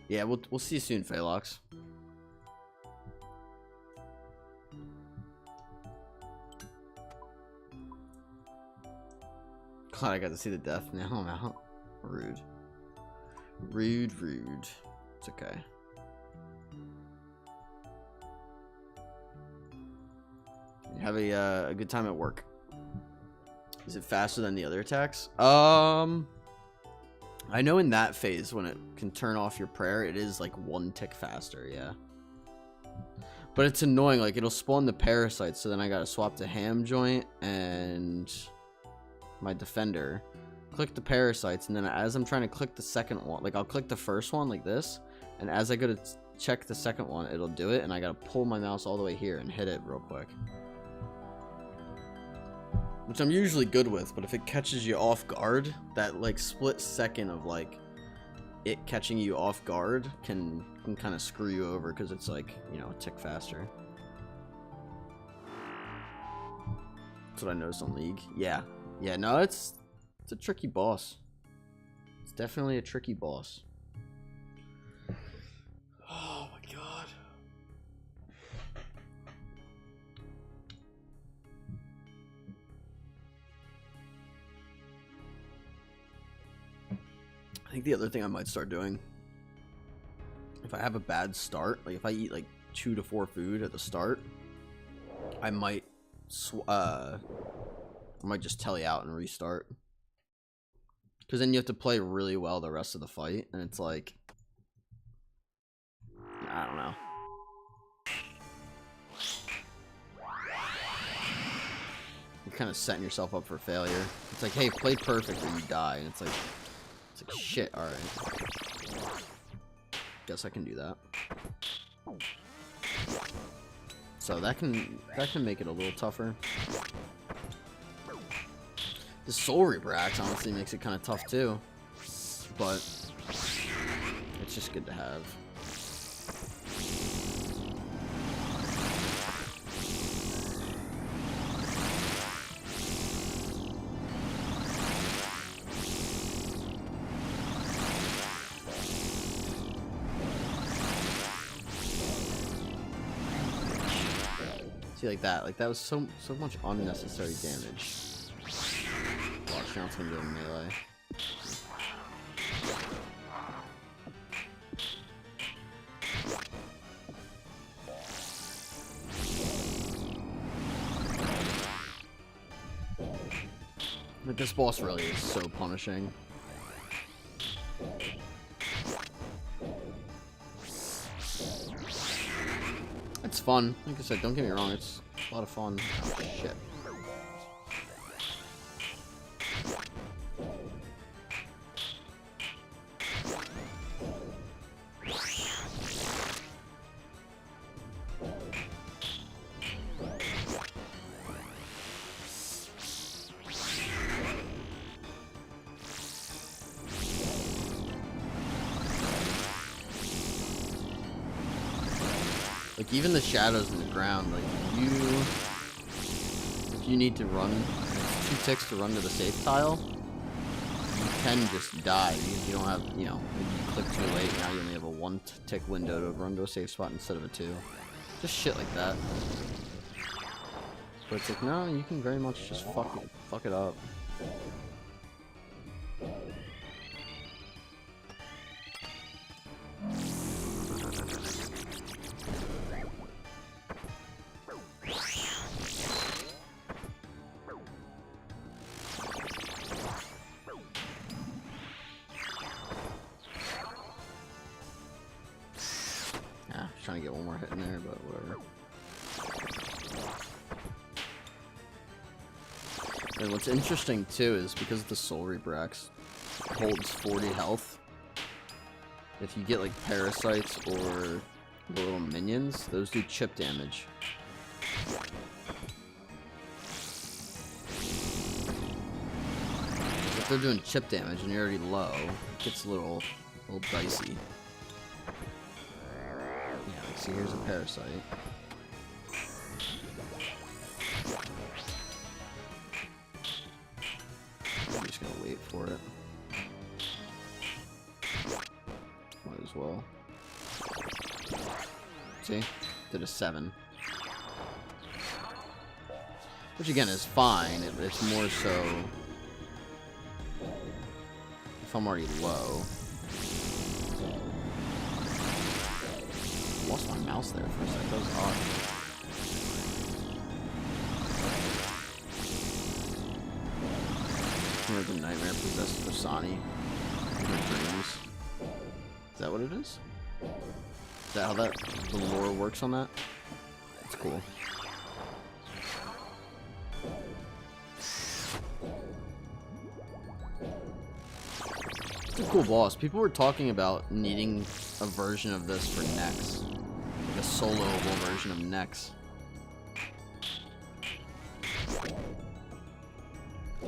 Yeah, we'll see you soon, Phalox. God, I got to see the death now. Rude. Rude. It's okay. You have a good time at work. Is it faster than the other attacks? I know in that phase when it can turn off your prayer, it is like 1 tick faster, yeah. But it's annoying, like it'll spawn the parasites, so then I gotta swap to ham joint and my defender. Click the parasites, and then as I'm trying to click the second one, like I'll click the first one like this, and as I go to check the second one, it'll do it, and I gotta pull my mouse all the way here and hit it real quick. Which I'm usually good with, but if it catches you off guard, that like split second of like it catching you off guard can kind of screw you over because it's like, you know, a tick faster. That's what I noticed on League. Yeah, no, it's a tricky boss. It's definitely a tricky boss. Oh my god. I think the other thing I might start doing, if I have a bad start, like if I eat like 2 to 4 food at the start, I might just telly out and restart. Because then you have to play really well the rest of the fight, and it's like, I don't know. You're kind of setting yourself up for failure. It's like, hey, play perfect or you die, and it's like shit, alright. Guess I can do that. So that can make it a little tougher. The Soul Rebrax honestly makes it kind of tough too. But it's just good to have. See, like that was so much unnecessary damage. Watch now, it's gonna go melee. But this boss really is so punishing. It's fun. Like I said, don't get me wrong, it's a lot of fun. Oh, shit. Like, even the shadows in the ground, like, if you need to run, it's 2 ticks to run to the safe tile, you can just die. You don't have, you know, maybe you click too late, now you only have a 1 tick window to run to a safe spot instead of a 2. Just shit like that. But it's like, no, you can very much just fuck it up. Trying to get one more hit in there, but whatever. And what's interesting too is because the Soul Rebrax holds 40 health, if you get like parasites or the little minions, those do chip damage. If they're doing chip damage and you're already low, it gets a little dicey. Yeah, like, see, here's a parasite. I'm just gonna wait for it. Might as well. See? Did a 7. Which again is fine. It's more so if I'm already low. Lost my mouse there for a second. That was odd. The nightmare possessed Fasani in my dreams. Is that what it is? Is that how the lore works on that? That's cool. It's a cool boss. People were talking about needing a version of this for Nex. Like a soloable version of Nex.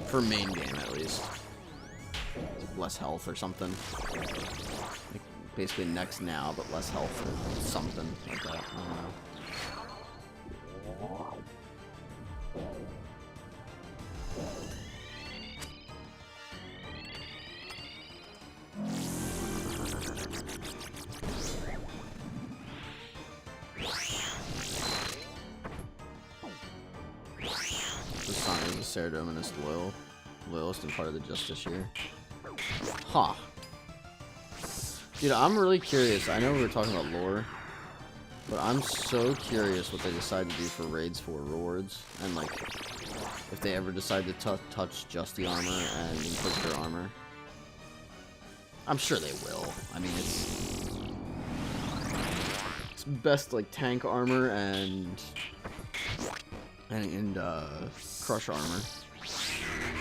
For main game, at least. Less health or something. Like basically Nex now, but less health or something like that. I don't know. Cerdominus loyalist and part of the Justiciar. Huh. Dude, I'm really curious. I know we were talking about lore, but I'm so curious what they decide to do for raids for rewards, and like if they ever decide to touch Justy armor and Inquisitor armor. I'm sure they will. I mean, it's best like tank armor and crush armor.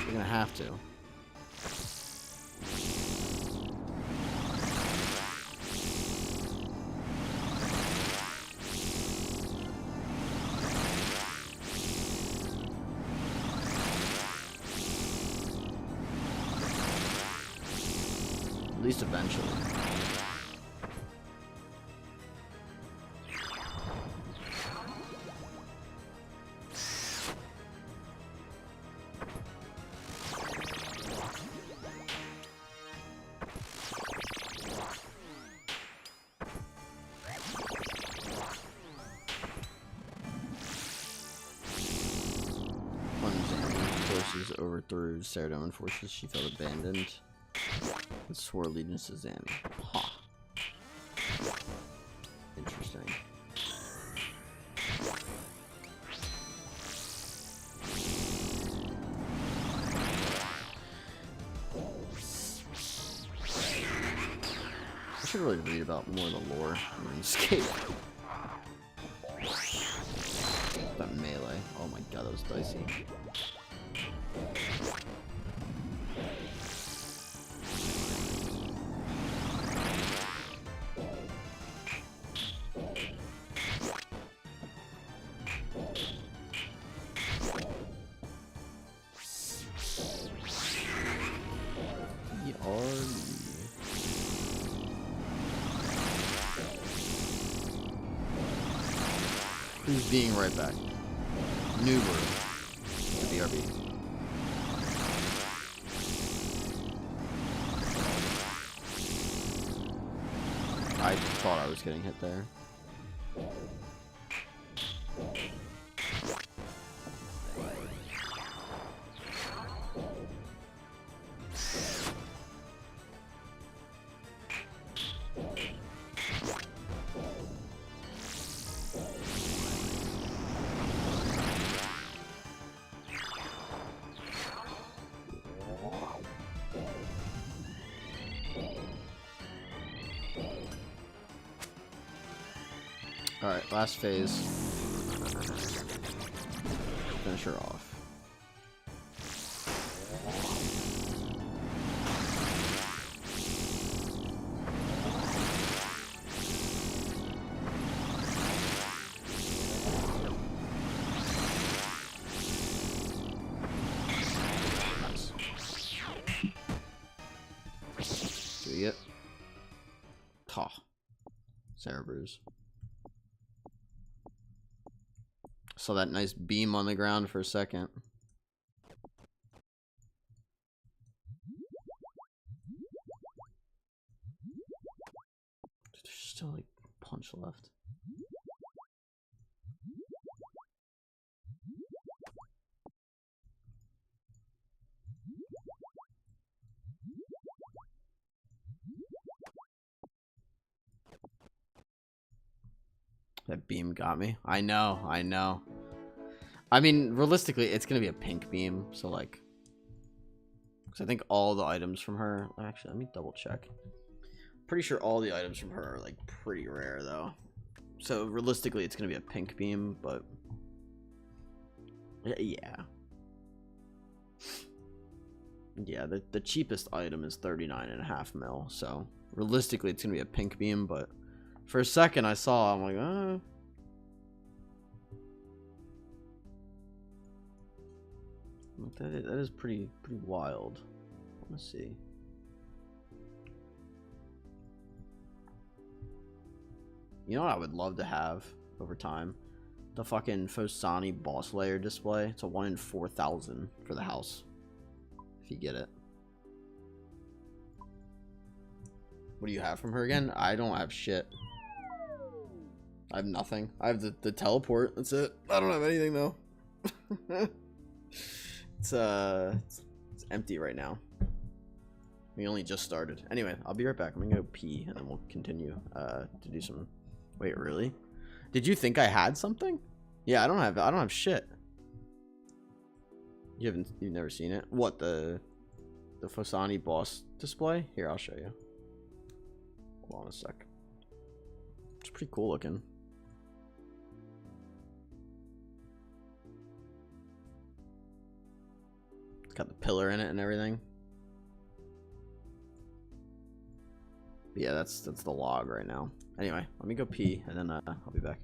They're gonna have to. At least eventually. Overthrew Cerdomin forces, she felt abandoned and swore allegiance to Zami. Ha. Interesting. I should really read about more of the lore in RuneScape. That melee. Oh my god, that was dicey. Who's being right back? New word. The BRB. I thought I was getting hit there. Alright, last phase. Finish her off. see it. Ta. Sarah Bruise. Saw that nice beam on the ground for a second. There's still like punch left. That beam got me. I know, I know. I mean, realistically, it's gonna be a pink beam, so like, because I think all the items from her. Actually, let me double check. Pretty sure all the items from her are like pretty rare though. So realistically, it's gonna be a pink beam, but yeah, yeah. The cheapest item is 39.5 mil. So realistically, it's gonna be a pink beam, but for a second I saw, I'm like, that is pretty wild. Let's see. You know what I would love to have over time? The fucking Fosani boss layer display. It's a 1 in 4,000 for the house. If you get it. What do you have from her again? I don't have shit. I have nothing. I have the teleport. That's it. I don't have anything though. It's empty right now. We only just started. Anyway, I'll be right back. I'm gonna go pee and then we'll continue to do some. Wait, really? Did you think I had something? Yeah, I don't have shit. You've never seen it? What, the Fosani boss display? Here, I'll show you. Hold on a sec. It's pretty cool looking. It's got the pillar in it and everything. But yeah, that's the log right now. Anyway, let me go pee and then I'll be back.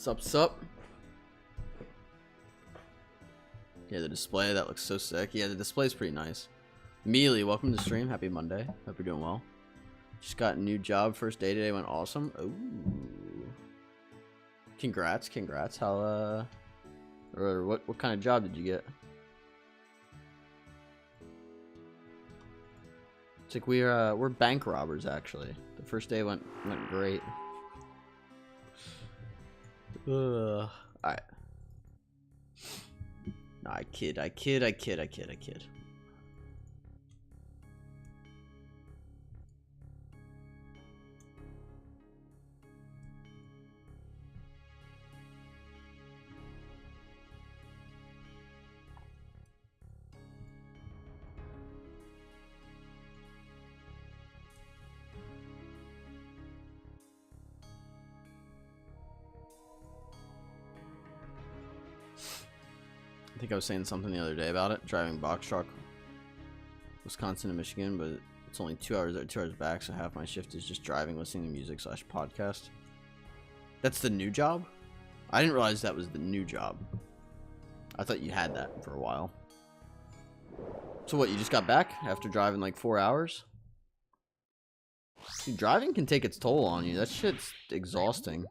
Sup? Yeah, the display, that looks so sick. Yeah, the display's pretty nice. Mealy, welcome to stream. Happy Monday. Hope you're doing well. Just got a new job. First day today went awesome. Ooh. Congrats. How, or what kind of job did you get? It's like we're bank robbers, actually. The first day went great. Alright. No, I kid. I think I was saying something the other day about it, driving box truck, Wisconsin to Michigan, but it's only 2 hours there, 2 hours back, so half my shift is just driving, listening to music / podcast. That's the new job? I didn't realize that was the new job. I thought you had that for a while. So what, you just got back after driving like 4 hours? Dude, driving can take its toll on you. That shit's exhausting.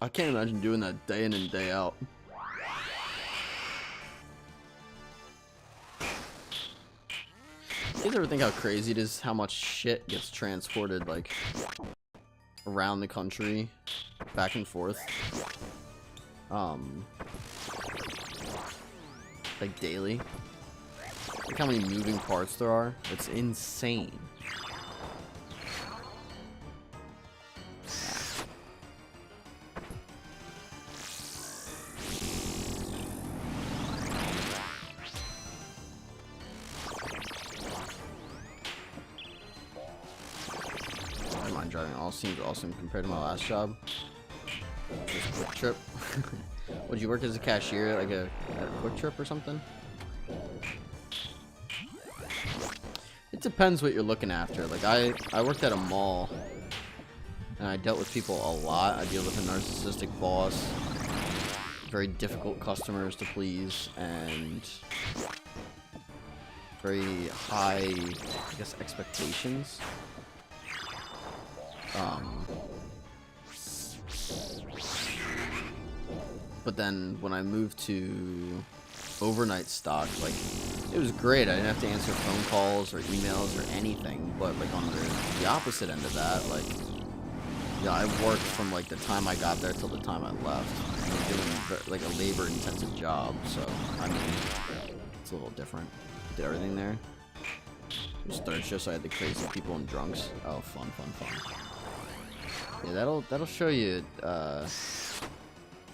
I can't imagine doing that day in and day out. You guys ever think how crazy it is how much shit gets transported like around the country, back and forth, like daily? Like how many moving parts there are? It's insane. Seems awesome compared to my last job. Just Quick Trip. Would you work as a cashier like at a Quick Trip or something? It depends what you're looking after. Like I worked at a mall and I dealt with people a lot. I deal with a narcissistic boss, very difficult customers to please, and very high, I guess, expectations. But then when I moved to overnight stock, like, it was great. I didn't have to answer phone calls or emails or anything. But like on the opposite end of that, like, yeah, I worked from like the time I got there till the time I left. I was doing like a labor-intensive job, so I mean, it's a little different. Did everything there. It was third shift, so I had the crazy people and drunks. Oh, fun. Yeah, that'll show you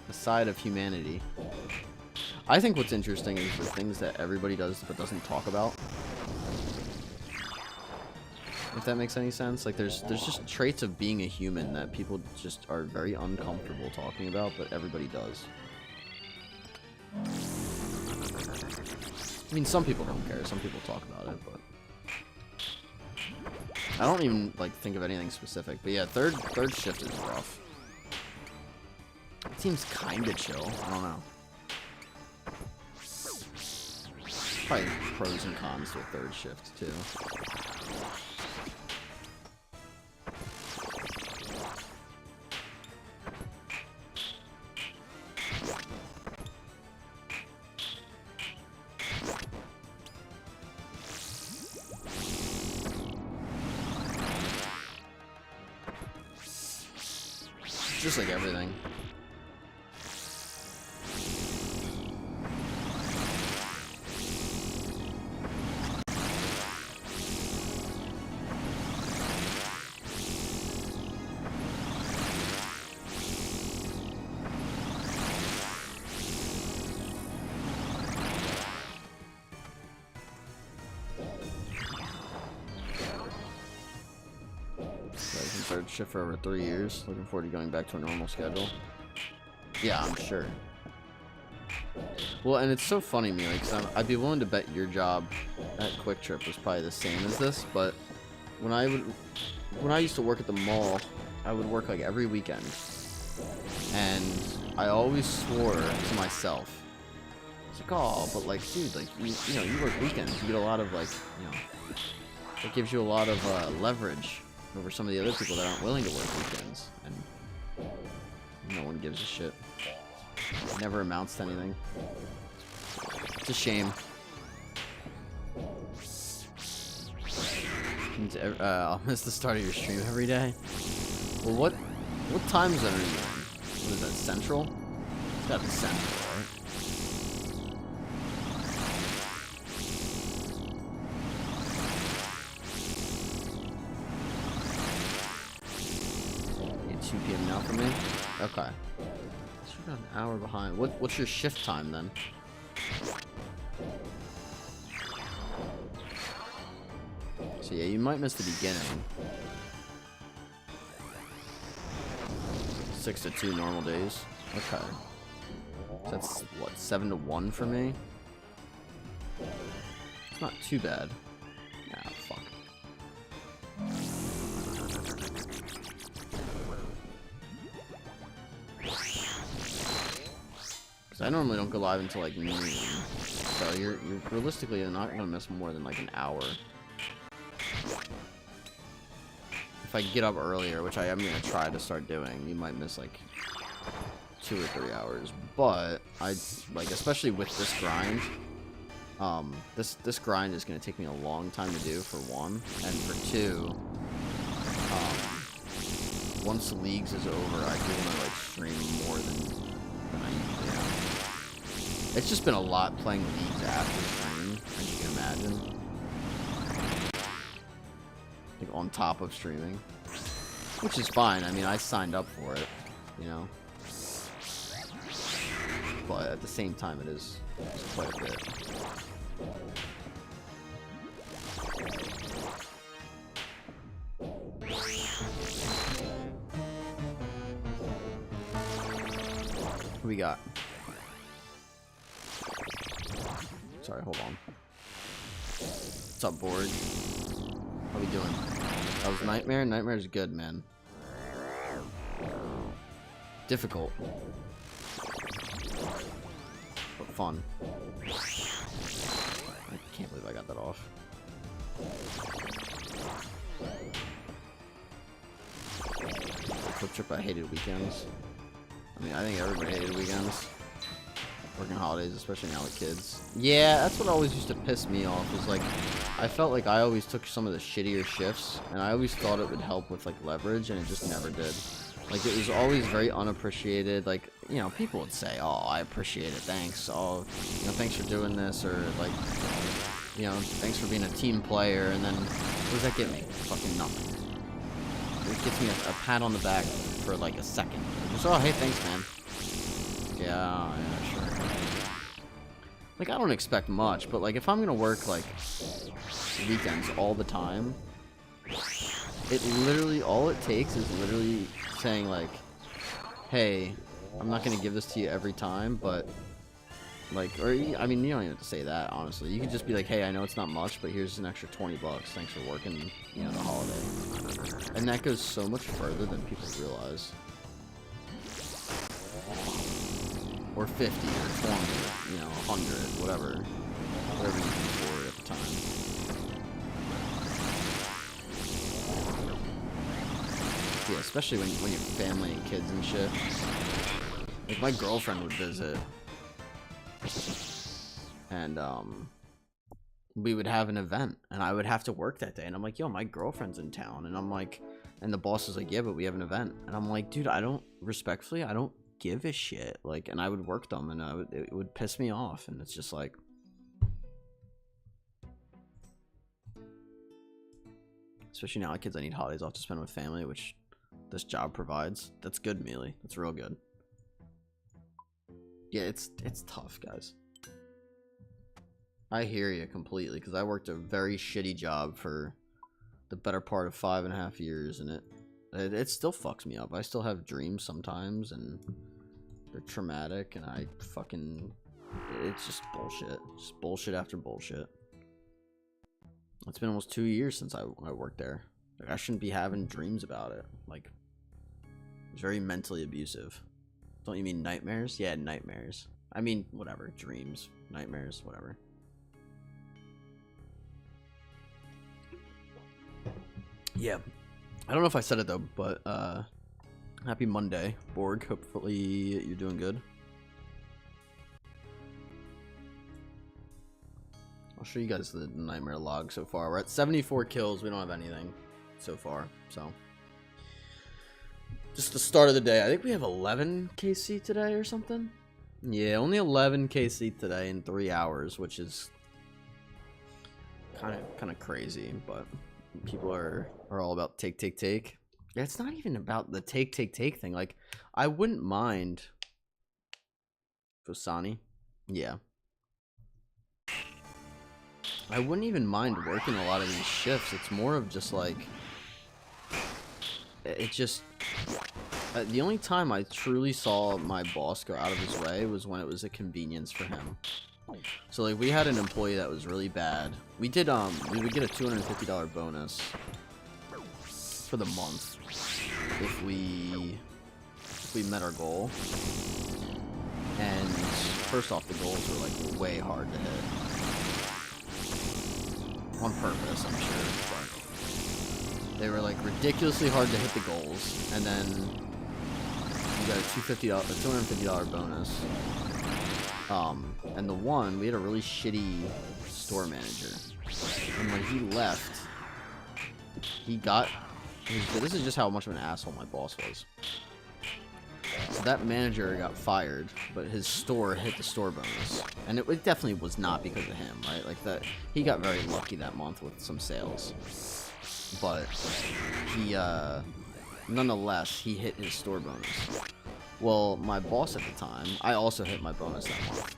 the side of humanity. I think what's interesting is the things that everybody does but doesn't talk about. If that makes any sense. Like there's just traits of being a human that people just are very uncomfortable talking about, but everybody does. I mean, some people don't care. Some people talk about it, but I don't even like think of anything specific. But yeah, third shift is rough. It seems kinda chill. I don't know. Probably pros and cons to a third shift too. Just like everything. Third shift for over 3 years. Looking forward to going back to a normal schedule. Yeah, I'm sure. Well, and it's so funny to me, like, 'cause I'd be willing to bet your job at Quick Trip was probably the same as this, but when I used to work at the mall, I would work like every weekend, and I always swore to myself, it's like, oh, but like, dude, like, you know, you work weekends, you get a lot of, like, you know, it gives you a lot of leverage over some of the other people that aren't willing to work weekends, and no one gives a shit. It never amounts to anything. It's a shame. I'll miss the start of your stream every day. Well, what time zone are you in? What is that, Central? It's gotta be Central, right? Yeah, 2 p.m. now for me? Okay. So you're about an hour behind. What's your shift time then? So yeah, you might miss the beginning. 6 to 2 normal days. Okay. So that's what, 7 to 1 for me? It's not too bad. Nah, fuck. Because I normally don't go live until like noon. So you're realistically not gonna miss more than like an hour. If I get up earlier, which I am gonna try to start doing, you might miss like 2 or 3 hours. But I like, especially with this grind, this grind is gonna take me a long time to do, for one, and for two, once Leagues is over, I feel gonna like stream more than I usually am. It's just been a lot playing Leagues after stream, as you can imagine. Like on top of streaming, which is fine. I mean, I signed up for it, you know. But at the same time, it's quite a bit. What we got? Sorry, hold on. What's up, Borg? How we doing? That was Nightmare? Nightmare's good, man. Difficult. But fun. I can't believe I got that off. Quick trip, I hated weekends. I mean, I think everybody hated weekends. Working holidays, especially now with kids. Yeah, that's what always used to piss me off, is like, I felt like I always took some of the shittier shifts, and I always thought it would help with like leverage, and it just never did. Like, it was always very unappreciated. Like, you know, people would say, oh, I appreciate it, thanks. Oh, you know, thanks for doing this, or like, you know, thanks for being a team player. And then what does that get me? Fucking nothing. It gets me a pat on the back for like a second. Just, oh, hey, thanks, man. Yeah, sure. Like, I don't expect much, but like, if I'm gonna work like weekends all the time, it literally, all it takes is literally saying like, hey, I'm not gonna give this to you every time, but like, or I mean, you don't even have to say that, honestly. You could just be like, hey, I know it's not much, but here's an extra $20. Thanks for working, you know, the holiday. And that goes so much further than people realize. Or 50 or 20, you know, 100, whatever you can afford at the time. Yeah, especially when you're family and kids and shit. Like, my girlfriend would visit, and we would have an event, and I would have to work that day, and I'm like, yo, my girlfriend's in town, and I'm like, and the boss is like, yeah, but we have an event, and I'm like, dude, I don't give a shit. Like, and I would work them, and it would piss me off, and it's just like, especially now, kids, I need holidays off to spend with family, which this job provides. That's good, Mealy. That's real good. Yeah, it's tough, guys. I hear you completely, because I worked a very shitty job for the better part of 5.5 years, and it still fucks me up. I still have dreams sometimes, and they're traumatic, and it's just bullshit. Just bullshit after bullshit. It's been almost 2 years since I worked there. Like, I shouldn't be having dreams about it. Like, It was very mentally abusive. Don't you mean nightmares? Yeah, nightmares. I mean, whatever. Dreams, nightmares, whatever. Yeah. I don't know if I said it though, but happy Monday, Borg. Hopefully you're doing good. I'll show you guys the nightmare log so far. We're at 74 kills. We don't have anything so far, so just the start of the day. I think we have 11 KC today or something. Yeah, only 11 KC today in 3 hours, which is kind of crazy. But people are all about take. Yeah, it's not even about the take thing. Like, I wouldn't mind. Fosani, yeah. I wouldn't even mind working a lot of these shifts. It's more of just like, it just, the only time I truly saw my boss go out of his way was when it was a convenience for him. So like, we had an employee that was really bad. We would get a $250 bonus for the month if we met our goal. And first off, the goals were like way hard to hit. On purpose, I'm sure, but they were like ridiculously hard to hit the goals, and then you got a $250 bonus. And the one, we had a really shitty store manager, and when he left, this is just how much of an asshole my boss was. So that manager got fired, but his store hit the store bonus, and it definitely was not because of him, right? Like, that he got very lucky that month with some sales, but he nonetheless he hit his store bonus. Well, my boss at the time, I also hit my bonus that month.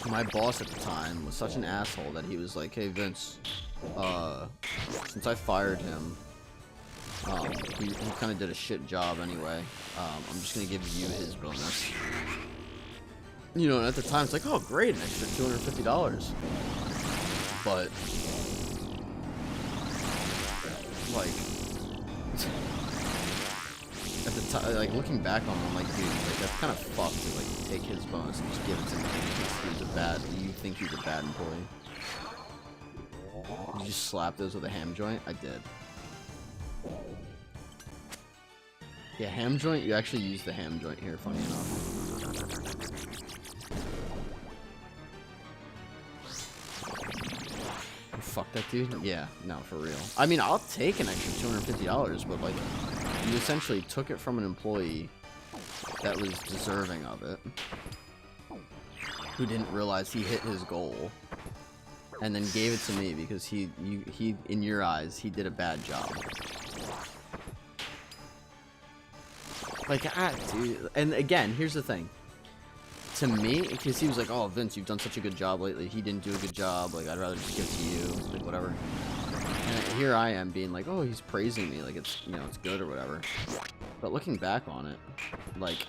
My boss at the time was such an asshole that he was like, "Hey Vince, since I fired him, he kind of did a shit job anyway. I'm just gonna give you his bonus." You know, and at the time it's like, "Oh, great, an extra $250." But like, at the time, like, looking back on it, I'm like, dude, like, that's kind of fucked to like take his bonus and just give it to me because you think he's a bad employee. Did you just slap those with a ham joint? I did. Yeah, ham joint, you actually use the ham joint here, funny enough. Fuck that dude? Yeah, no, for real. I mean, I'll take an extra $250, but like, you essentially took it from an employee that was deserving of it, who didn't realize he hit his goal, and then gave it to me because he in your eyes, he did a bad job. Like, dude, and again, here's the thing. To me, because he was like, "Oh, Vince, you've done such a good job lately. He didn't do a good job. Like, I'd rather just give it to you, like, whatever." And here I am being like, "Oh, he's praising me, like it's, you know, it's good or whatever." But looking back on it, like,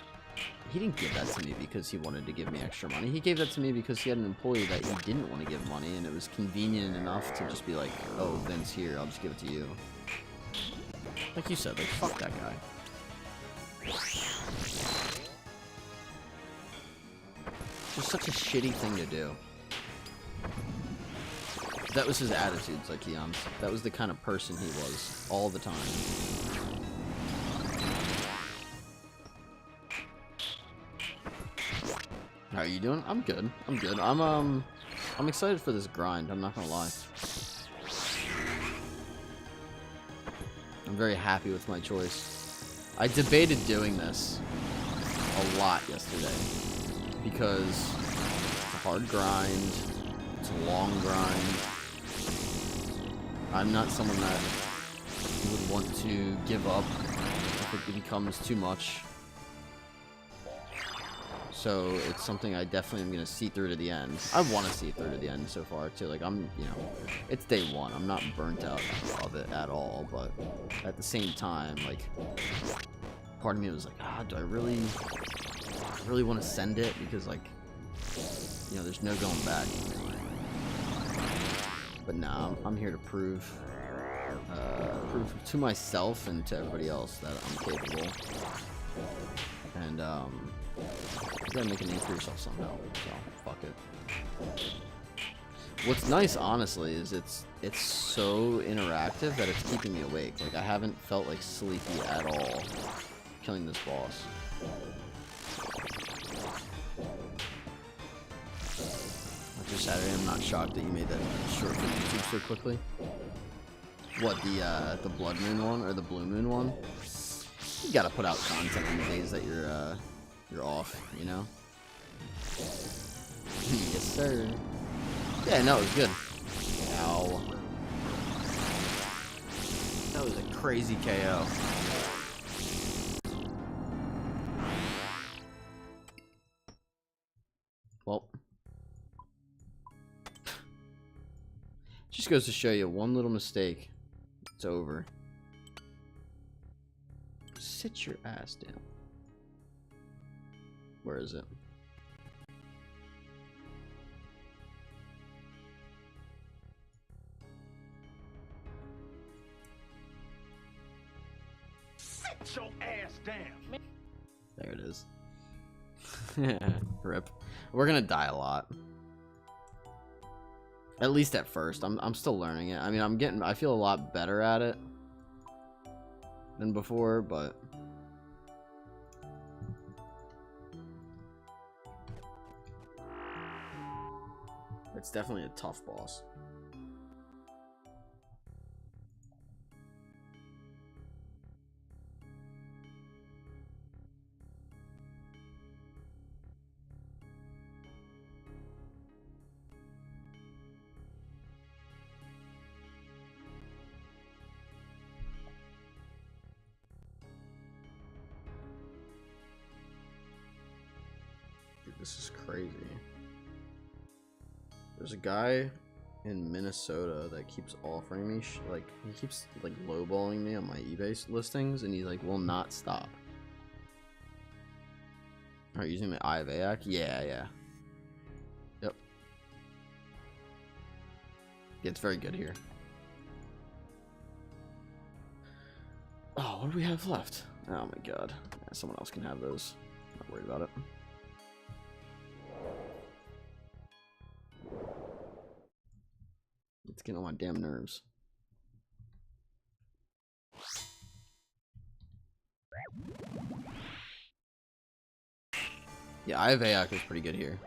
he didn't give that to me because he wanted to give me extra money. He gave that to me because he had an employee that he didn't want to give money, and it was convenient enough to just be like, "Oh, Vince, here, I'll just give it to you." Like you said, like, fuck that guy. Just such a shitty thing to do. That was his attitude, Zykeon. That was the kind of person he was all the time. How are you doing? I'm good. I'm good. I'm excited for this grind, I'm not gonna lie. I'm very happy with my choice. I debated doing this a lot yesterday because it's a hard grind, it's a long grind. I'm not someone that would want to give up if it becomes too much. So it's something I definitely am going to see through to the end. I want to see it through to the end so far too. Like, I'm, you know, it's day one. I'm not burnt out of it at all, but at the same time, like, part of me was like, do I really want to send it? Because, like, you know, there's no going back. But nah, I'm here to prove prove to myself and to everybody else that I'm capable. And you gotta make a name for yourself somehow. So fuck it. What's nice, honestly, is it's so interactive that it's keeping me awake. Like, I haven't felt like sleepy at all killing this boss. After Saturday, I'm not shocked that you made that short for YouTube so quickly. What, the Blood Moon one or the Blue Moon one? You gotta put out content on the days that you're off, you know? Yes, sir. Yeah, no, it was good. Ow. That was a crazy KO. Well. Just goes to show you, one little mistake, it's over. Sit your ass down. Where is it? Sit your ass down. There it is. Rip. We're gonna die a lot. At least at first. I'm still learning it. I mean, I feel a lot better at it than before, but it's definitely a tough boss. Dude, this is crazy. There's a guy in Minnesota that keeps offering me like, he keeps like lowballing me on my eBay listings, and he like will not stop. Are you using my Eye of Aak? Yeah. Yep. Yeah, it's very good here. Oh, what do we have left? Oh my god. Yeah, someone else can have those. Not worried about it. It's getting on my damn nerves. Yeah, Eye of Aak is pretty good here.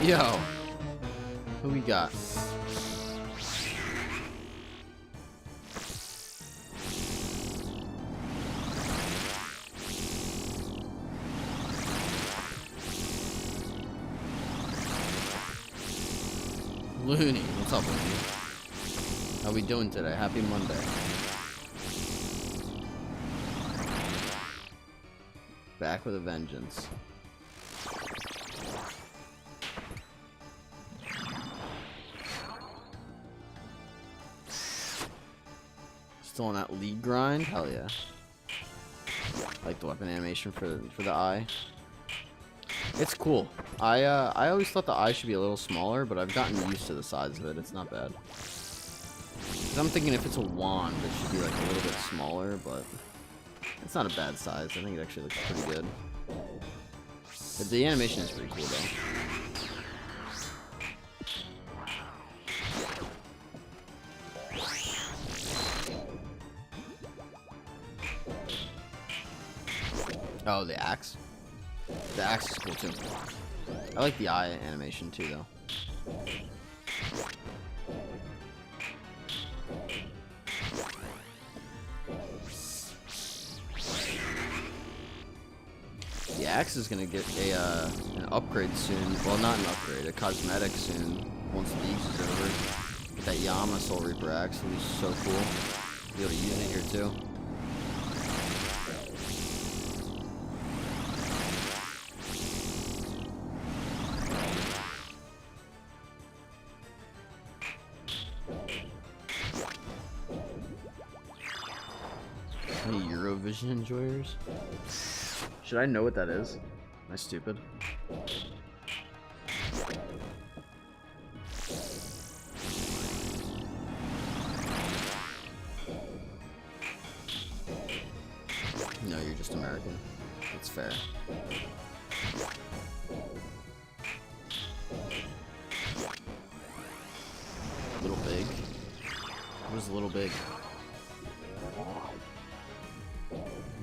Yo, who we got? Looney, what's up, Looney? How we doing today? Happy Monday. Back with a vengeance. Still on that lead grind? Hell yeah. I like the weapon animation for the eye. It's cool. I always thought the eye should be a little smaller, but I've gotten used to the size of it. It's not bad. 'Cause I'm thinking if it's a wand, it should be like a little bit smaller, but it's not a bad size. I think it actually looks pretty good. But the animation is pretty cool though. Oh, the axe. The axe is cool too. I like the eye animation too, though. The axe is gonna get an upgrade soon. Well, not an upgrade, a cosmetic soon. Once the Deeks is over. Get that Yama Soul Reaper axe. It'll be so cool. Be able to use it here too. Any Eurovision enjoyers? Should I know what that is? Am I stupid? No, you're just American. That's fair. Little big. What is little big?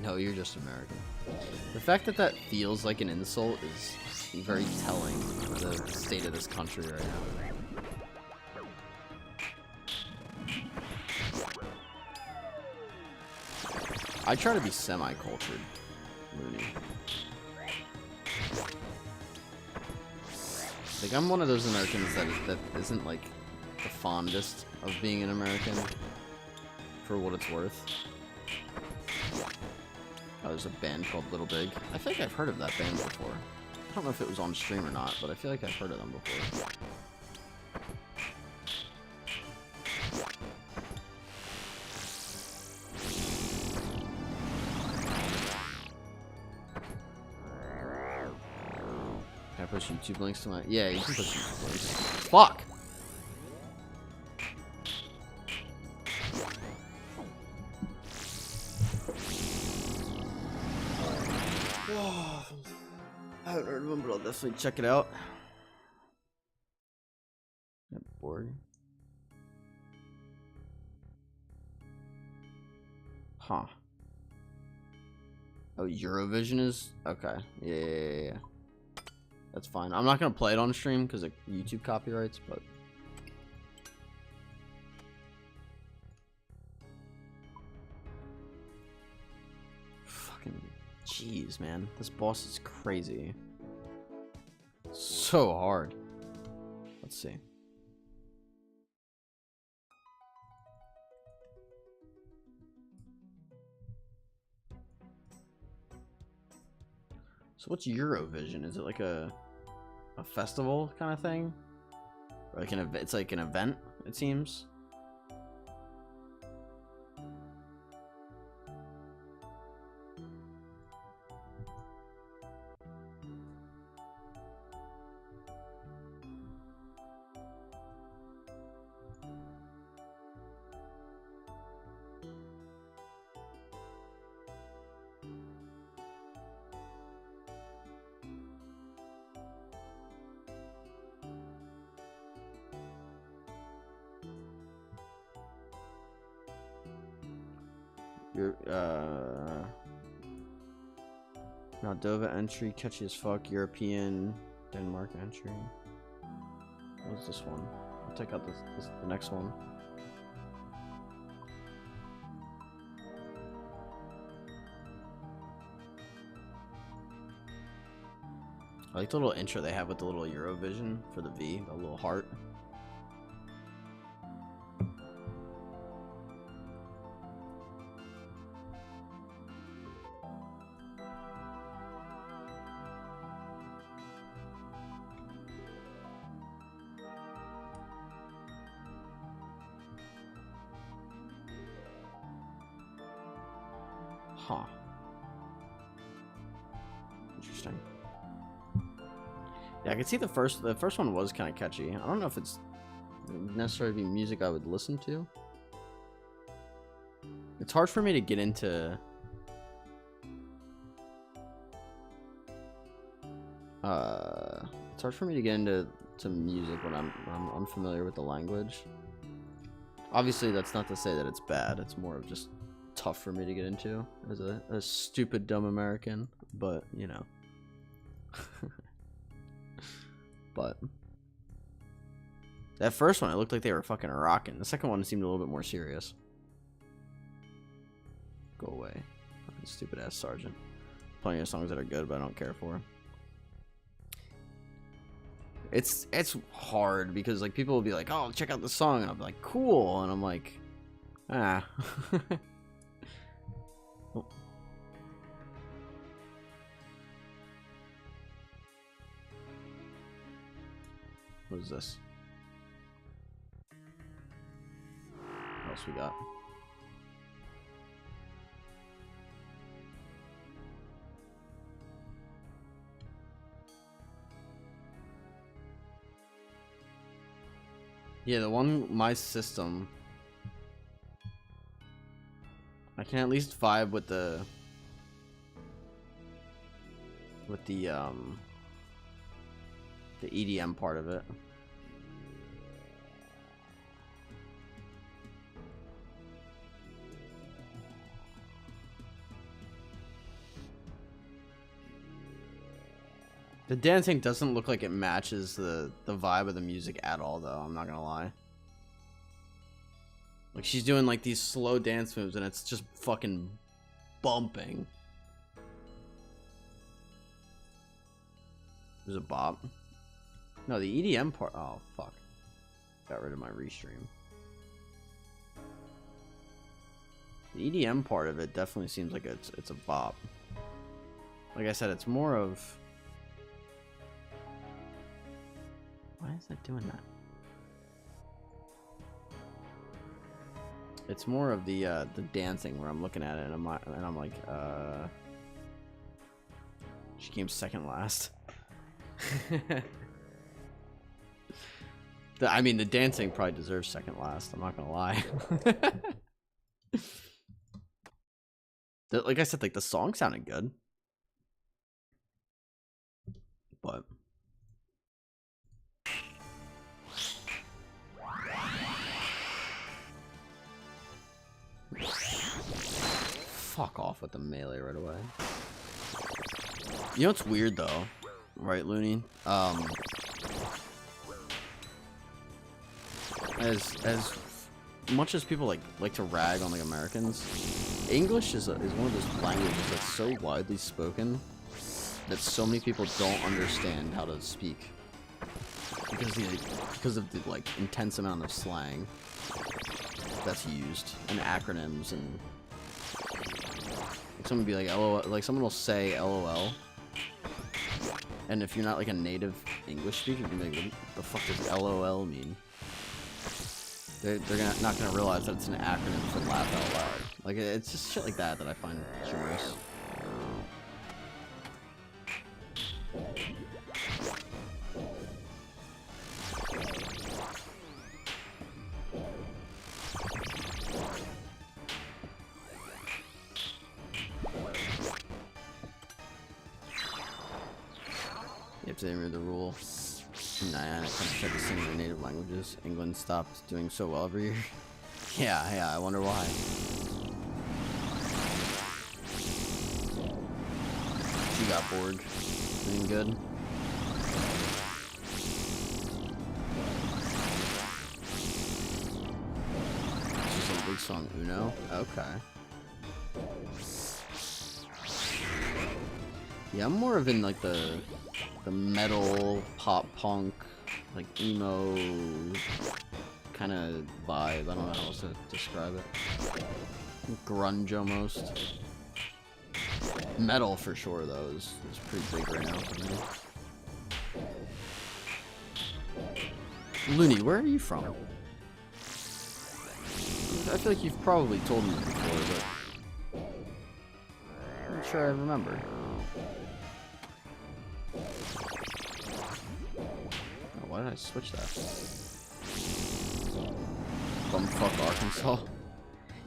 No, you're just American. The fact that that feels like an insult is very telling of the state of this country right now. I try to be semi-cultured, Looney. Like, I'm one of those Americans that isn't, like, the fondest of being an American, for what it's worth. Oh, there's a band called Little Big. I feel like I've heard of that band before. I don't know if it was on stream or not, but I feel like I've heard of them before. Can I push YouTube links to my... Yeah, you can push YouTube links. Fuck! I haven't heard of them, but I'll definitely check it out. I'm bored. Huh. Oh, Eurovision is... Okay. Yeah. That's fine. I'm not going to play it on stream because of YouTube copyrights, but... Fucking... Jeez, man. This boss is crazy. So hard. Let's see. So what's Eurovision? Is it like a festival kind of thing? Or like it's like an event, it seems. Moldova entry, catchy as fuck. European, Denmark entry. What's this one? I'll take out the next one. I like the little intro they have with the little Eurovision for the V, the little heart. Huh. Interesting. Yeah, I could see the first one was kind of catchy. I don't know if it's necessarily music I would listen to. It's hard for me to get into it's hard for me to get into music when I'm unfamiliar with the language. Obviously, that's not to say that it's bad. It's more of just tough for me to get into as a stupid dumb American, but you know. But that first one, it looked like they were fucking rocking. The second one seemed a little bit more serious. Go away, fucking stupid ass sergeant. plenty of songs that are good, but I don't care for. It's hard because like people will be like, "Oh, check out the song," and I'll be like, "Cool," and I'm like, ah. Oh. What is this? What else we got? Yeah, the one, my system, I can at least vibe with the EDM part of it. The dancing doesn't look like it matches the vibe of the music at all, though. I'm not gonna lie. Like, she's doing like these slow dance moves and it's just fucking bumping. There's a bop. No, the EDM part. Oh, fuck. Got rid of my restream. The EDM part of it definitely seems like it's a bop. Like I said, it's more of... Why is that doing that? It's more of the dancing where I'm looking at it and I'm like, she came second last. I mean, the dancing probably deserves second last. I'm not gonna lie. Like I said, like the song sounded good, but fuck off with the melee right away. You know what's weird though, right, Looney? As much as people like to rag on like Americans, English is one of those languages that's so widely spoken that so many people don't understand how to speak because of the like intense amount of slang that's used and acronyms, and like, someone would be like LOL, like someone will say LOL, and if you're not like a native English speaker, you'd be like, what the fuck does LOL mean? They're not gonna realize that it's an acronym for laugh out loud. Like, it's just shit like that I find humorous. You have to remember the rule. Nah, countries had to sing in their native languages. England stopped doing so well every year. Yeah, I wonder why. She got bored. Doing good. This is a big song, Uno. Okay. Yeah, I'm more of in like the metal, pop punk, like emo kind of vibe. I don't know how else to describe it. Grunge almost. Metal for sure though is pretty big right now for me. Looney, where are you from? I feel like you've probably told me before, but I'm not sure I remember. Why did I switch that? Bumfuck Arkansas.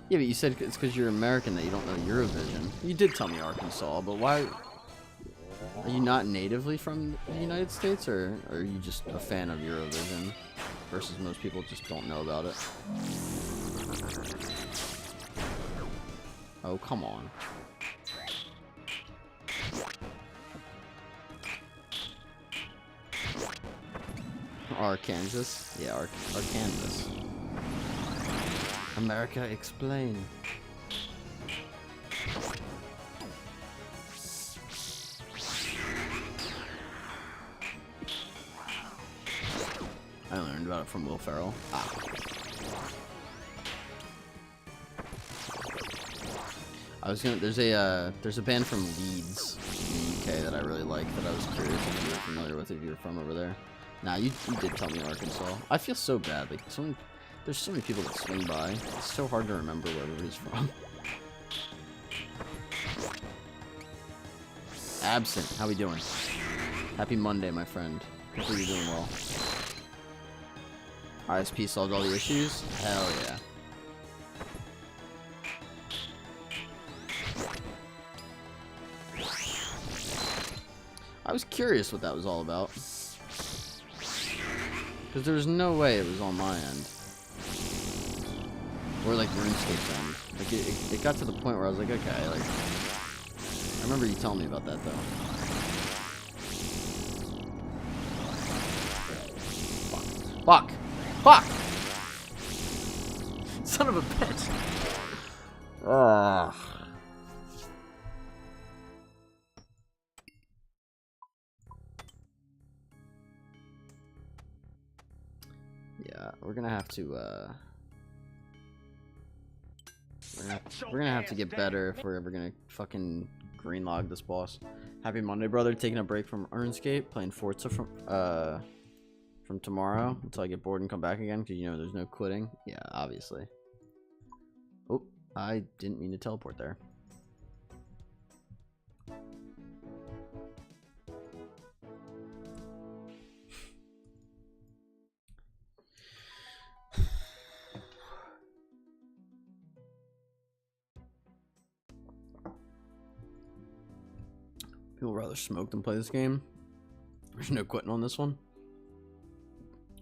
Yeah, but you said it's because you're American that you don't know Eurovision. You did tell me Arkansas, but why? Are you not natively from the United States, or are you just a fan of Eurovision versus most people just don't know about it? Oh, come on. Arkansas? Yeah, Arkansas. America, explain. about it from Will Ferrell. Ah. I was gonna. There's a band from Leeds in the UK that I really like. That I was curious if you were familiar with. If you're from over there. Nah, you did tell me Arkansas. I feel so bad. Like there's so many people that swing by. It's so hard to remember where everybody's from. Absent. How we doing? Happy Monday, my friend. Hopefully you're doing well. ISP solved all the issues? Hell yeah. I was curious what that was all about. Because there was no way it was on my end. Or like RuneScape's end. Like it got to the point where I was like, okay, like I remember you telling me about that though. Fuck! Fuck! Son of a bitch! Ugh. Yeah, we're gonna have to, we're gonna have to get better if we're ever gonna fucking green log this boss. Happy Monday, brother. Taking a break from RuneScape, playing Forza from tomorrow until I get bored and come back again, because you know there's no quitting. Yeah, obviously. Oh, I didn't mean to teleport there. People rather smoke than play this game. There's no quitting on this one.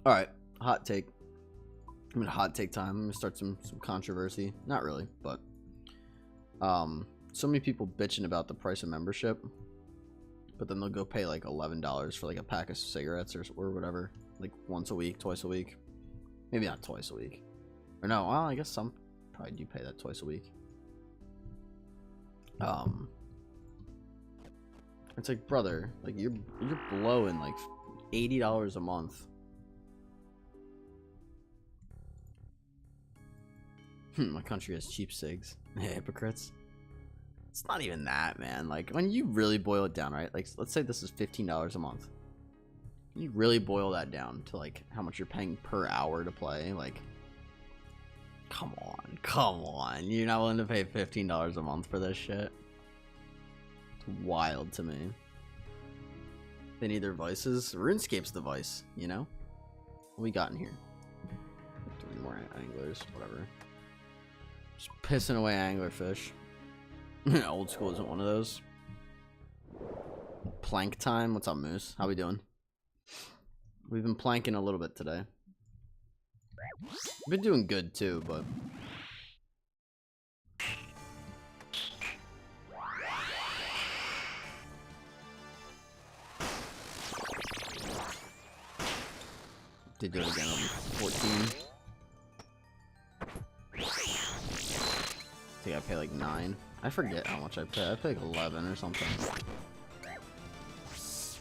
Alright, hot take. I'm in hot take time. I'm gonna start some controversy. Not really, but so many people bitching about the price of membership, but then they'll go pay like $11 for like a pack of cigarettes or whatever, like once a week, twice a week. Maybe not twice a week. Or no, well, I guess some probably do pay that twice a week. It's like, brother, like you're blowing like $80 a month. My country has cheap cigs. Hypocrites. It's not even that, man. Like, when you really boil it down, right? Like, let's say this is $15 a month. You really boil that down to like how much you're paying per hour to play. Like, come on. You're not willing to pay $15 a month for this shit? Wild to me. They need their vices. RuneScape's the vice, you know? What we got in here? 3 more anglers, whatever. Just pissing away anglerfish. Old school isn't one of those. Plank time. What's up, Moose? How we doing? We've been planking a little bit today. We've been doing good too, but did do it again on 14. I think I pay like 9. I forget how much I pay. I pay like 11 or something.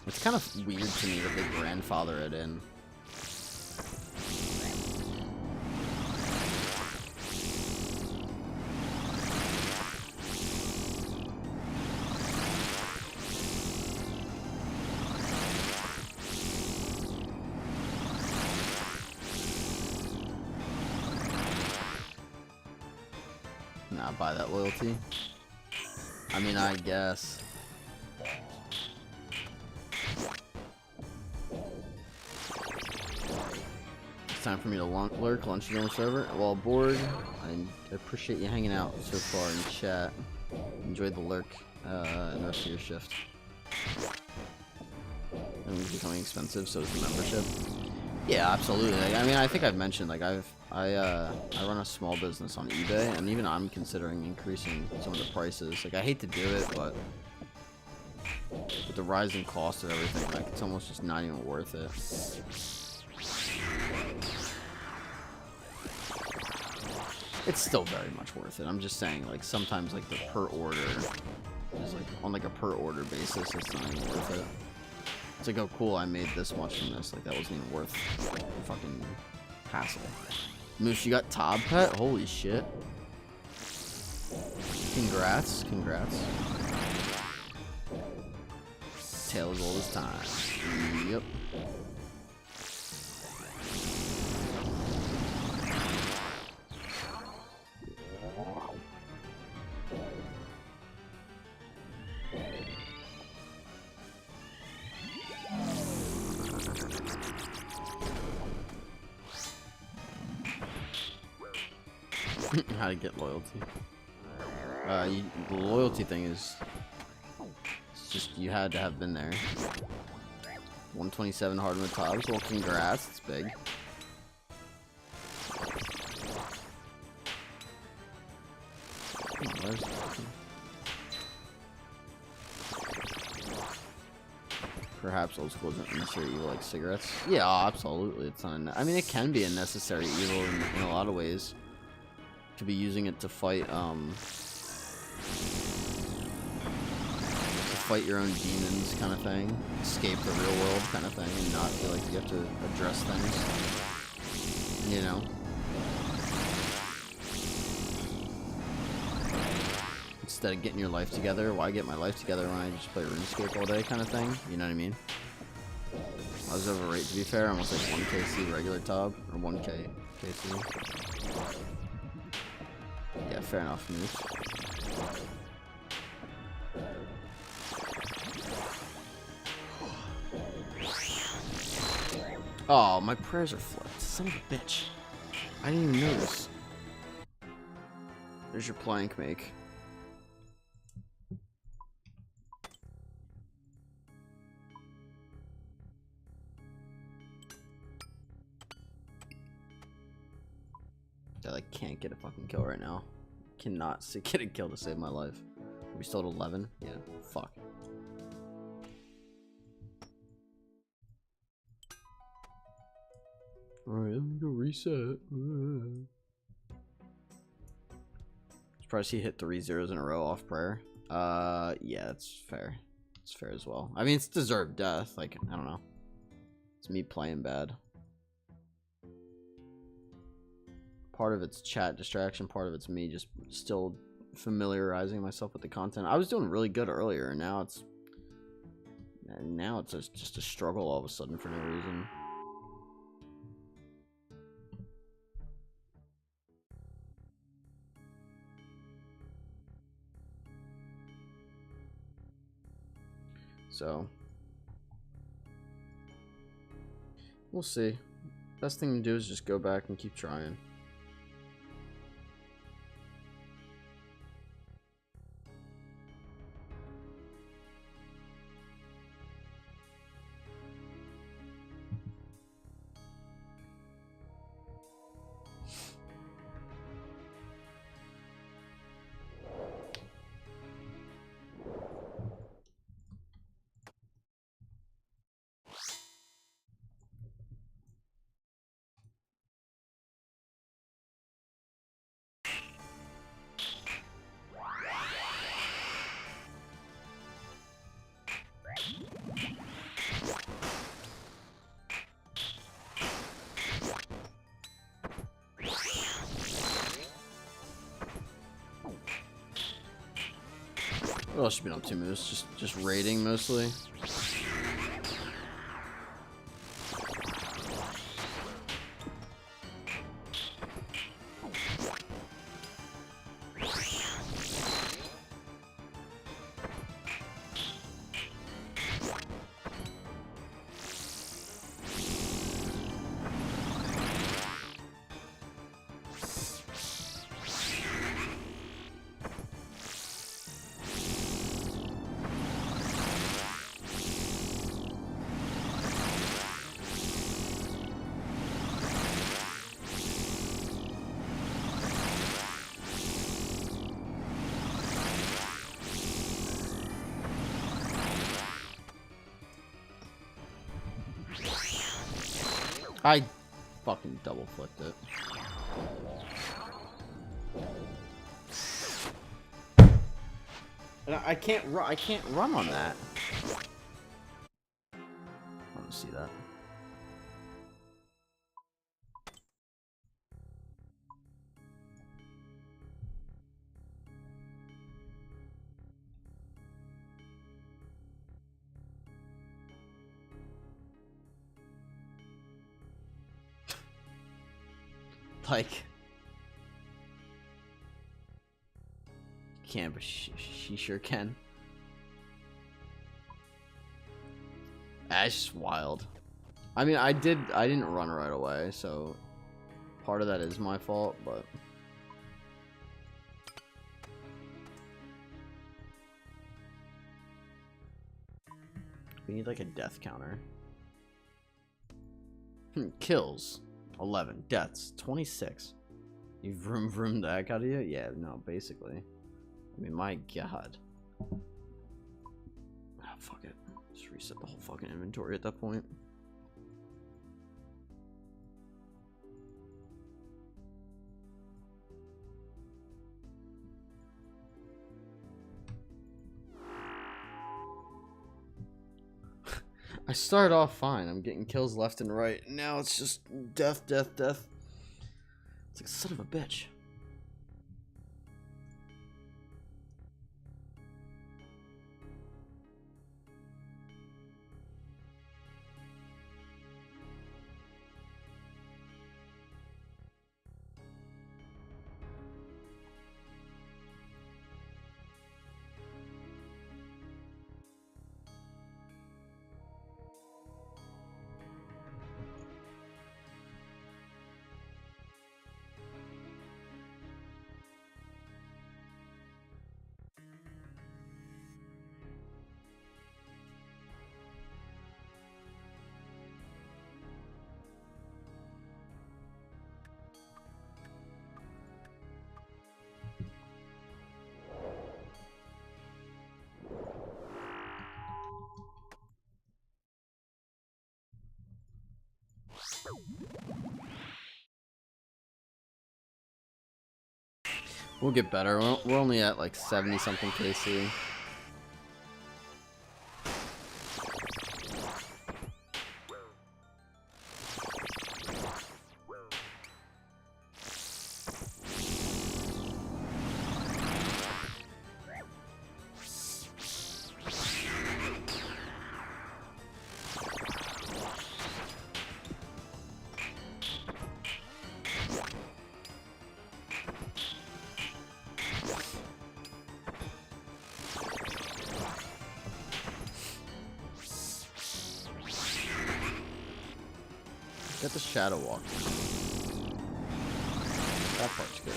It's kind of weird to me that they grandfather it in. Not buy that loyalty. I mean, I guess. It's time for me to lurk. Lunch is on the server. Well, bored. I appreciate you hanging out so far in chat. Enjoy the lurk and the rest of your shift. And it's becoming expensive, so is the membership. Yeah, absolutely. Like, I mean, I think I've mentioned, like, I run a small business on eBay, and even I'm considering increasing some of the prices. Like, I hate to do it, but with the rising cost of everything, like, it's almost just not even worth it. It's still very much worth it. I'm just saying, like, sometimes, like, the per order is, like, on, like, a per order basis, it's not even worth it. It's like, oh cool, I made this much from this. Like that wasn't even worth the fucking hassle. Moose, you got Tob pet? Holy shit. Congrats, congrats. Tale as old as time. Yep. How to get loyalty. The loyalty thing is, it's just you had to have been there. 127 hard with Tobs. Well, congrats. It's big. Perhaps old school isn't necessary evil like cigarettes. Yeah, absolutely. It's not. I mean, it can be a necessary evil in a lot of ways. Could be using it to fight your own demons kind of thing, escape the real world kind of thing, and not feel like you have to address things, you know. Instead of getting your life together, why get my life together when I just play RuneScape all day kind of thing, you know what I mean? I was overrated, to be fair. Almost like 1 KC regular Tob, or 1K KC. Yeah, fair enough, Moose. Oh, my prayers are flipped. Son of a bitch. I didn't even notice. There's your plank make. I can't get a fucking kill right now. Cannot get a kill to save my life. Are we still at 11? Yeah, fuck. Alright, let me go reset. Surprised he hit 3 zeros in a row off prayer. Yeah, that's fair. It's fair as well. I mean, it's deserved death. Like, I don't know. It's me playing bad. Part of it's chat distraction, part of it's me just still familiarizing myself with the content. I was doing really good earlier, and now it's just a struggle all of a sudden for no reason. So we'll see. Best thing to do is just go back and keep trying. What else you been up to, Moose? Just raiding mostly. I fucking double flipped it. And I can't run on that. Like, can't, but she sure can. That's just wild. I mean, I didn't run right away, so part of that is my fault, but we need like a death counter. Kills 11, deaths 26. You vroom vroom the heck out of you? Yeah, no, basically. I mean, my god. Ah, fuck it. Just reset the whole fucking inventory at that point. I started off fine. I'm getting kills left and right. Now it's just death, death, death. It's like, son of a bitch. We'll get better. We're only at like 70 something KC. Get the shadow walk. That part's good.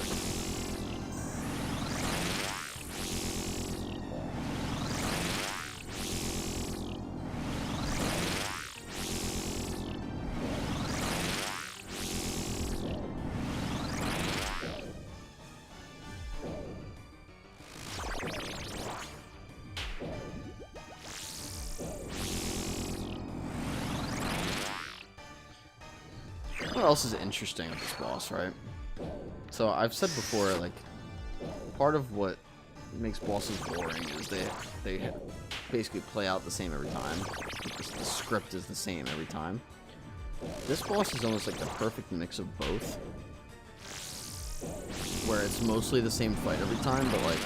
What else is interesting with this boss, right? So I've said before, like, part of what makes bosses boring is they basically play out the same every time. The script is the same every time. This boss is almost like the perfect mix of both, where it's mostly the same fight every time, but like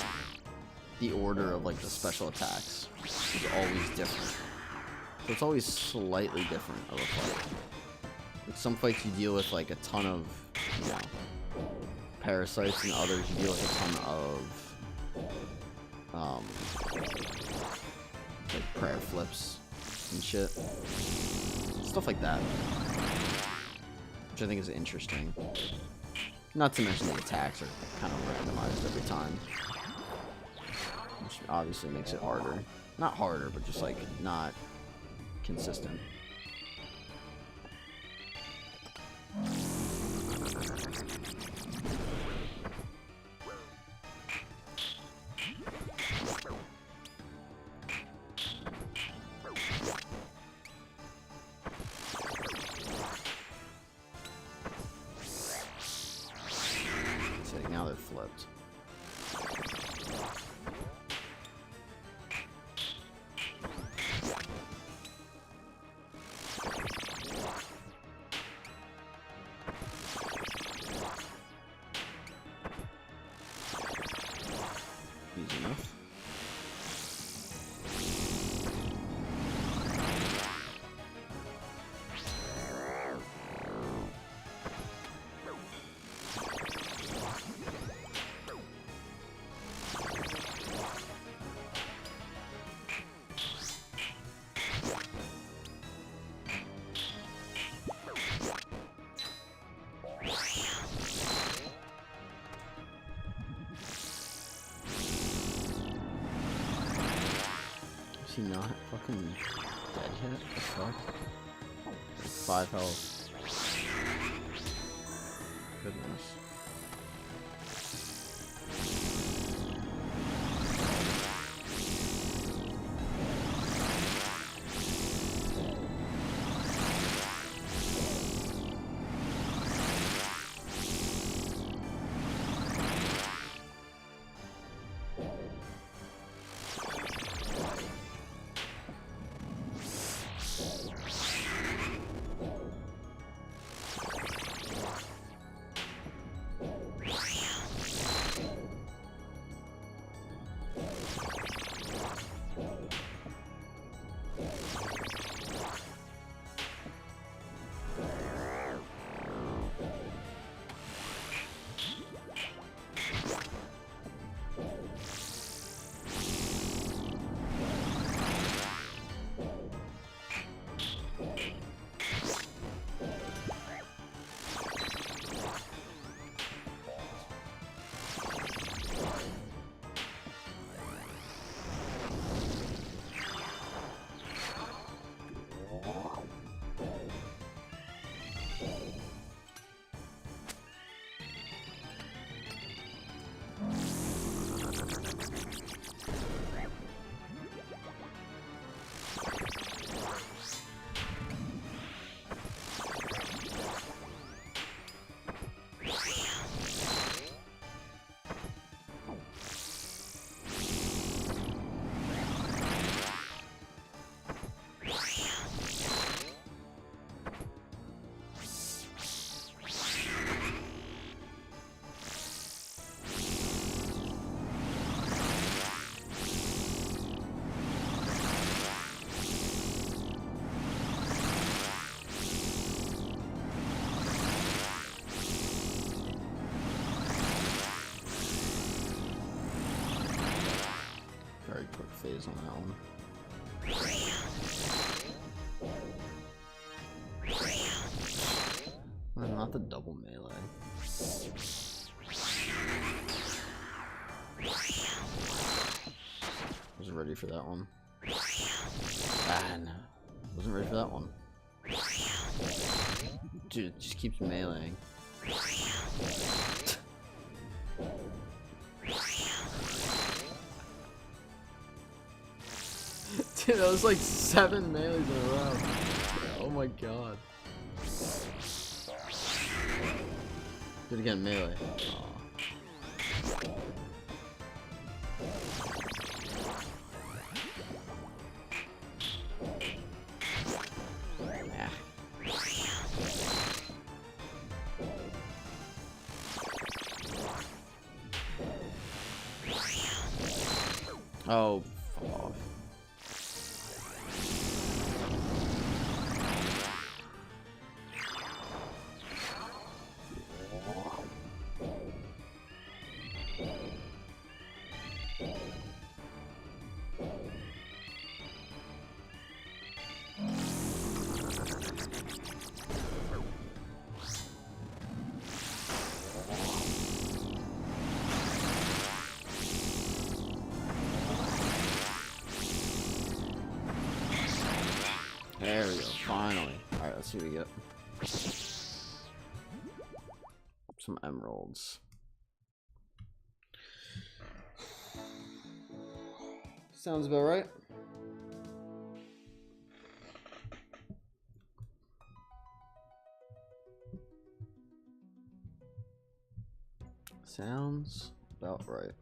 the order of like the special attacks is always different. So it's always slightly different of a fight. Like some fights you deal with like a ton of, you know, parasites, and others you deal with a ton of like prayer flips and shit. Stuff like that. Which I think is interesting. Not to mention the attacks are kind of randomized every time. Which obviously makes it harder. Not harder, but just like not consistent. See, now they're flipped. Easy enough. Is he not fucking dead yet? What the fuck? 5 health. Goodness. Phase on that one. Well, not the double melee. Wasn't ready for that one. Ah, no. Wasn't ready for that one. Dude, it just keeps meleeing. Dude, that was like 7 melees in a row. Oh my god. Do it again, melee. Aw. Oh, fuck off. There we go, finally. Alright, let's see what we get. Some emeralds. Sounds about right. Sounds about right.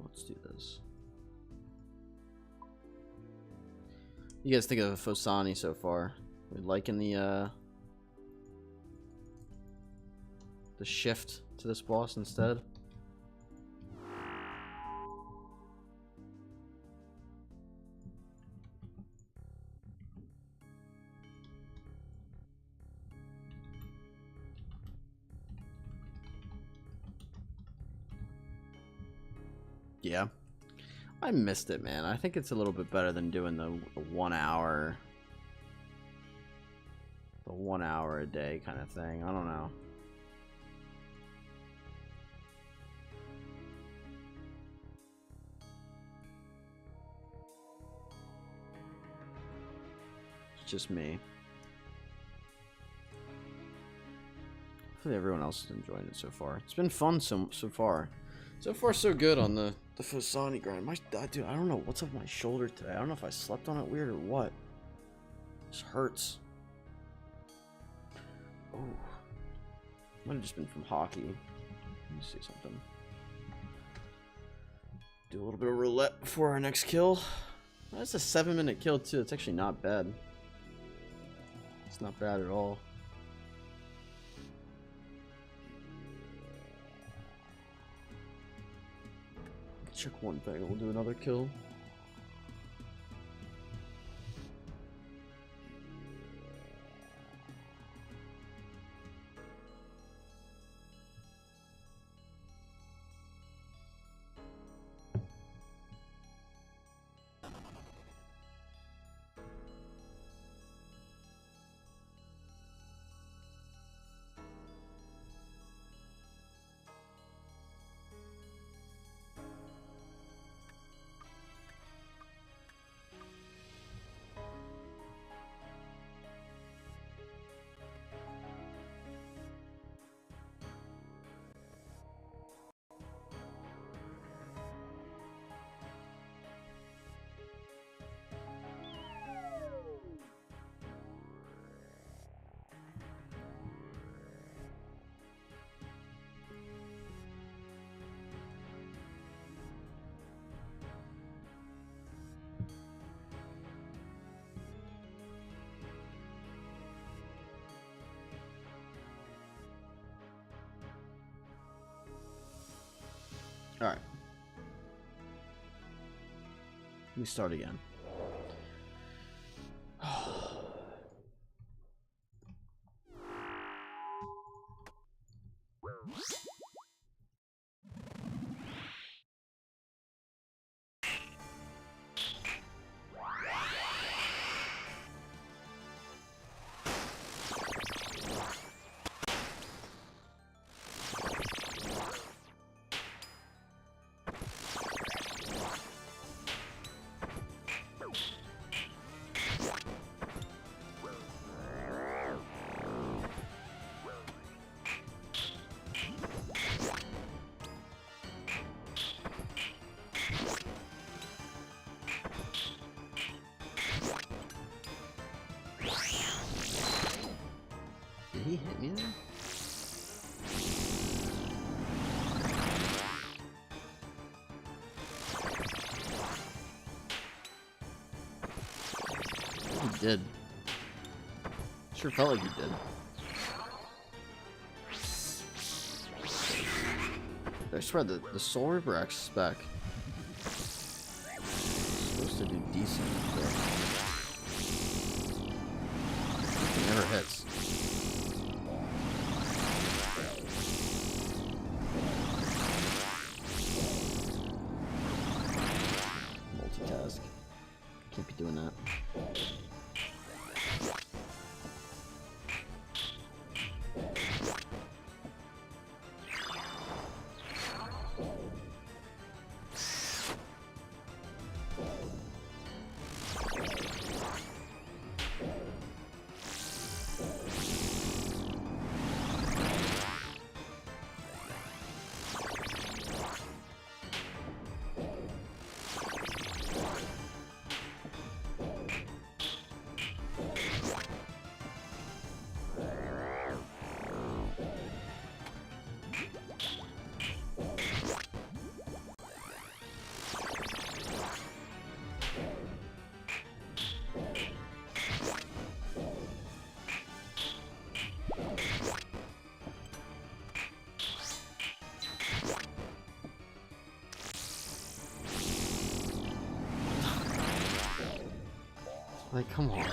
Let's do this. You guys think of Fosani so far? We liking the shift to this boss instead? Yeah. I missed it, man. I think it's a little bit better than doing the 1 hour... The 1 hour a day kind of thing. I don't know. It's just me. Hopefully everyone else is enjoying it so far. It's been fun so far. So far so good on the Fasani grind. Dude, I don't know what's up with my shoulder today. I don't know if I slept on it weird or what. This hurts. Oh. Might have just been from hockey. Let me see something. Do a little bit of roulette before our next kill. That's a 7-minute kill too. It's actually not bad. It's not bad at all. Check one thing and we'll do another kill. Alright. Let me start again. Did he hit me there? He did. Sure felt like he did. I swear the Soul Reaper X spec is supposed to do decent, but it never hits. Multitask. Can't be doing that. Like, come on.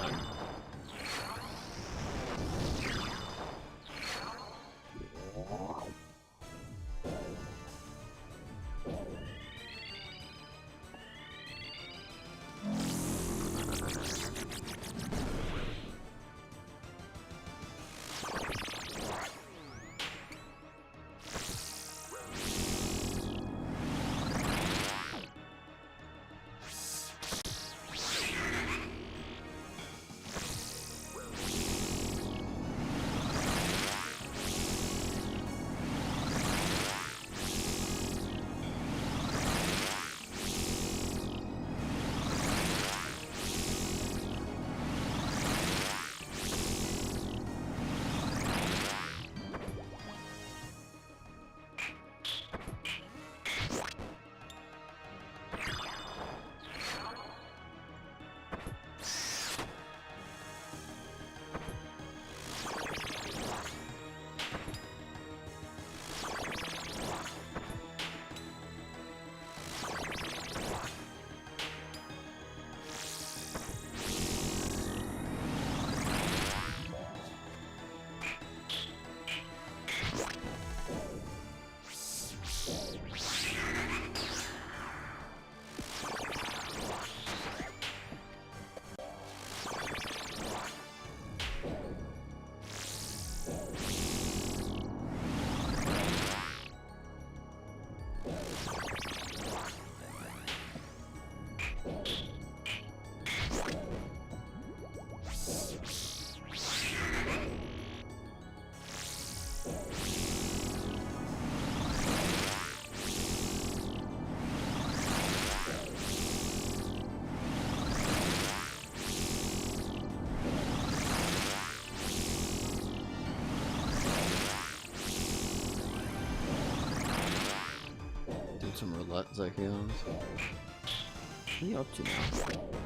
Put some roulette Zyclones. What are you up to now?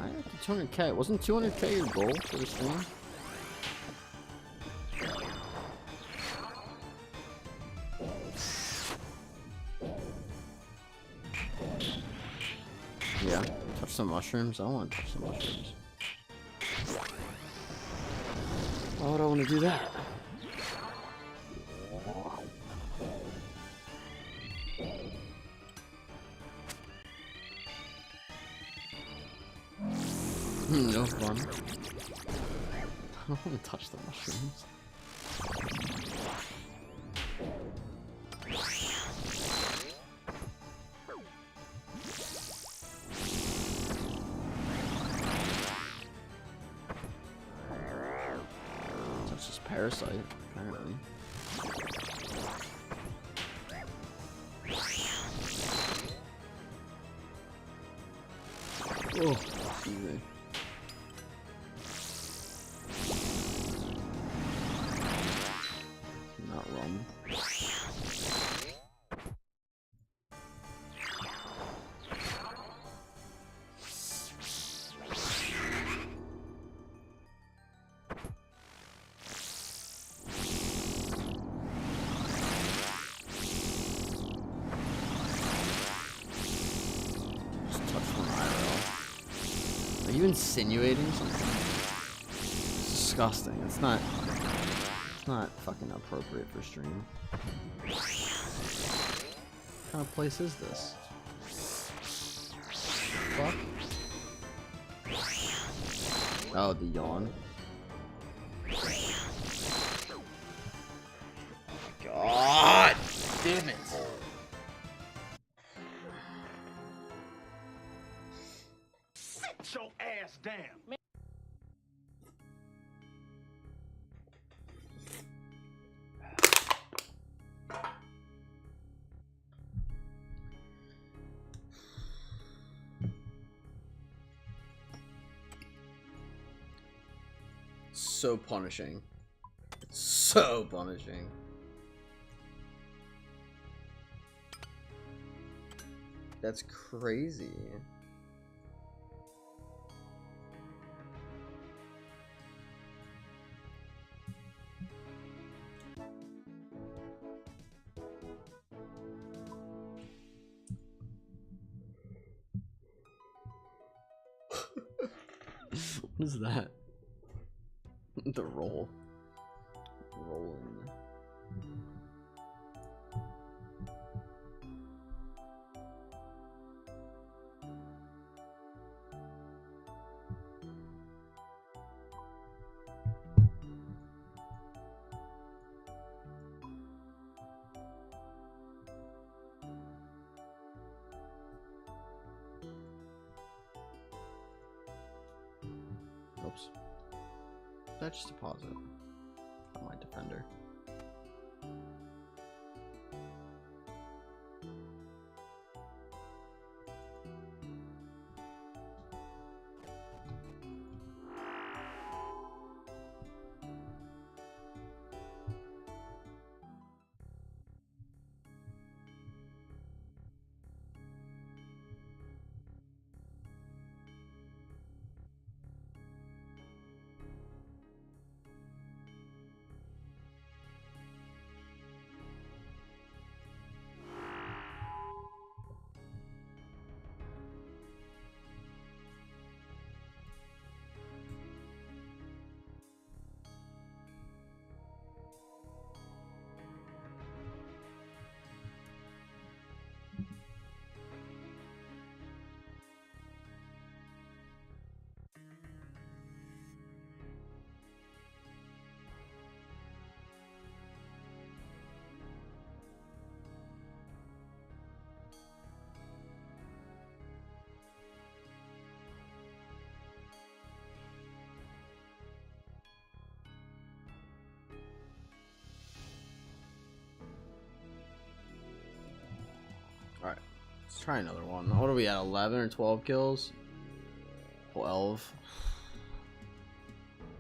I have to 200k. Wasn't 200k your goal for the stream? Yeah. Touch some mushrooms? I don't want to touch some mushrooms. Why would I want to do that? No fun. I don't want to touch the mushrooms. Touch this parasite, apparently. Oh, excuse me. Not rum. Are you insinuating something? It's disgusting. It's not fucking appropriate for stream. What kind of place is this? Fuck. Oh, the yawn. God damn it. Sit your ass down. So punishing. It's so punishing. That's crazy. What is that? The roll. Rolling. Oops. That's just a deposit on my defender. Alright, let's try another one. What are we at, 11 or 12 kills? 12.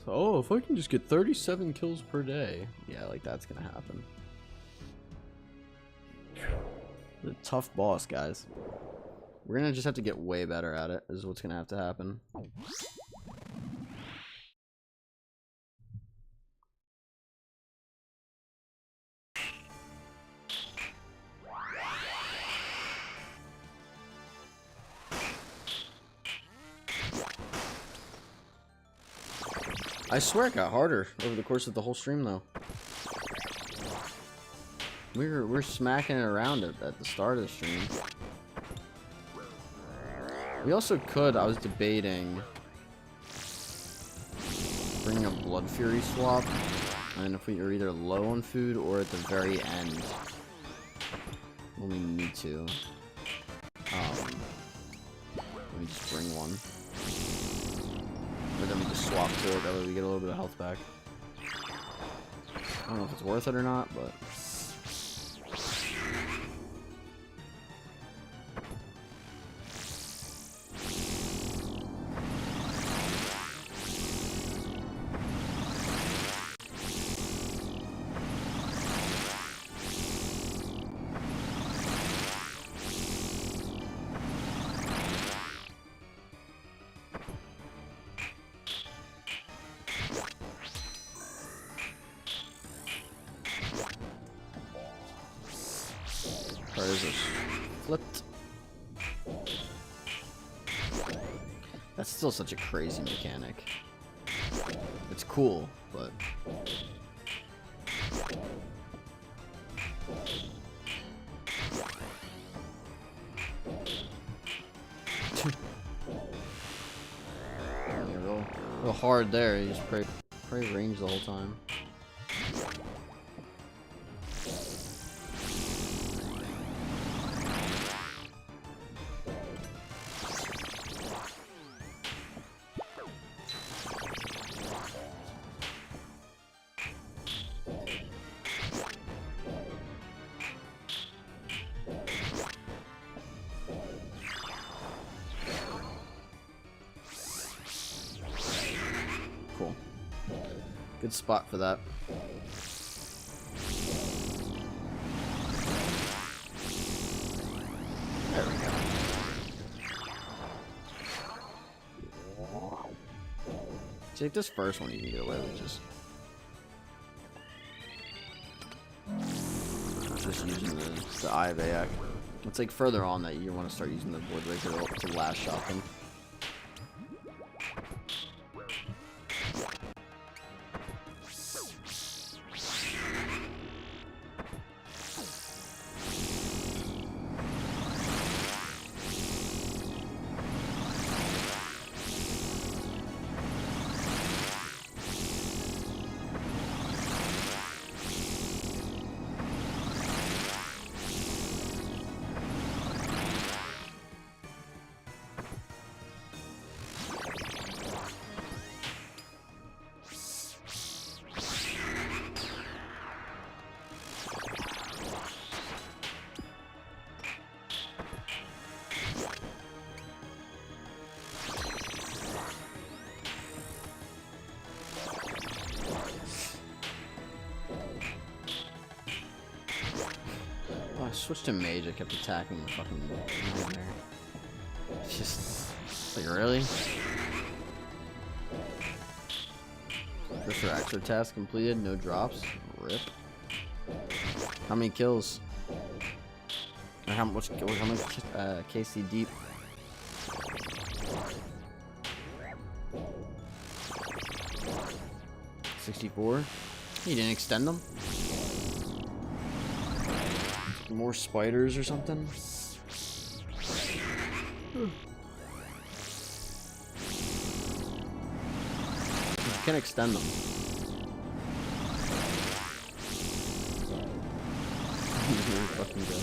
So, oh, if I can just get 37 kills per day. Yeah, like that's gonna happen. A tough boss, guys. We're gonna just have to get way better at it, is what's gonna have to happen. I swear it got harder over the course of the whole stream, though. We're smacking it around at the start of the stream. We also could, I was debating bringing a Blood Fury swap, and if we are either low on food or at the very end when we need to. Let me just bring one. Or then we just swap to it, that way we get a little bit of health back. I don't know if it's worth it or not, but... Where is it? Flipped. That's still such a crazy mechanic. It's cool, but... real hard there, you just pray range the whole time. Cool. Good spot for that. There we go. Take this first one you can get away with just using the Eye of Ayak. It's like further on that you want to start using the Woodbreaker to last shot them. I switched to mage, I kept attacking the fucking nightmare. It's just like, really? First extra task completed, no drops. Rip. How many kills? Or how much KC deep? $64. You didn't extend them? More spiders or something? You can extend them. Here we fucking go.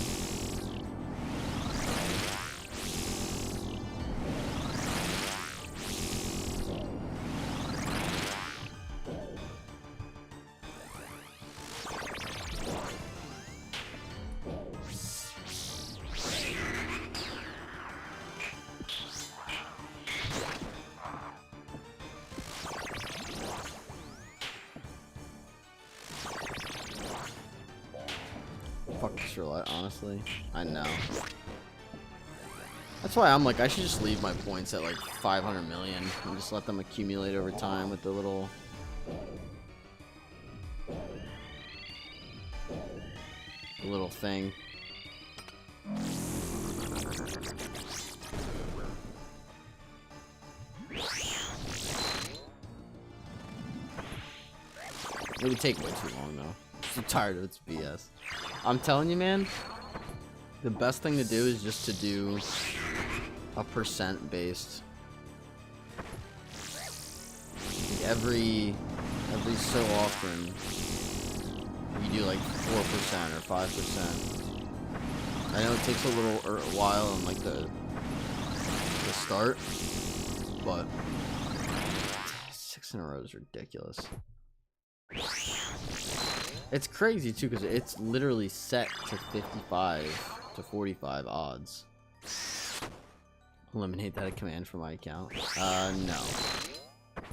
Fuck this roulette, honestly. I know. That's why I'm like, I should just leave my points at like 500 million and just let them accumulate over time with the little... thing. It would take way too long though. I'm tired of its BS. I'm telling you, man, the best thing to do is just to do a percent based. Every so often you do like 4% or 5%. I know it takes a little while on like the start, but 6 in a row is ridiculous. It's crazy too because it's literally set to 55 to 45 odds. Eliminate that command from my account.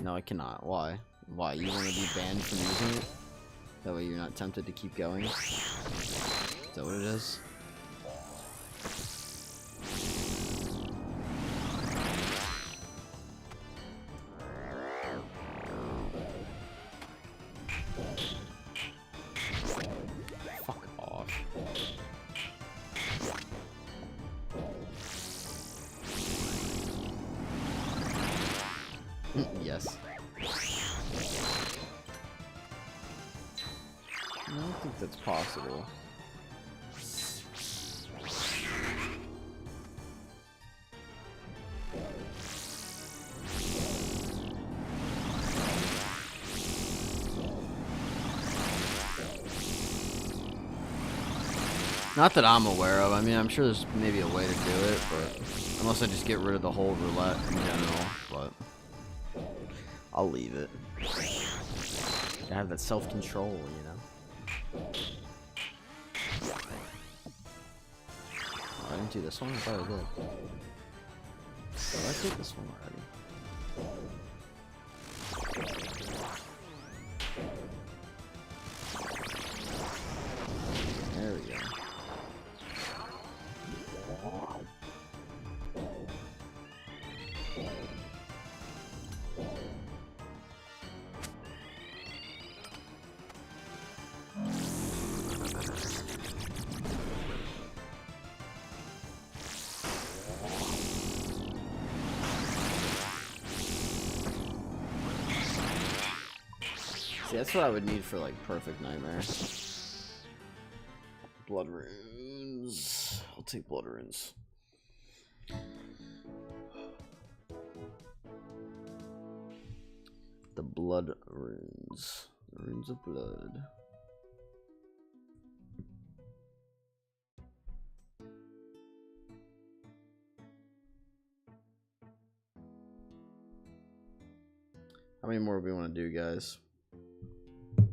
No, I cannot. Why? You want to be banned from using it? That way you're not tempted to keep going? Is that what it is? Fuck off. Yes. I don't think that's possible. Not that I'm aware of. I mean, I'm sure there's maybe a way to do it, but unless I just get rid of the whole roulette in general, but I'll leave it. I have that self-control, you know. Oh, I didn't do this one? I thought I did. Oh, I did this one already. There we go. See, that's what I would need for like perfect nightmare. Blood runes. I'll take blood runes. The blood runes. The runes of blood. How many more do we want to do, guys? How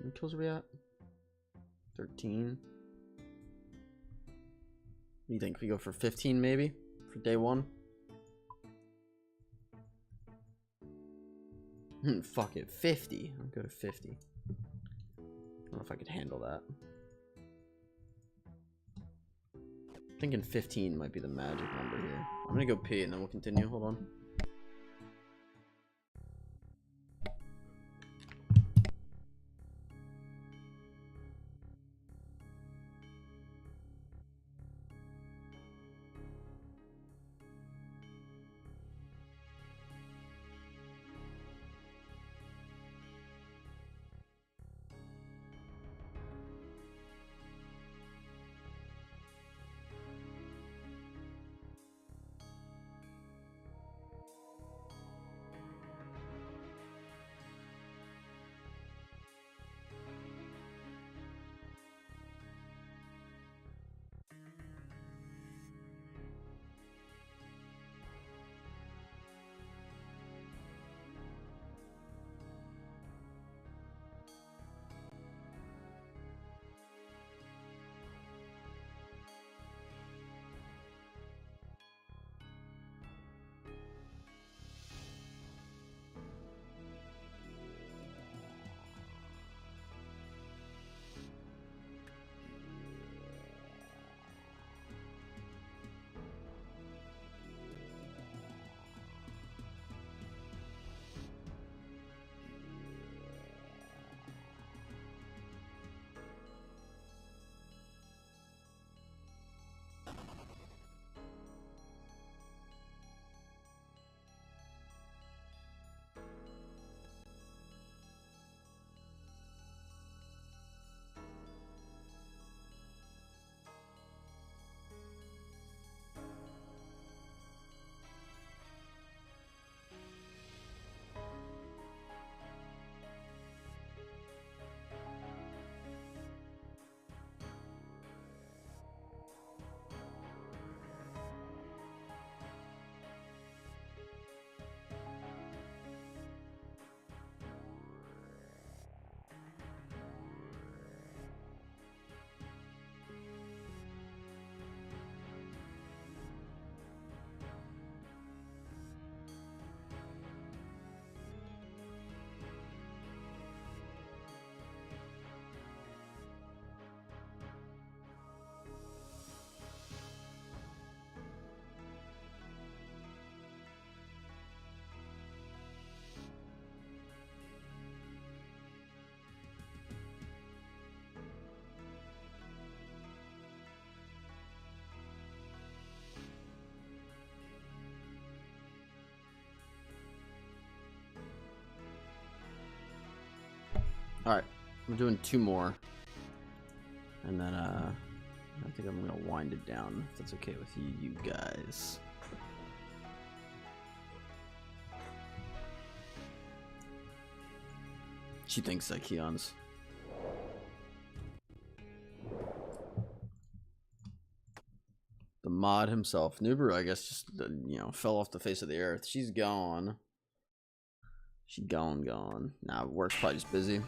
many kills are we at? 13. What do you think? We go for 15 maybe? For day one? Fuck it. 50. I'll go to 50. I don't know if I could handle that. I'm thinking 15 might be the magic number here. I'm gonna go pee and then we'll continue. Hold on. Alright, we're doing 2 more. And then, I think I'm gonna wind it down, if that's okay with you guys. She thinks that Keon's. The mod himself. Nubaru, I guess, just, you know, fell off the face of the earth. She's gone. She gone. Nah, work's probably just busy.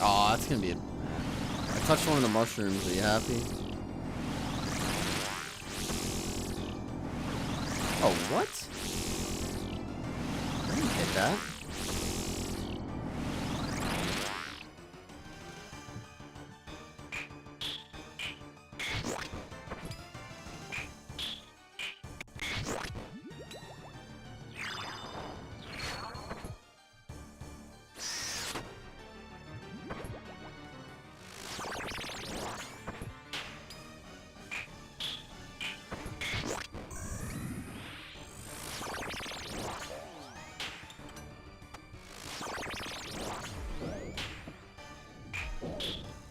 Oh, that's gonna be a... I touched one of the mushrooms. Are you happy? Oh, what? I didn't hit that.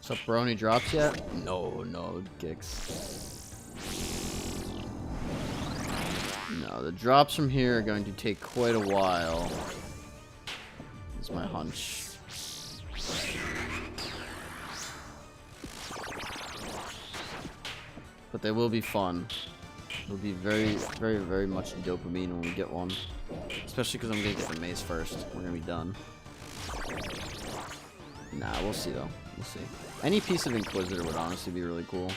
What's up, bro? Any drops yet? No, Gix. No, the drops from here are going to take quite a while. That's my hunch. But they will be fun. It'll be very much dopamine when we get one. Especially because I'm going to get the Mace first. We're going to be done. Nah, we'll see though. We'll see. Any piece of Inquisitor would honestly be really cool.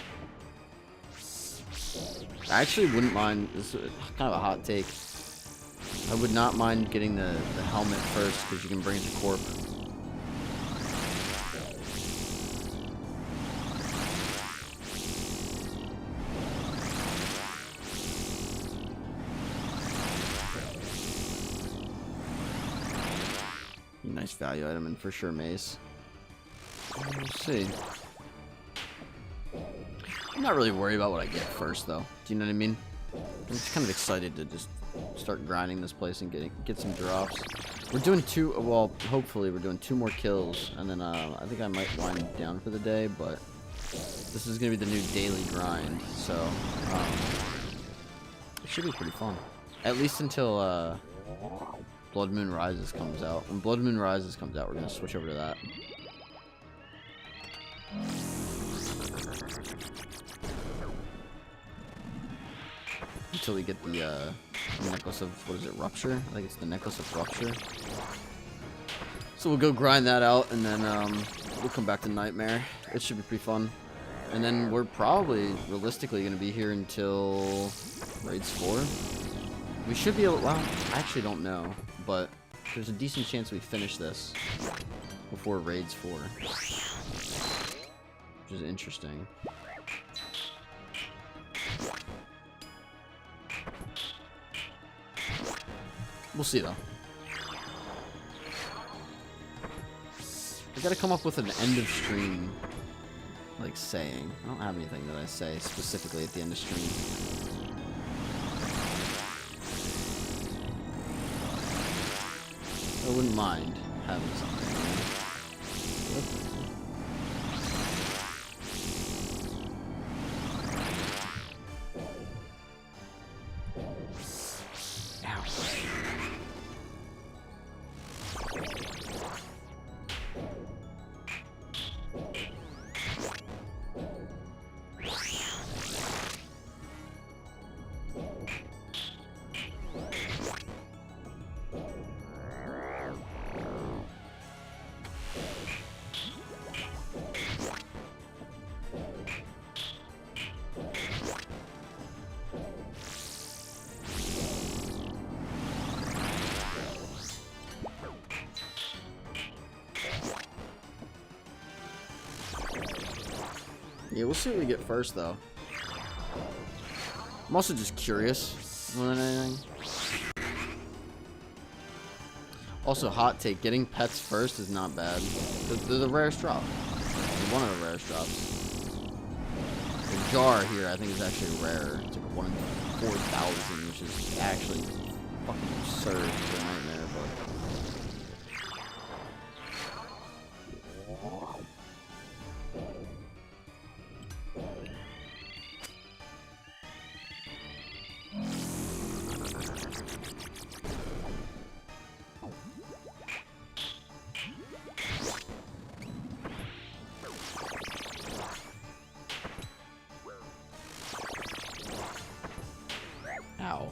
I actually wouldn't mind. This is kind of a hot take. I would not mind getting the helmet first because you can bring it to Corp. Nice value item and for sure Mace. We'll see. I'm not really worried about what I get first, though. Do you know what I mean? I'm just kind of excited to just start grinding this place and get some drops. We're doing 2. Well, hopefully we're doing 2 more kills, and then I think I might wind down for the day. But this is gonna be the new daily grind, so it should be pretty fun. At least until Blood Moon Rises comes out. When Blood Moon Rises comes out, we're gonna switch over to that. Until we get the necklace of, what is it, Rupture? I think it's the necklace of Rupture. So we'll go grind that out, and then we'll come back to Nightmare. It should be pretty fun. And then we're probably, realistically, going to be here until Raids 4. We should be able, well, I actually don't know, but there's a decent chance we finish this before Raids 4. Which is interesting. We'll see, though. I gotta come up with an end of stream, like, saying. I don't have anything that I say specifically at the end of stream. I wouldn't mind having something. Yeah, we'll see what we get first, though. I'm also just curious more than anything. Also, hot take, getting pets first is not bad. They're the rarest drop. They're one of the rarest drops. The jar here, I think, is actually rare. It's like 1 in 4,000, which is actually fucking absurd for a nightmare, but... Ow.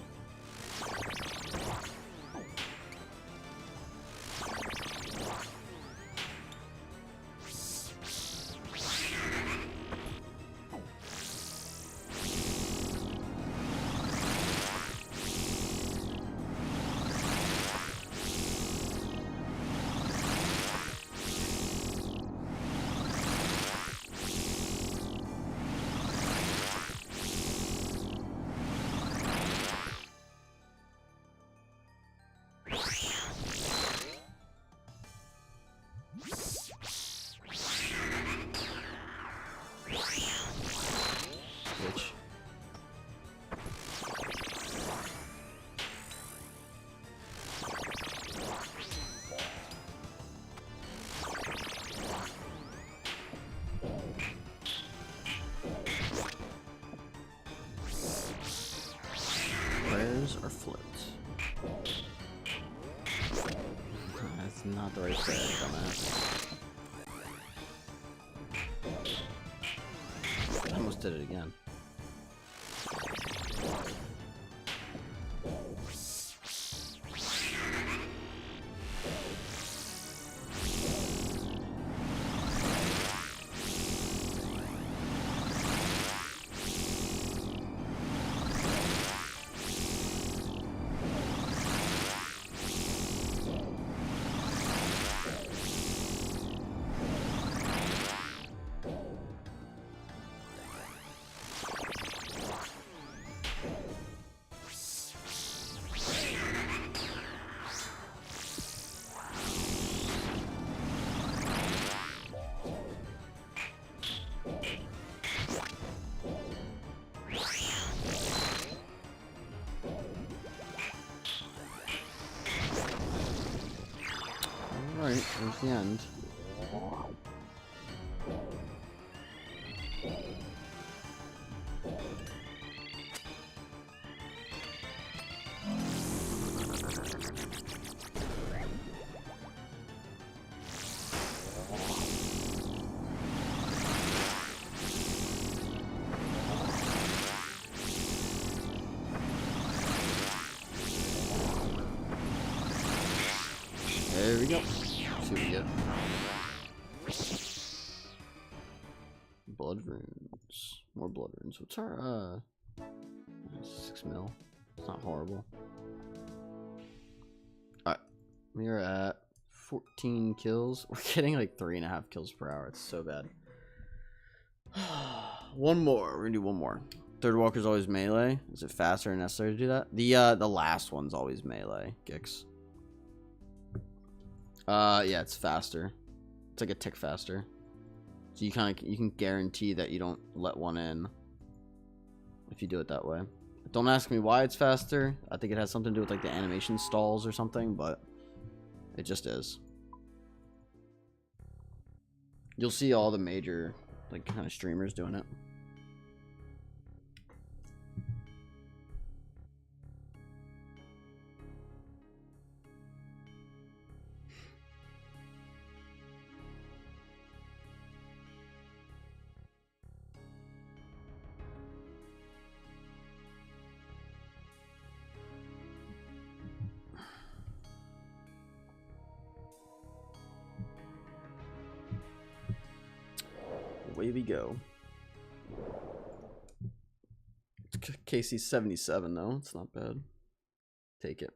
Which... Rares or floats? That's not the right play, dumbass. I almost did it again. Alright, there's the end. There we go. See what we get. Blood runes. More blood runes. What's our 6 mil? It's not horrible. Alright. We are at 14 kills. We're getting like 3.5 kills per hour. It's so bad. One more. We're gonna do one more. Third walker's always melee. Is it faster and necessary to do that? The last one's always melee, Gix. Yeah, it's faster. It's like a tick faster. So you can guarantee that you don't let one in if you do it that way. Don't ask me why it's faster. I think it has something to do with like the animation stalls or something, but it just is. You'll see all the major like kind of streamers doing it. Away we go. It's KC 77 though. It's not bad. Take it.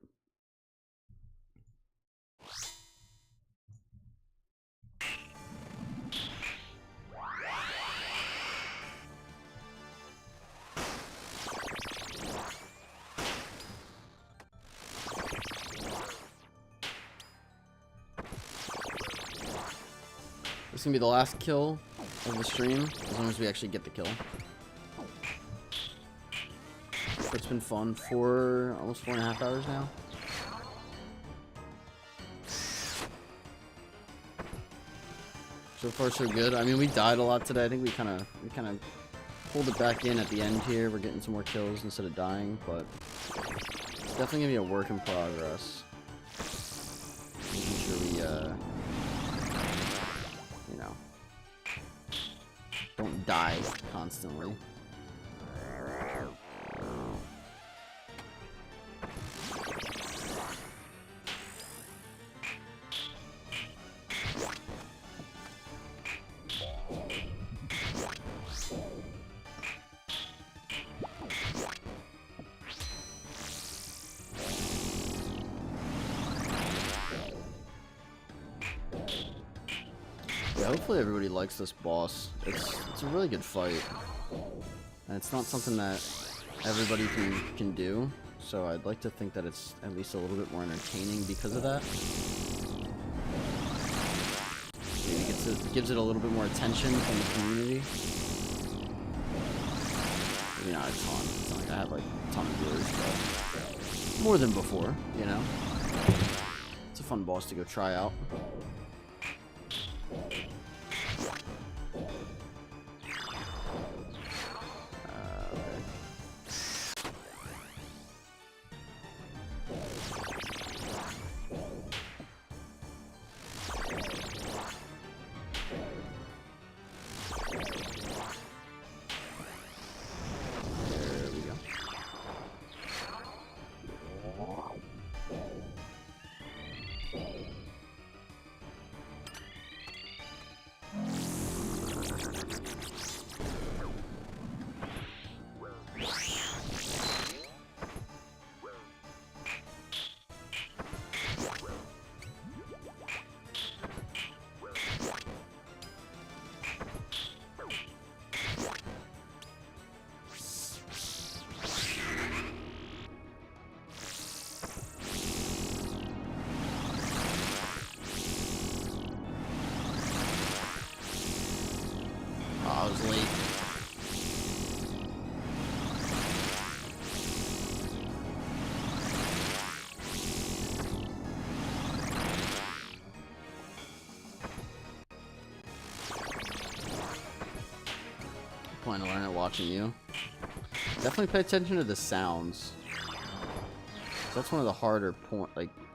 It's gonna be the last kill of the stream, as long as we actually get the kill. It's been fun for almost 4.5 hours now. So far so good. I mean, we died a lot today. I think we kind of pulled it back in at the end here. We're getting some more kills instead of dying, but it's definitely gonna be a work in progress. Making sure we you know, don't die constantly. Yeah, hopefully everybody likes this boss. It's a really good fight, and it's not something that everybody can do. So I'd like to think that it's at least a little bit more entertaining because of that. Maybe gives it a little bit more attention from the community. Maybe not a ton. It's not like I have like a ton of viewers, but more than before, you know. It's a fun boss to go try out. I was late. Plan to learn it watching you. Definitely pay attention to the sounds. That's one of the harder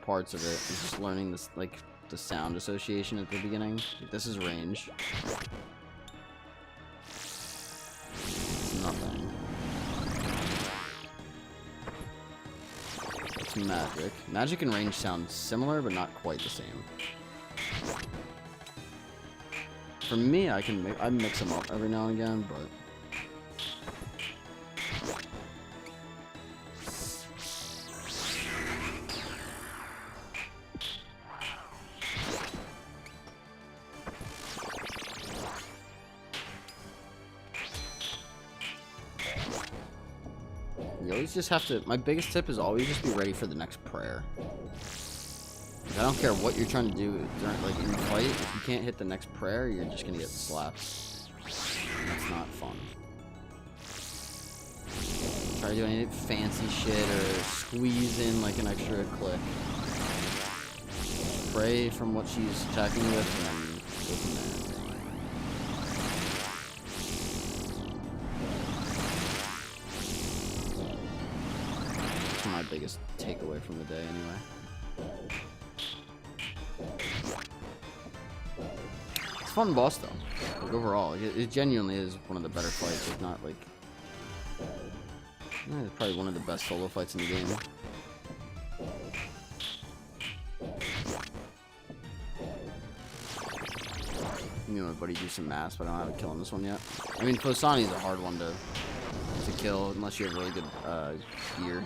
parts of it. Is just learning this, like, the sound association at the beginning. Like, this is range. Nothing. It's magic. Magic and range sound similar, but not quite the same. For me, I mix them up every now and again, but you always just have to. My biggest tip is always just be ready for the next prayer. Like, I don't care what you're trying to do during, like, in the fight. If you can't hit the next prayer, you're just gonna get slapped. And that's not fun. Try to do any fancy shit or squeeze in like an extra click. Just pray from what she's attacking you with, and then go from there. My biggest takeaway from the day anyway. It's a fun boss though. Like, overall, it genuinely is one of the better fights, if not like it's probably one of the best solo fights in the game. You know, my buddy do some mass, but I don't have a kill on this one yet. I mean, Fosani is a hard one to kill unless you have really good gear.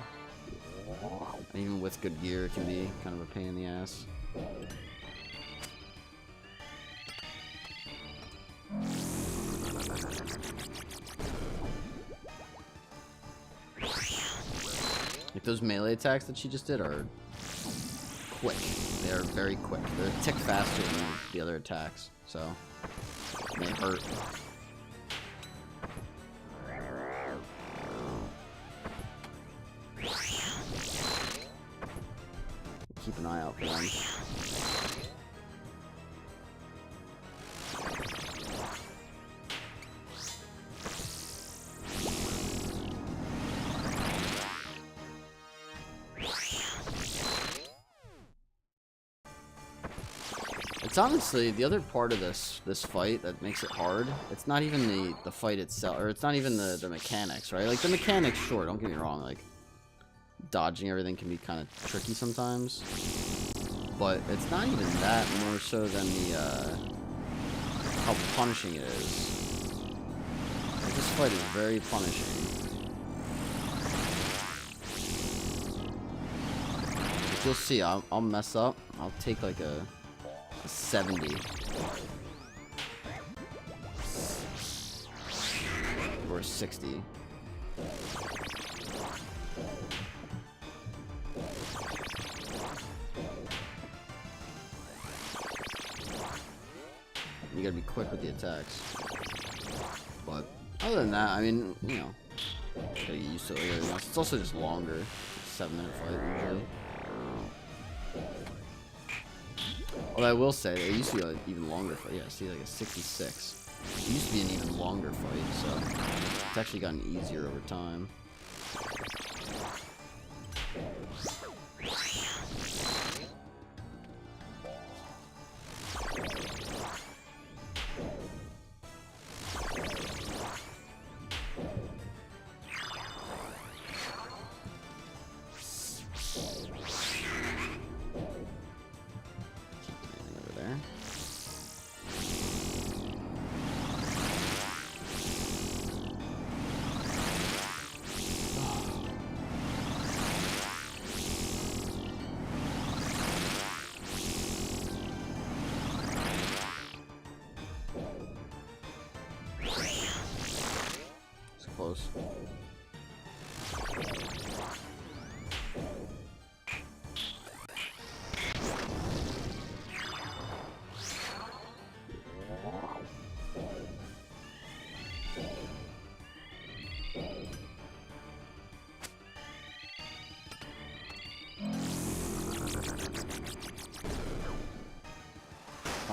And even with good gear, it can be kind of a pain in the ass. Like, those melee attacks that she just did are quick. They are very quick. They're a tick faster than the other attacks. So May hurt. Keep an eye out for them. It's honestly the other part of this fight that makes it hard. It's not even the fight itself, or it's not even the mechanics, right? Like the mechanics, sure, don't get me wrong, like dodging everything can be kind of tricky sometimes, but it's not even that, more so than the how punishing it is. Like, this fight is very punishing. But you'll see, I'll mess up. I'll take like a 70 or a 60. You gotta be quick with the attacks. But other than that, I mean, you know, gotta get used to it like everything else. It's also just longer. 7-minute fight usually. Although I will say, it used to be an even longer fight. Yeah, see, like a 66. It used to be an even longer fight, so it's actually gotten easier over time. Close.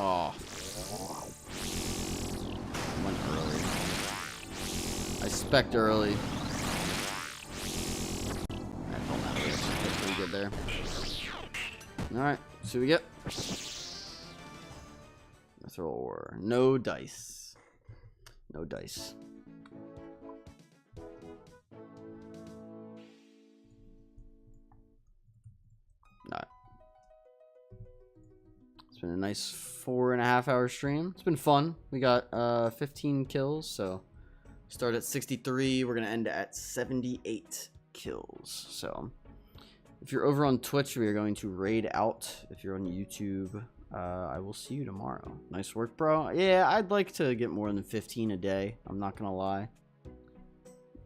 Oh. Went early. I spec'd early. That don't matter. That's pretty good there. Alright, see what we get. Throw no dice. No dice. Alright. It's been a nice 4.5-hour stream. It's been fun. We got 15 kills, so start at 63. We're gonna end at 78 kills. So if you're over on Twitch, we are going to raid out. If you're on YouTube, I will see you tomorrow. Nice work, bro. Yeah, I'd like to get more than 15 a day. I'm not gonna lie,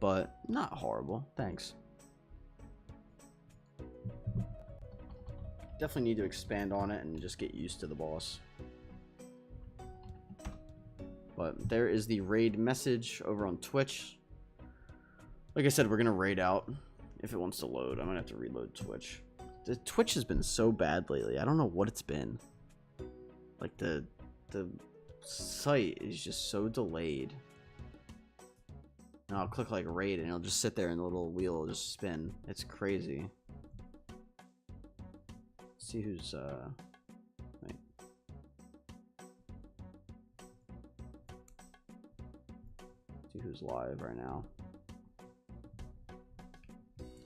but not horrible. Thanks. Definitely need to expand on it and just get used to the boss. But there is the raid message over on Twitch. Like I said, we're gonna raid out. If it wants to load, I'm gonna have to reload Twitch. The Twitch has been so bad lately. I don't know what it's been. Like the site is just so delayed. And I'll click like raid and it'll just sit there and the little wheel will just spin. It's crazy. Let's see who's wait. See who's live right now.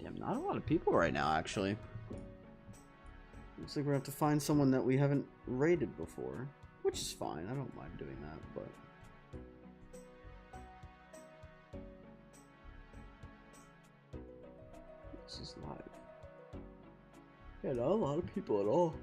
Damn, not a lot of people right now, actually. Looks like we're gonna have to find someone that we haven't raided before, which is fine. I don't mind doing that, but this is live. Yeah, not a lot of people at all.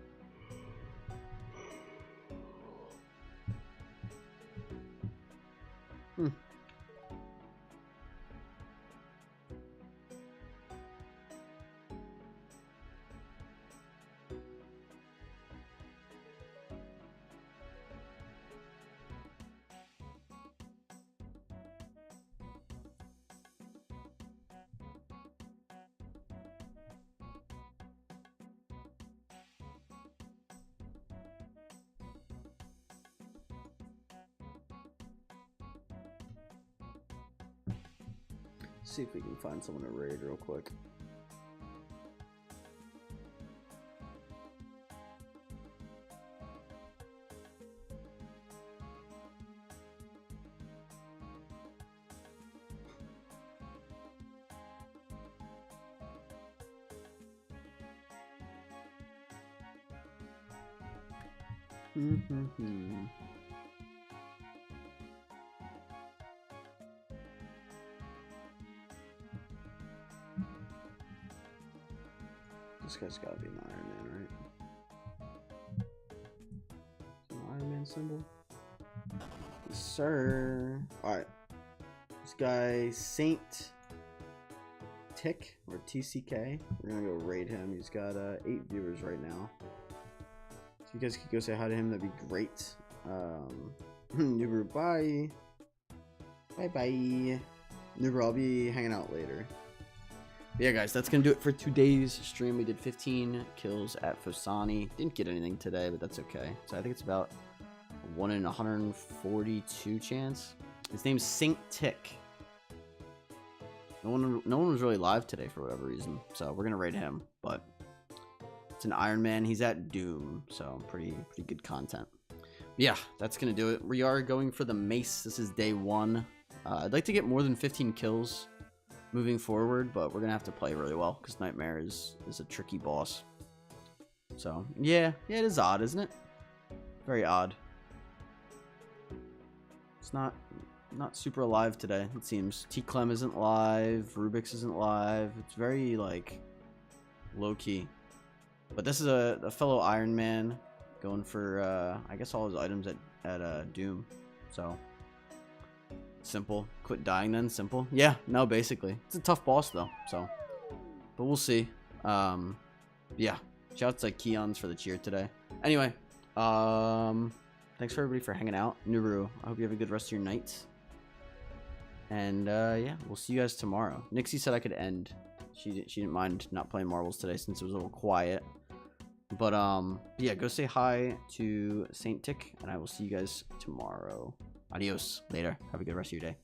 See if we can find someone to raid real quick. This guy's gotta be an Iron Man, right? An Iron Man symbol? Yes, sir. Alright. This guy, Saint Tick, or TCK. We're gonna go raid him. He's got 8 viewers right now. So you guys could go say hi to him, that'd be great. Nuber, bye. Bye-bye. Nuber, I'll be hanging out later. But yeah, guys, that's gonna do it for today's stream. We did 15 kills at Fosani. Didn't get anything today, but that's okay. So I think it's about 1 in 142 chance. His name's Saint Tick. No one was really live today for whatever reason, so we're gonna raid him. But it's an Iron Man. He's at Doom, so pretty good content. But yeah, that's gonna do it. We are going for the Mace. This is day 1. I'd like to get more than 15 kills moving forward, but we're gonna have to play really well because Nightmare is a tricky boss. So yeah, it is odd, isn't it? Very odd. It's not super alive today, it seems. T-Clem isn't live, Rubik's isn't live. It's very like low-key. But this is a fellow Iron Man going for I guess all his items at Doom. So simple. Quit dying then, simple. Yeah, no, basically. It's a tough boss though, so. But we'll see. Yeah. Shouts to Keons for the cheer today. Anyway, thanks for everybody for hanging out. Nuru, I hope you have a good rest of your night. And yeah, we'll see you guys tomorrow. Nixie said I could end. She didn't mind not playing marbles today since it was a little quiet. But yeah, go say hi to Saint Tick, and I will see you guys tomorrow. Adios. Later. Have a good rest of your day.